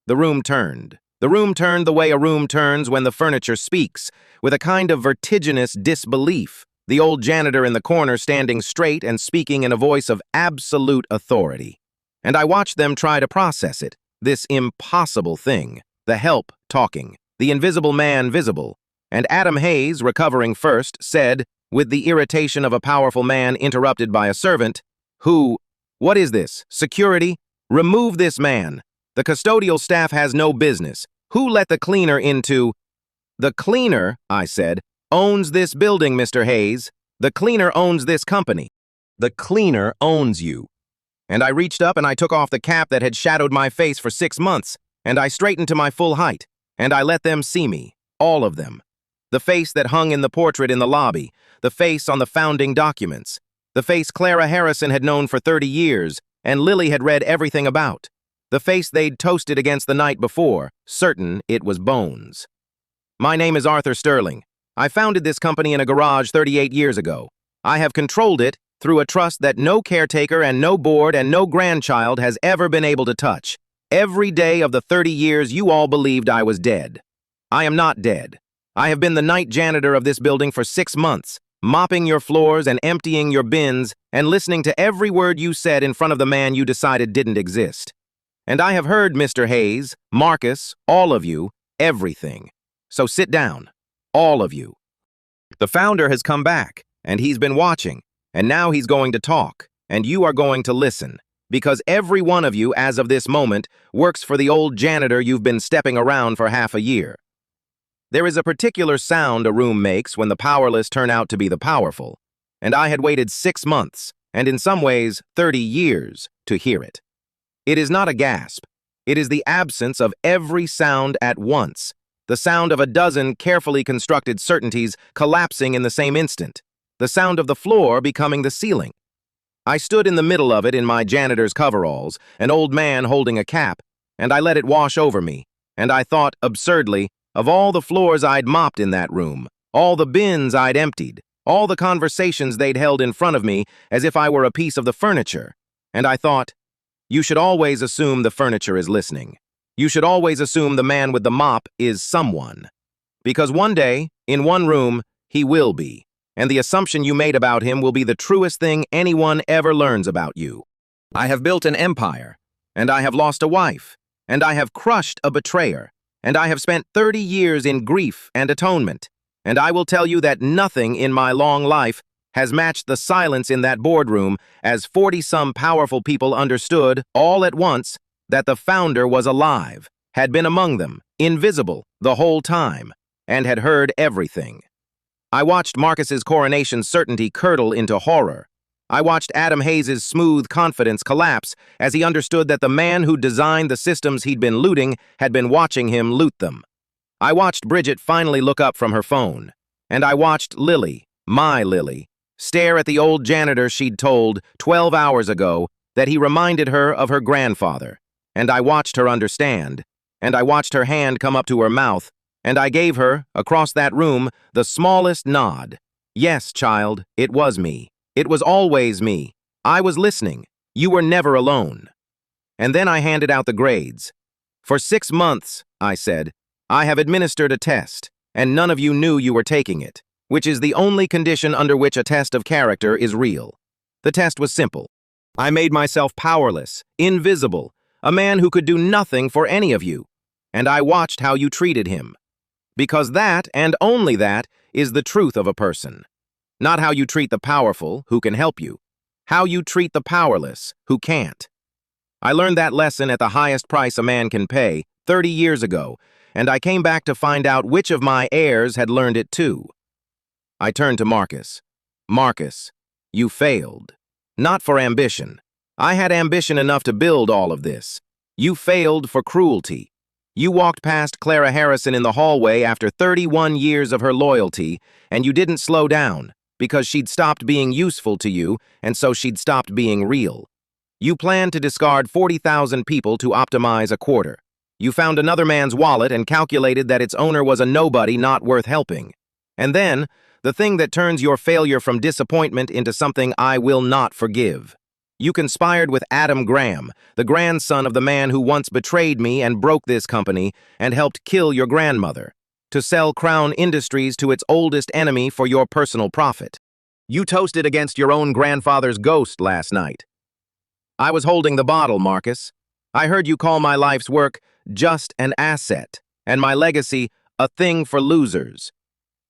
The room turned. The room turned the way a room turns when the furniture speaks, with a kind of vertiginous disbelief, the old janitor in the corner standing straight and speaking in a voice of absolute authority. And I watched them try to process it, This impossible thing, the help talking, the invisible man visible. And Adam Hayes, recovering first, said, with the irritation of a powerful man interrupted by a servant, What is this? Security? Remove this man. The custodial staff has no business. Who let the cleaner into—" "The cleaner," I said, "owns this building, Mr. Hayes. The cleaner owns this company. The cleaner owns you." And I reached up and I took off the cap that had shadowed my face for 6 months, and I straightened to my full height, and I let them see me, all of them. The face that hung in the portrait in the lobby, the face on the founding documents, the face Clara Harrison had known for 30 years, and Lily had read everything about, the face they'd toasted against the night before, certain it was Bones. My name is Arthur Sterling. I founded this company in a garage 38 years ago. I have controlled it through a trust that no caretaker and no board and no grandchild has ever been able to touch. Every day of the 30 years you all believed I was dead. I am not dead. I have been the night janitor of this building for 6 months, mopping your floors and emptying your bins and listening to every word you said in front of the man you decided didn't exist. And I have heard, Mr. Hayes, Marcus, all of you, everything. So sit down, all of you. The founder has come back, and he's been watching, and now he's going to talk, and you are going to listen, because every one of you, as of this moment, works for the old janitor you've been stepping around for half a year. There is a particular sound a room makes when the powerless turn out to be the powerful, and I had waited 6 months, and in some ways 30 years, to hear it. It is not a gasp. It is the absence of every sound at once, the sound of a dozen carefully constructed certainties collapsing in the same instant, the sound of the floor becoming the ceiling. I stood in the middle of it in my janitor's coveralls, an old man holding a cap, and I let it wash over me, and I thought, absurdly, of all the floors I'd mopped in that room, all the bins I'd emptied, all the conversations they'd held in front of me as if I were a piece of the furniture, and I thought, you should always assume the furniture is listening. You should always assume the man with the mop is someone. Because one day, in one room, he will be, and the assumption you made about him will be the truest thing anyone ever learns about you. I have built an empire, and I have lost a wife, and I have crushed a betrayer, and I have spent 30 years in grief and atonement, and I will tell you that nothing in my long life has matched the silence in that boardroom as 40-some powerful people understood, all at once, that the founder was alive, had been among them, invisible, the whole time, and had heard everything. I watched Marcus's coronation certainty curdle into horror. I watched Adam Hayes' smooth confidence collapse as he understood that the man who designed the systems he'd been looting had been watching him loot them. I watched Bridget finally look up from her phone. And I watched Lily, my Lily, stare at the old janitor she'd told 12 hours ago that he reminded her of her grandfather. And I watched her understand. And I watched her hand come up to her mouth. And I gave her, across that room, the smallest nod. Yes, child, it was me. It was always me. I was listening. You were never alone. And then I handed out the grades. For 6 months, I said, I have administered a test, and none of you knew you were taking it, which is the only condition under which a test of character is real. The test was simple. I made myself powerless, invisible, a man who could do nothing for any of you, and I watched how you treated him. Because that, and only that, is the truth of a person. Not how you treat the powerful, who can help you. How you treat the powerless, who can't. I learned that lesson at the highest price a man can pay, 30 years ago, and I came back to find out which of my heirs had learned it too. I turned to Marcus. Marcus, you failed. Not for ambition. I had ambition enough to build all of this. You failed for cruelty. You walked past Clara Harrison in the hallway after 31 years of her loyalty, and you didn't slow down, because she'd stopped being useful to you, and so she'd stopped being real. You planned to discard 40,000 people to optimize a quarter. You found another man's wallet and calculated that its owner was a nobody not worth helping. And then, the thing that turns your failure from disappointment into something I will not forgive. You conspired with Adam Graham, the grandson of the man who once betrayed me and broke this company and helped kill your grandmother, to sell Crowne Industries to its oldest enemy for your personal profit. You toasted against your own grandfather's ghost last night. I was holding the bottle, Marcus. I heard you call my life's work just an asset, and my legacy a thing for losers.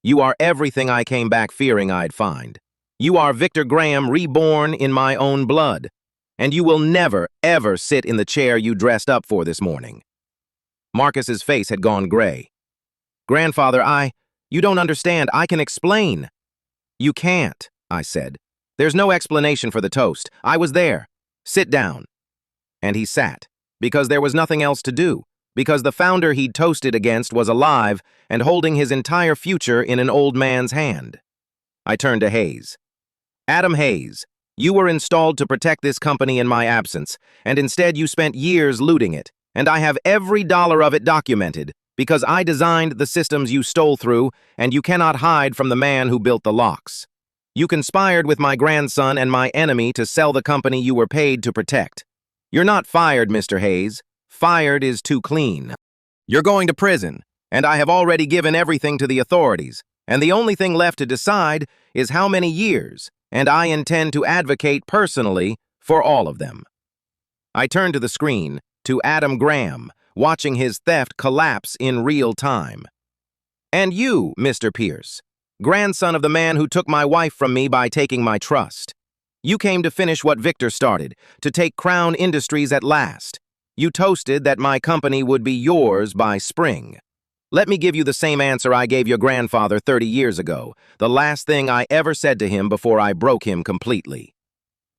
You are everything I came back fearing I'd find. You are Victor Graham reborn in my own blood, and you will never, ever sit in the chair you dressed up for this morning." Marcus's face had gone gray. "Grandfather, you don't understand. I can explain." "You can't," I said. "There's no explanation for the toast. I was there. Sit down." And he sat, because there was nothing else to do, because the founder he'd toasted against was alive and holding his entire future in an old man's hand. I turned to Hayes. "Adam Hayes, you were installed to protect this company in my absence, and instead you spent years looting it, and I have every dollar of it documented, because I designed the systems you stole through, and you cannot hide from the man who built the locks. You conspired with my grandson and my enemy to sell the company you were paid to protect. You're not fired, Mr. Hayes. Fired is too clean. You're going to prison, and I have already given everything to the authorities, and the only thing left to decide is how many years, and I intend to advocate personally for all of them." I turned to the screen, to Adam Graham, watching his theft collapse in real time. "And you, Mr. Pierce, grandson of the man who took my wife from me by taking my trust. You came to finish what Victor started, to take Crowne Industries at last. You toasted that my company would be yours by spring. Let me give you the same answer I gave your grandfather 30 years ago, the last thing I ever said to him before I broke him completely.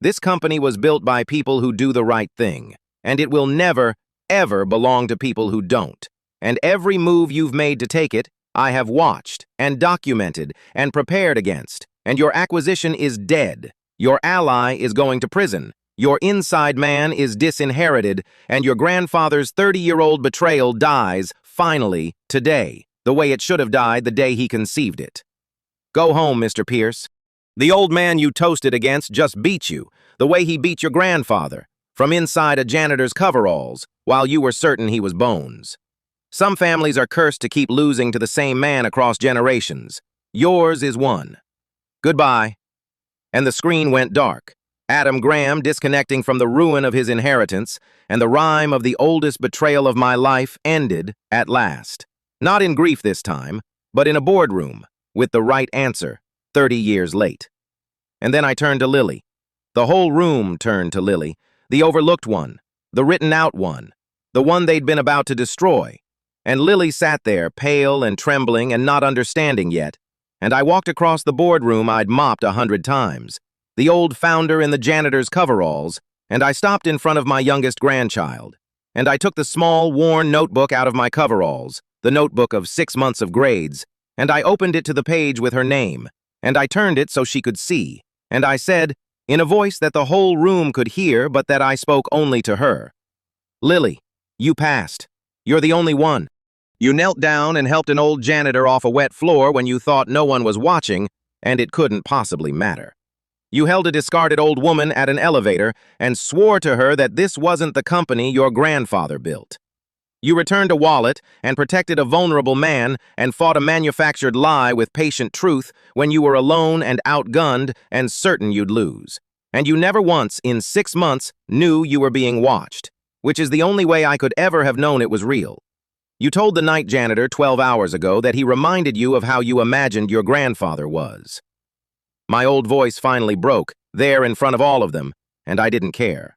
This company was built by people who do the right thing, and it will never, ever belong to people who don't. And every move you've made to take it, I have watched and documented and prepared against, and your acquisition is dead. Your ally is going to prison. Your inside man is disinherited, and your grandfather's 30-year-old betrayal dies, finally, today, the way it should have died the day he conceived it. Go home, Mr. Pierce. The old man you toasted against just beat you, the way he beat your grandfather, from inside a janitor's coveralls, while you were certain he was bones. Some families are cursed to keep losing to the same man across generations. Yours is one. Goodbye." And the screen went dark. Adam Graham disconnecting from the ruin of his inheritance, and the rhyme of the oldest betrayal of my life ended at last. Not in grief this time, but in a boardroom, with the right answer, 30 years late. And then I turned to Lily. The whole room turned to Lily, the overlooked one, the written out one, the one they'd been about to destroy. And Lily sat there, pale and trembling and not understanding yet, and I walked across the boardroom I'd mopped 100 times, the old founder in the janitor's coveralls, and I stopped in front of my youngest grandchild. And I took the small, worn notebook out of my coveralls, the notebook of 6 months of grades, and I opened it to the page with her name, and I turned it so she could see, and I said, in a voice that the whole room could hear but that I spoke only to her, "Lily, you passed. You're the only one. You knelt down and helped an old janitor off a wet floor when you thought no one was watching, and it couldn't possibly matter. You held a discarded old woman at an elevator and swore to her that this wasn't the company your grandfather built. You returned a wallet and protected a vulnerable man and fought a manufactured lie with patient truth when you were alone and outgunned and certain you'd lose. And you never once, in 6 months, knew you were being watched, which is the only way I could ever have known it was real. You told the night janitor 12 hours ago that he reminded you of how you imagined your grandfather was." My old voice finally broke, there in front of all of them, and I didn't care.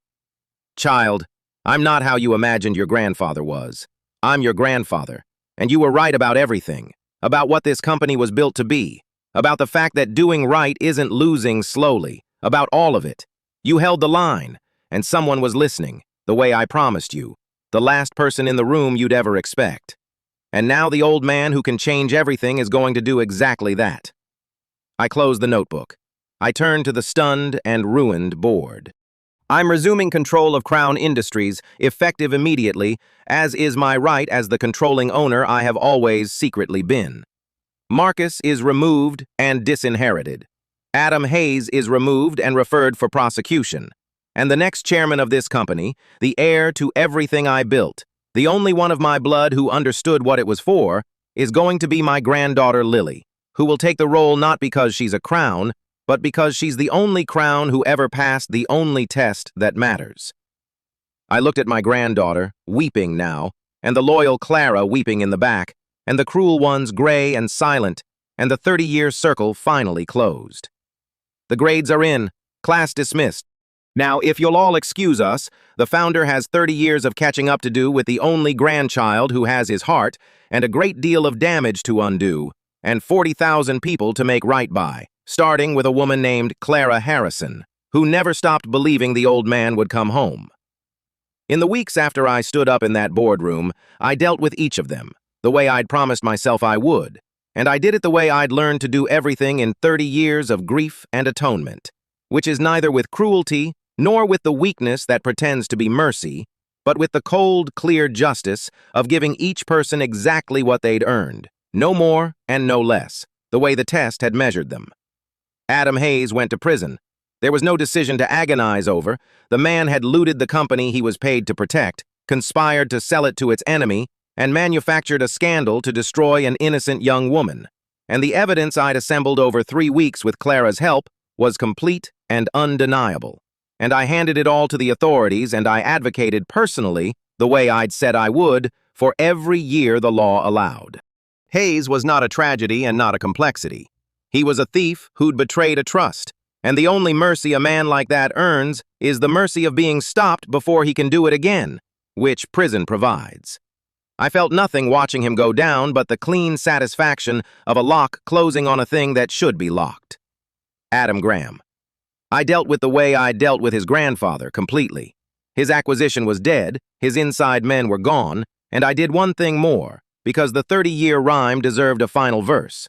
"Child, I'm not how you imagined your grandfather was. I'm your grandfather, and you were right about everything, about what this company was built to be, about the fact that doing right isn't losing slowly, about all of it. You held the line, and someone was listening, the way I promised you, the last person in the room you'd ever expect. And now the old man who can change everything is going to do exactly that." I closed the notebook. I turned to the stunned and ruined board. "I'm resuming control of Crowne Industries, effective immediately, as is my right as the controlling owner I have always secretly been. Marcus is removed and disinherited. Adam Hayes is removed and referred for prosecution. And the next chairman of this company, the heir to everything I built, the only one of my blood who understood what it was for, is going to be my granddaughter Lily, who will take the role not because she's a Crowne, but because she's the only Crowne who ever passed the only test that matters." I looked at my granddaughter, weeping now, and the loyal Clara weeping in the back, and the cruel ones gray and silent, and the 30-year circle finally closed. The grades are in, class dismissed. Now, if you'll all excuse us, the founder has 30 years of catching up to do with the only grandchild who has his heart, and a great deal of damage to undo, and 40,000 people to make right by, starting with a woman named Clara Harrison, who never stopped believing the old man would come home. In the weeks after I stood up in that boardroom, I dealt with each of them, the way I'd promised myself I would, and I did it the way I'd learned to do everything in 30 years of grief and atonement, which is neither with cruelty nor with the weakness that pretends to be mercy, but with the cold, clear justice of giving each person exactly what they'd earned, no more and no less, the way the test had measured them. Adam Hayes went to prison. There was no decision to agonize over. The man had looted the company he was paid to protect, conspired to sell it to its enemy, and manufactured a scandal to destroy an innocent young woman. And the evidence I'd assembled over 3 weeks with Clara's help was complete and undeniable. And I handed it all to the authorities, and I advocated personally, the way I'd said I would, for every year the law allowed. Hayes was not a tragedy and not a complexity. He was a thief who'd betrayed a trust, and the only mercy a man like that earns is the mercy of being stopped before he can do it again, which prison provides. I felt nothing watching him go down but the clean satisfaction of a lock closing on a thing that should be locked. Adam Graham. I dealt with the way I dealt with his grandfather completely. His acquisition was dead, his inside men were gone, and I did one thing more, because the 30-year rhyme deserved a final verse.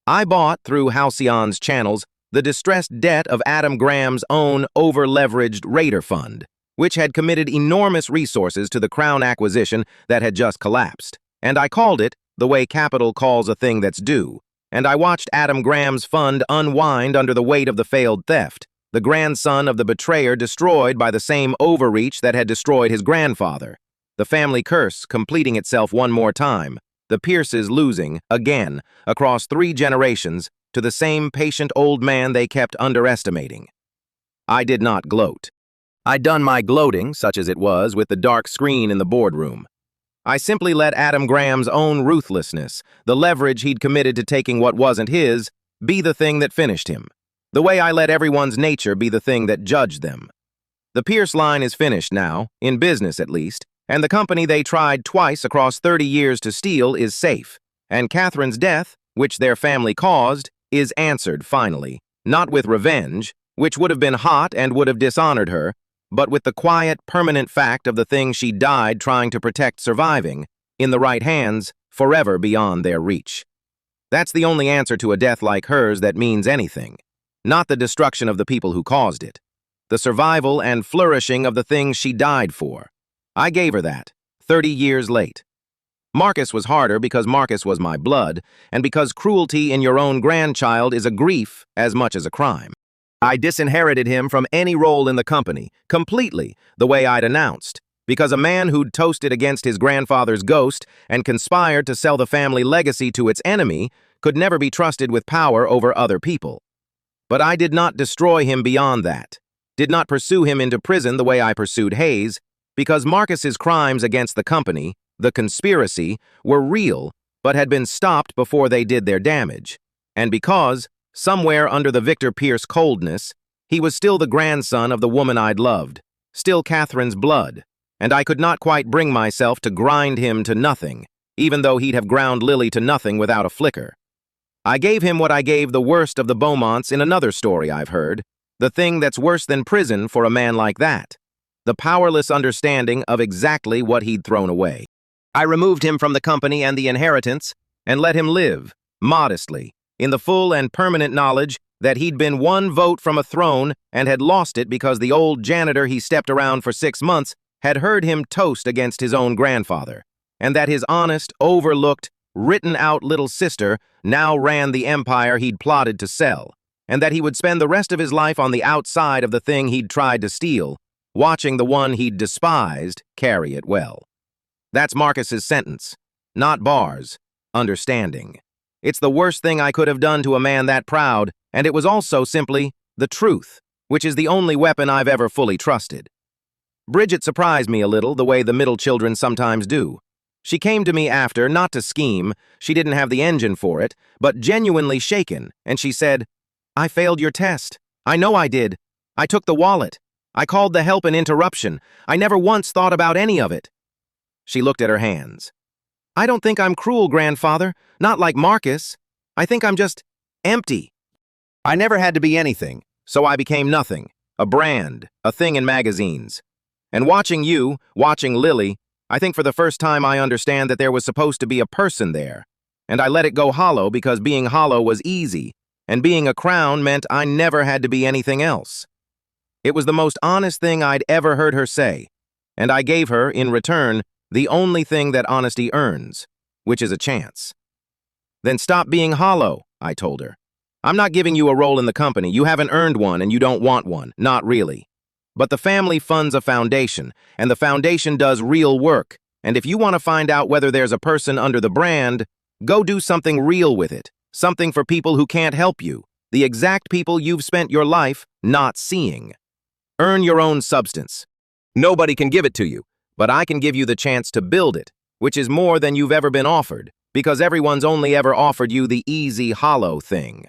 I bought, through Halcyon's channels, the distressed debt of Adam Graham's own over-leveraged Raider Fund, which had committed enormous resources to the Crowne acquisition that had just collapsed. And I called it the way capital calls a thing that's due, and I watched Adam Graham's fund unwind under the weight of the failed theft, the grandson of the betrayer destroyed by the same overreach that had destroyed his grandfather, the family curse completing itself one more time, the Pierces losing, again, across 3 generations, to the same patient old man they kept underestimating. I did not gloat. I'd done my gloating, such as it was, with the dark screen in the boardroom. I simply let Adam Graham's own ruthlessness, the leverage he'd committed to taking what wasn't his, be the thing that finished him. The way I let everyone's nature be the thing that judged them. The Pierce line is finished now, in business at least, and the company they tried twice across 30 years to steal is safe, and Catherine's death, which their family caused, is answered finally, not with revenge, which would have been hot and would have dishonored her, but with the quiet, permanent fact of the thing she died trying to protect surviving, in the right hands, forever beyond their reach. That's the only answer to a death like hers that means anything. Not the destruction of the people who caused it. The survival and flourishing of the things she died for. I gave her that, 30 years late. Marcus was harder because Marcus was my blood, and because cruelty in your own grandchild is a grief as much as a crime. I disinherited him from any role in the company, completely, the way I'd announced, because a man who'd toasted against his grandfather's ghost and conspired to sell the family legacy to its enemy could never be trusted with power over other people. But I did not destroy him beyond that, did not pursue him into prison the way I pursued Hayes, because Marcus's crimes against the company, the conspiracy, were real, but had been stopped before they did their damage, and because, somewhere under the Victor Pierce coldness, he was still the grandson of the woman I'd loved, still Catherine's blood, and I could not quite bring myself to grind him to nothing, even though he'd have ground Lily to nothing without a flicker. I gave him what I gave the worst of the Beaumonts in another story I've heard, the thing that's worse than prison for a man like that, the powerless understanding of exactly what he'd thrown away. I removed him from the company and the inheritance and let him live, modestly, in the full and permanent knowledge that he'd been 1 vote from a throne and had lost it because the old janitor he stepped around for 6 months had heard him toast against his own grandfather, and that his honest, overlooked, written-out little sister now ran the empire he'd plotted to sell, and that he would spend the rest of his life on the outside of the thing he'd tried to steal, watching the one he'd despised carry it well. That's Marcus's sentence, not bars, understanding. It's the worst thing I could have done to a man that proud, and it was also simply the truth, which is the only weapon I've ever fully trusted. Bridget surprised me a little the way the middle children sometimes do. She came to me after, not to scheme, she didn't have the engine for it, but genuinely shaken, and she said, "I failed your test. I know I did. I took the wallet. I called the help and interruption. I never once thought about any of it." She looked at her hands. "I don't think I'm cruel, grandfather, not like Marcus. I think I'm just empty. I never had to be anything, so I became nothing, a brand, a thing in magazines. And watching you, watching Lily, I think for the first time I understand that there was supposed to be a person there. And I let it go hollow because being hollow was easy, and being a Crowne meant I never had to be anything else." It was the most honest thing I'd ever heard her say, and I gave her, in return, the only thing that honesty earns, which is a chance. "Then stop being hollow," I told her. "I'm not giving you a role in the company. You haven't earned one and you don't want one, not really. But the family funds a foundation, and the foundation does real work, and if you want to find out whether there's a person under the brand, go do something real with it, something for people who can't help you, the exact people you've spent your life not seeing. Earn your own substance. Nobody can give it to you, but I can give you the chance to build it, which is more than you've ever been offered, because everyone's only ever offered you the easy, hollow thing."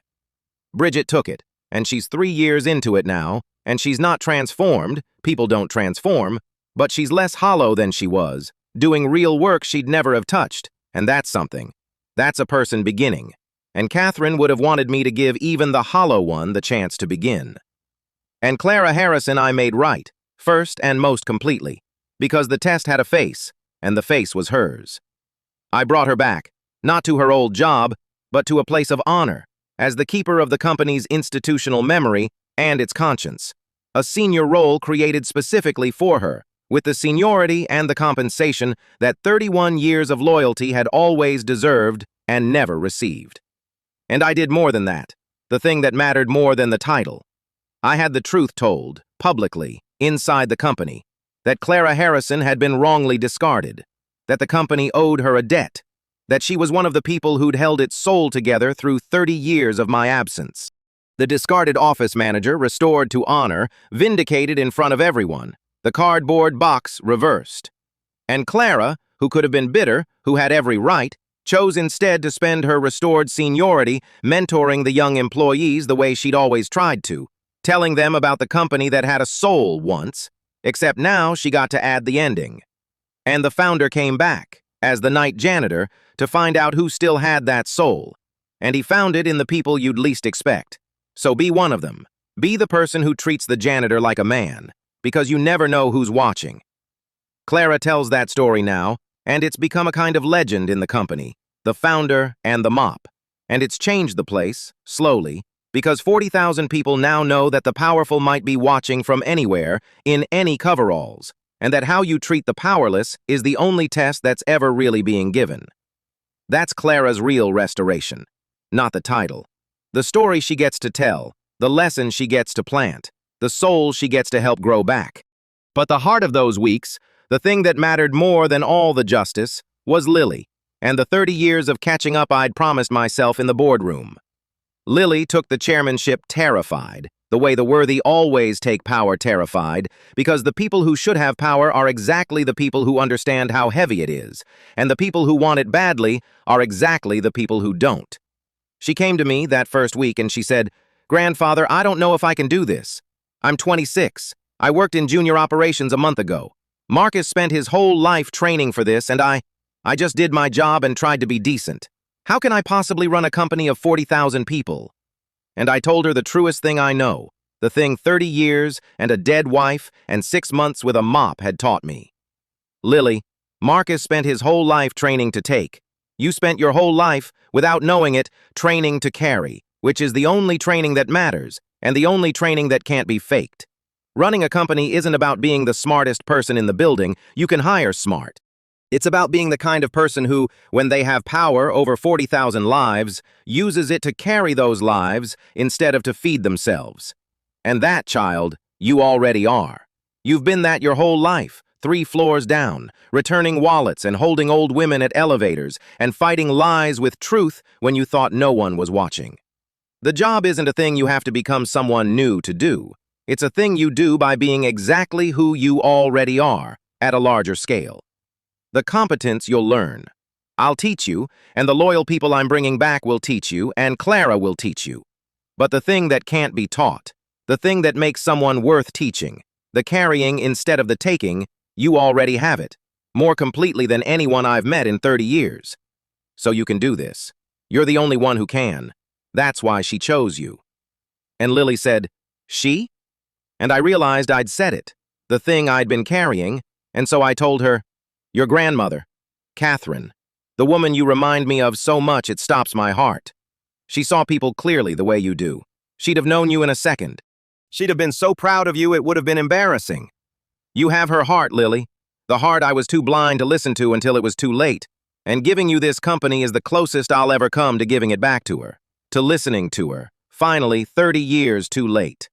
Bridget took it, and she's 3 years into it now, and she's not transformed, people don't transform, but she's less hollow than she was, doing real work she'd never have touched, and that's something. That's a person beginning, and Catherine would have wanted me to give even the hollow one the chance to begin. And Clara Harrison I made right, first and most completely, because the test had a face, and the face was hers. I brought her back, not to her old job, but to a place of honor, as the keeper of the company's institutional memory and its conscience, a senior role created specifically for her, with the seniority and the compensation that 31 years of loyalty had always deserved and never received. And I did more than that, the thing that mattered more than the title. I had the truth told, publicly, inside the company, that Clara Harrison had been wrongly discarded, that the company owed her a debt, that she was one of the people who'd held its soul together through 30 years of my absence. The discarded office manager restored to honor, vindicated in front of everyone, the cardboard box reversed. And Clara, who could have been bitter, who had every right, chose instead to spend her restored seniority mentoring the young employees the way she'd always tried to, telling them about the company that had a soul once, except now she got to add the ending. And the founder came back, as the night janitor, to find out who still had that soul, and he found it in the people you'd least expect. So be one of them. Be the person who treats the janitor like a man, because you never know who's watching. Clara tells that story now, and it's become a kind of legend in the company, the founder and the mop. And it's changed the place, slowly, because 40,000 people now know that the powerful might be watching from anywhere, in any coveralls, and that how you treat the powerless is the only test that's ever really being given. That's Clara's real restoration, not the title. The story she gets to tell, the lesson she gets to plant, the soul she gets to help grow back. But the heart of those weeks, the thing that mattered more than all the justice, was Lily, and the 30 years of catching up I'd promised myself in the boardroom. Lily took the chairmanship terrified, the way the worthy always take power terrified, because the people who should have power are exactly the people who understand how heavy it is, and the people who want it badly are exactly the people who don't. She came to me that first week and she said, "Grandfather, I don't know if I can do this. I'm 26. I worked in junior operations a month ago. Marcus spent his whole life training for this, and I just did my job and tried to be decent. How can I possibly run a company of 40,000 people?" And I told her the truest thing I know, the thing 30 years and a dead wife and 6 months with a mop had taught me. "Lily, Marcus spent his whole life training to take. You spent your whole life, without knowing it, training to carry, which is the only training that matters, and the only training that can't be faked. Running a company isn't about being the smartest person in the building. You can hire smart. It's about being the kind of person who, when they have power over 40,000 lives, uses it to carry those lives instead of to feed themselves. And that, child, you already are. You've been that your whole life, 3 floors down, returning wallets and holding old women at elevators and fighting lies with truth when you thought no one was watching. The job isn't a thing you have to become someone new to do. It's a thing you do by being exactly who you already are, at a larger scale. The competence you'll learn. I'll teach you, and the loyal people I'm bringing back will teach you, and Clara will teach you. But the thing that can't be taught, the thing that makes someone worth teaching, the carrying instead of the taking, you already have it, more completely than anyone I've met in 30 years. So you can do this. You're the only one who can. That's why she chose you. And Lily said, she? And I realized I'd said it, the thing I'd been carrying, and so I told her, your grandmother, Catherine, the woman you remind me of so much it stops my heart. She saw people clearly the way you do. She'd have known you in a second. She'd have been so proud of you it would have been embarrassing. You have her heart, Lily, the heart I was too blind to listen to until it was too late, and giving you this company is the closest I'll ever come to giving it back to her, to listening to her, finally 30 years too late.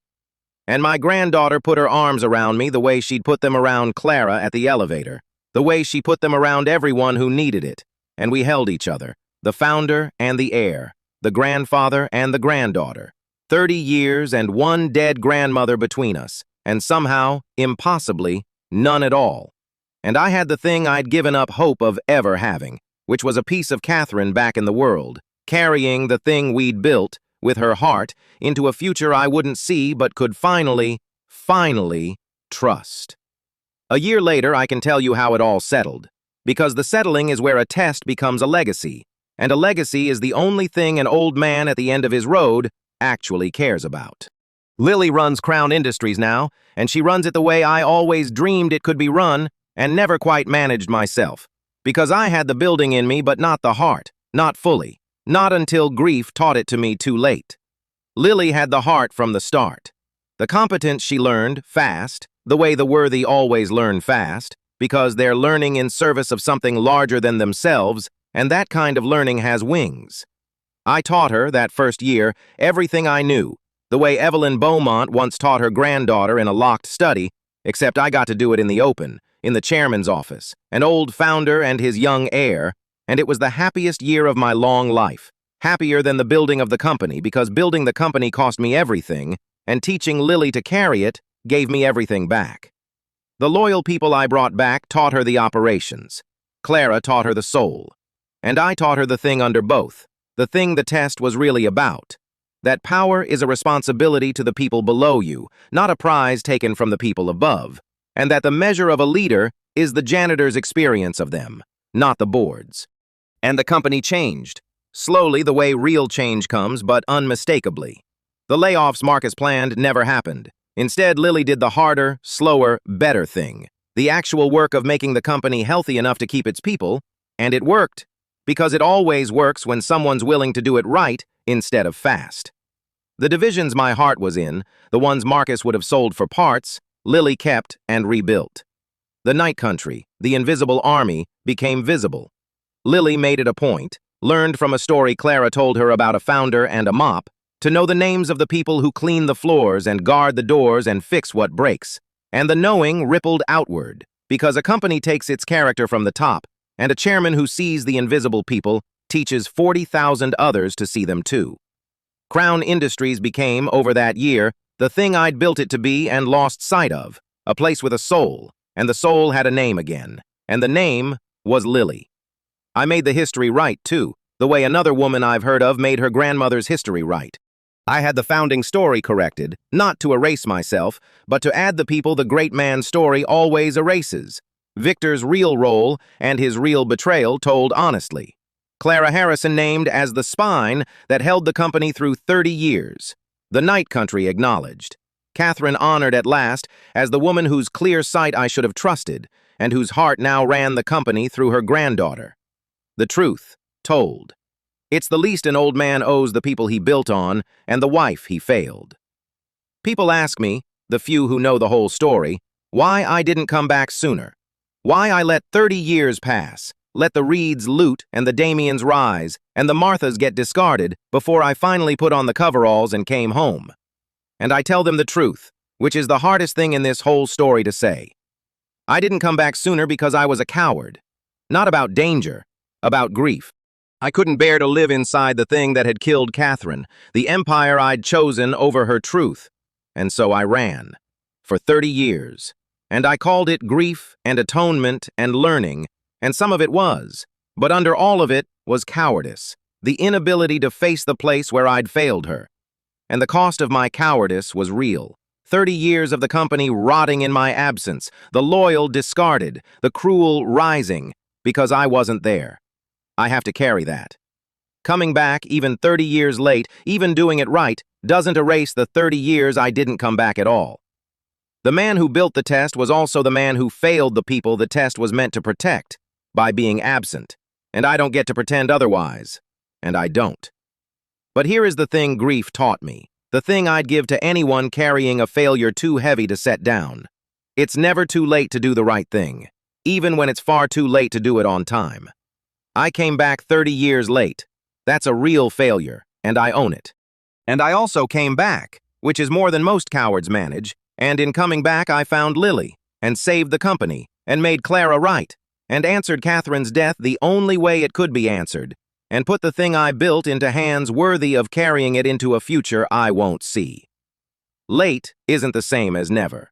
And my granddaughter put her arms around me the way she'd put them around Clara at the elevator, the way she put them around everyone who needed it, and we held each other, the founder and the heir, the grandfather and the granddaughter, 30 years and one dead grandmother between us, and somehow, impossibly, none at all. And I had the thing I'd given up hope of ever having, which was a piece of Catherine back in the world, carrying the thing we'd built, with her heart, into a future I wouldn't see but could finally trust. A year later, I can tell you how it all settled, because the settling is where a test becomes a legacy, and a legacy is the only thing an old man at the end of his road actually cares about. Lily runs Crowne Industries now, and she runs it the way I always dreamed it could be run and never quite managed myself, because I had the building in me but not the heart, not fully, not until grief taught it to me too late. Lily had the heart from the start. The competence she learned fast, the way the worthy always learn fast, because they're learning in service of something larger than themselves, and that kind of learning has wings. I taught her, that first year, everything I knew, the way Evelyn Beaumont once taught her granddaughter in a locked study, except I got to do it in the open, in the chairman's office, an old founder and his young heir, and it was the happiest year of my long life, happier than the building of the company, because building the company cost me everything, and teaching Lily to carry it gave me everything back. The loyal people I brought back taught her the operations. Clara taught her the soul. And I taught her the thing under both, the thing the test was really about. That power is a responsibility to the people below you, not a prize taken from the people above, and that the measure of a leader is the janitor's experience of them, not the board's. And the company changed, slowly the way real change comes, but unmistakably. The layoffs Marcus planned never happened. Instead, Lily did the harder, slower, better thing, the actual work of making the company healthy enough to keep its people, and it worked, because it always works when someone's willing to do it right instead of fast. The divisions my heart was in, the ones Marcus would have sold for parts, Lily kept and rebuilt. The night country, the invisible army, became visible. Lily made it a point, learned from a story Clara told her about a founder and a mop, to know the names of the people who clean the floors and guard the doors and fix what breaks. And the knowing rippled outward, because a company takes its character from the top, and a chairman who sees the invisible people teaches 40,000 others to see them too. Crowne Industries became, over that year, the thing I'd built it to be and lost sight of, a place with a soul, and the soul had a name again, and the name was Lily. I made the history right, too, the way another woman I've heard of made her grandmother's history right. I had the founding story corrected, not to erase myself, but to add the people the great man's story always erases. Victor's real role and his real betrayal told honestly. Clara Harrison named as the spine that held the company through 30 years. The night country acknowledged. Catherine honored at last as the woman whose clear sight I should have trusted, and whose heart now ran the company through her granddaughter. The truth told. It's the least an old man owes the people he built on and the wife he failed. People ask me, the few who know the whole story, why I didn't come back sooner. Why I let 30 years pass, let the Reeds loot and the Damians rise and the Marthas get discarded before I finally put on the coveralls and came home. And I tell them the truth, which is the hardest thing in this whole story to say. I didn't come back sooner because I was a coward. Not about danger, about grief. I couldn't bear to live inside the thing that had killed Catherine, the empire I'd chosen over her truth. and so I ran. For 30 years. And I called it grief and atonement and learning, and some of it was. But under all of it was cowardice, the inability to face the place where I'd failed her. And the cost of my cowardice was real. 30 years of the company rotting in my absence, the loyal discarded, the cruel rising, because I wasn't there. I have to carry that. Coming back, even 30 years late, even doing it right, doesn't erase the 30 years I didn't come back at all. The man who built the test was also the man who failed the people the test was meant to protect, by being absent. And I don't get to pretend otherwise. And I don't. But here is the thing grief taught me, the thing I'd give to anyone carrying a failure too heavy to set down. It's never too late to do the right thing, even when it's far too late to do it on time. I came back 30 years late. That's a real failure, and I own it. And I also came back, which is more than most cowards manage, and in coming back I found Lily, and saved the company, and made Clara right, and answered Catherine's death the only way it could be answered, and put the thing I built into hands worthy of carrying it into a future I won't see. Late isn't the same as never.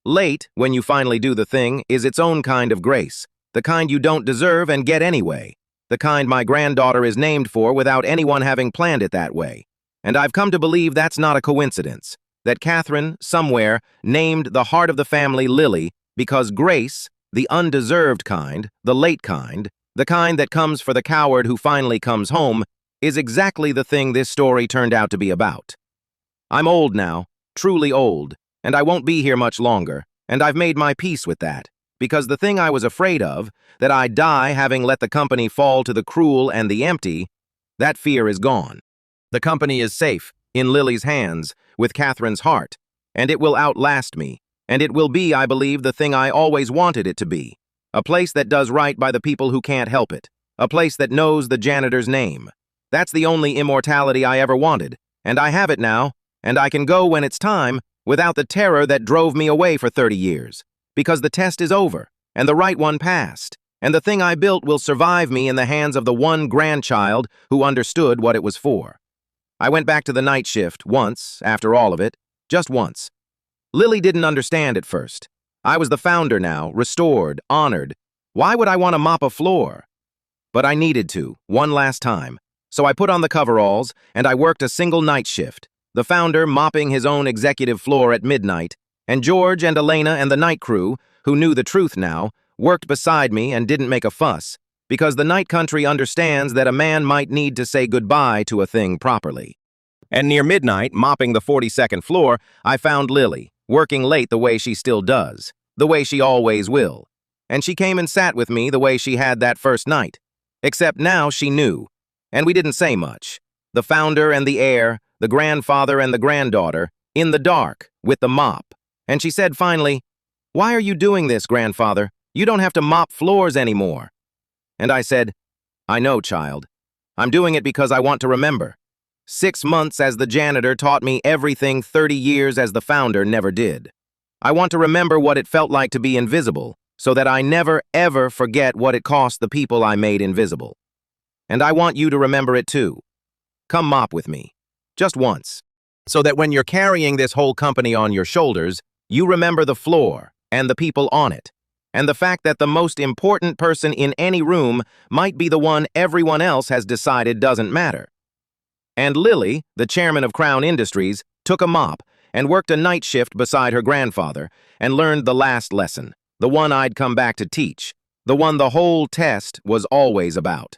Late, when you finally do the thing, is its own kind of grace, the kind you don't deserve and get anyway, the kind my granddaughter is named for without anyone having planned it that way. And I've come to believe that's not a coincidence, that Catherine, somewhere, named the heart of the family Lily because grace, the undeserved kind, the late kind, the kind that comes for the coward who finally comes home, is exactly the thing this story turned out to be about. I'm old now, truly old, and I won't be here much longer, and I've made my peace with that, because the thing I was afraid of, that I'd die having let the company fall to the cruel and the empty, that fear is gone. The company is safe, in Lily's hands, with Catherine's heart, and it will outlast me, and it will be, I believe, the thing I always wanted it to be. A place that does right by the people who can't help it. A place that knows the janitor's name. That's the only immortality I ever wanted, and I have it now, and I can go when it's time, without the terror that drove me away for 30 years. Because the test is over, and the right one passed, and the thing I built will survive me in the hands of the one grandchild who understood what it was for. I went back to the night shift once, after all of it, just once. Lily didn't understand at first. I was the founder now, restored, honored. Why would I want to mop a floor? But I needed to, one last time. So I put on the coveralls, and I worked a single night shift, the founder mopping his own executive floor at midnight, and George and Elena and the night crew, who knew the truth now, worked beside me and didn't make a fuss, because the night country understands that a man might need to say goodbye to a thing properly. And near midnight, mopping the 42nd floor, I found Lily, working late the way she still does, the way she always will. And she came and sat with me the way she had that first night. Except now she knew, and we didn't say much. The founder and the heir, the grandfather and the granddaughter, in the dark, with the mop. And she said finally, "Why are you doing this, grandfather? You don't have to mop floors anymore." And I said, "I know, child. I'm doing it because I want to remember. 6 months as the janitor taught me everything 30 years as the founder never did. I want to remember what it felt like to be invisible, so that I never, ever forget what it cost the people I made invisible. And I want you to remember it too. Come mop with me. Just once. So that when you're carrying this whole company on your shoulders, you remember the floor and the people on it, and the fact that the most important person in any room might be the one everyone else has decided doesn't matter." And Lily, the chairman of Crowne Industries, took a mop and worked a night shift beside her grandfather and learned the last lesson, the one I'd come back to teach, the one the whole test was always about.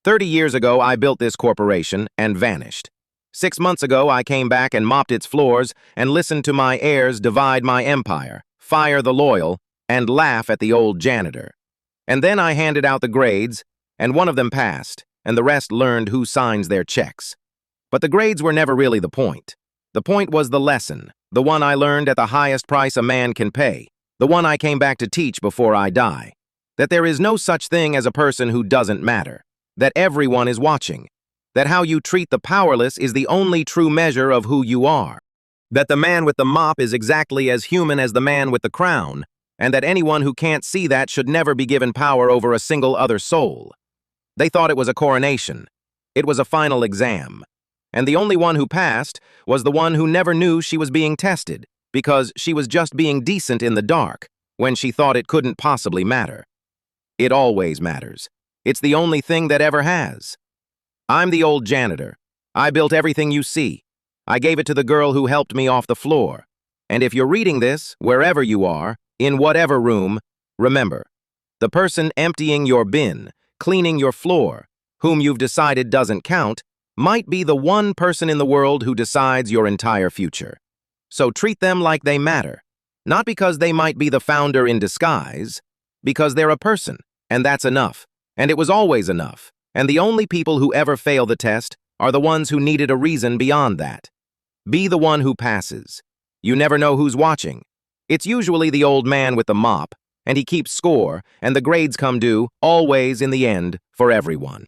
30 years ago, I built this corporation and vanished. 6 months ago, I came back and mopped its floors and listened to my heirs divide my empire, fire the loyal, and laugh at the old janitor. And then I handed out the grades, and one of them passed, and the rest learned who signs their checks. But the grades were never really the point. The point was the lesson, the one I learned at the highest price a man can pay, the one I came back to teach before I die. That there is no such thing as a person who doesn't matter, that everyone is watching, that how you treat the powerless is the only true measure of who you are, that the man with the mop is exactly as human as the man with the crown, and that anyone who can't see that should never be given power over a single other soul. They thought it was a coronation. It was a final exam. And the only one who passed was the one who never knew she was being tested, because she was just being decent in the dark when she thought it couldn't possibly matter. It always matters. It's the only thing that ever has. I'm the old janitor. I built everything you see. I gave it to the girl who helped me off the floor. And if you're reading this, wherever you are, in whatever room, remember, the person emptying your bin, cleaning your floor, whom you've decided doesn't count, might be the one person in the world who decides your entire future. So treat them like they matter. Not because they might be the founder in disguise, because they're a person, and that's enough. And it was always enough. And the only people who ever fail the test are the ones who needed a reason beyond that. Be the one who passes. You never know who's watching. It's usually the old man with the mop, and he keeps score, and the grades come due, always in the end, for everyone.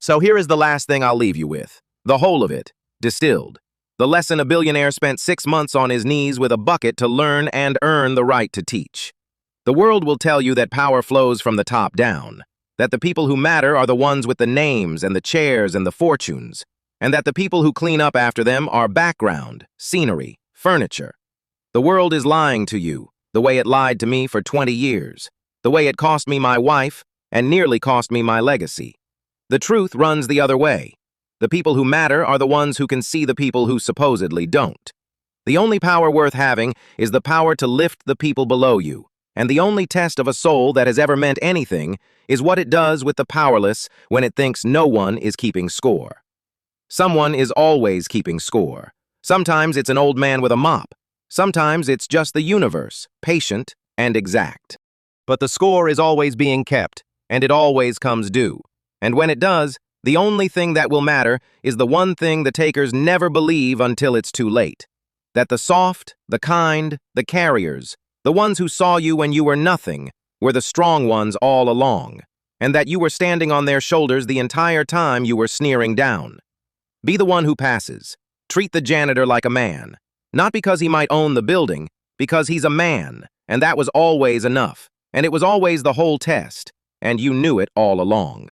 So here is the last thing I'll leave you with. The whole of it, distilled. The lesson a billionaire spent 6 months on his knees with a bucket to learn and earn the right to teach. The world will tell you that power flows from the top down, that the people who matter are the ones with the names and the chairs and the fortunes, and that the people who clean up after them are background, scenery, furniture. The world is lying to you, the way it lied to me for 20 years, the way it cost me my wife and nearly cost me my legacy. The truth runs the other way. The people who matter are the ones who can see the people who supposedly don't. The only power worth having is the power to lift the people below you, and the only test of a soul that has ever meant anything is what it does with the powerless when it thinks no one is keeping score. Someone is always keeping score. Sometimes it's an old man with a mop. Sometimes it's just the universe, patient and exact. But the score is always being kept, and it always comes due. And when it does, the only thing that will matter is the one thing the takers never believe until it's too late. That the soft, the kind, the carriers, the ones who saw you when you were nothing, were the strong ones all along, and that you were standing on their shoulders the entire time you were sneering down. Be the one who passes. Treat the janitor like a man. Not because he might own the building, because he's a man, and that was always enough, and it was always the whole test, and you knew it all along.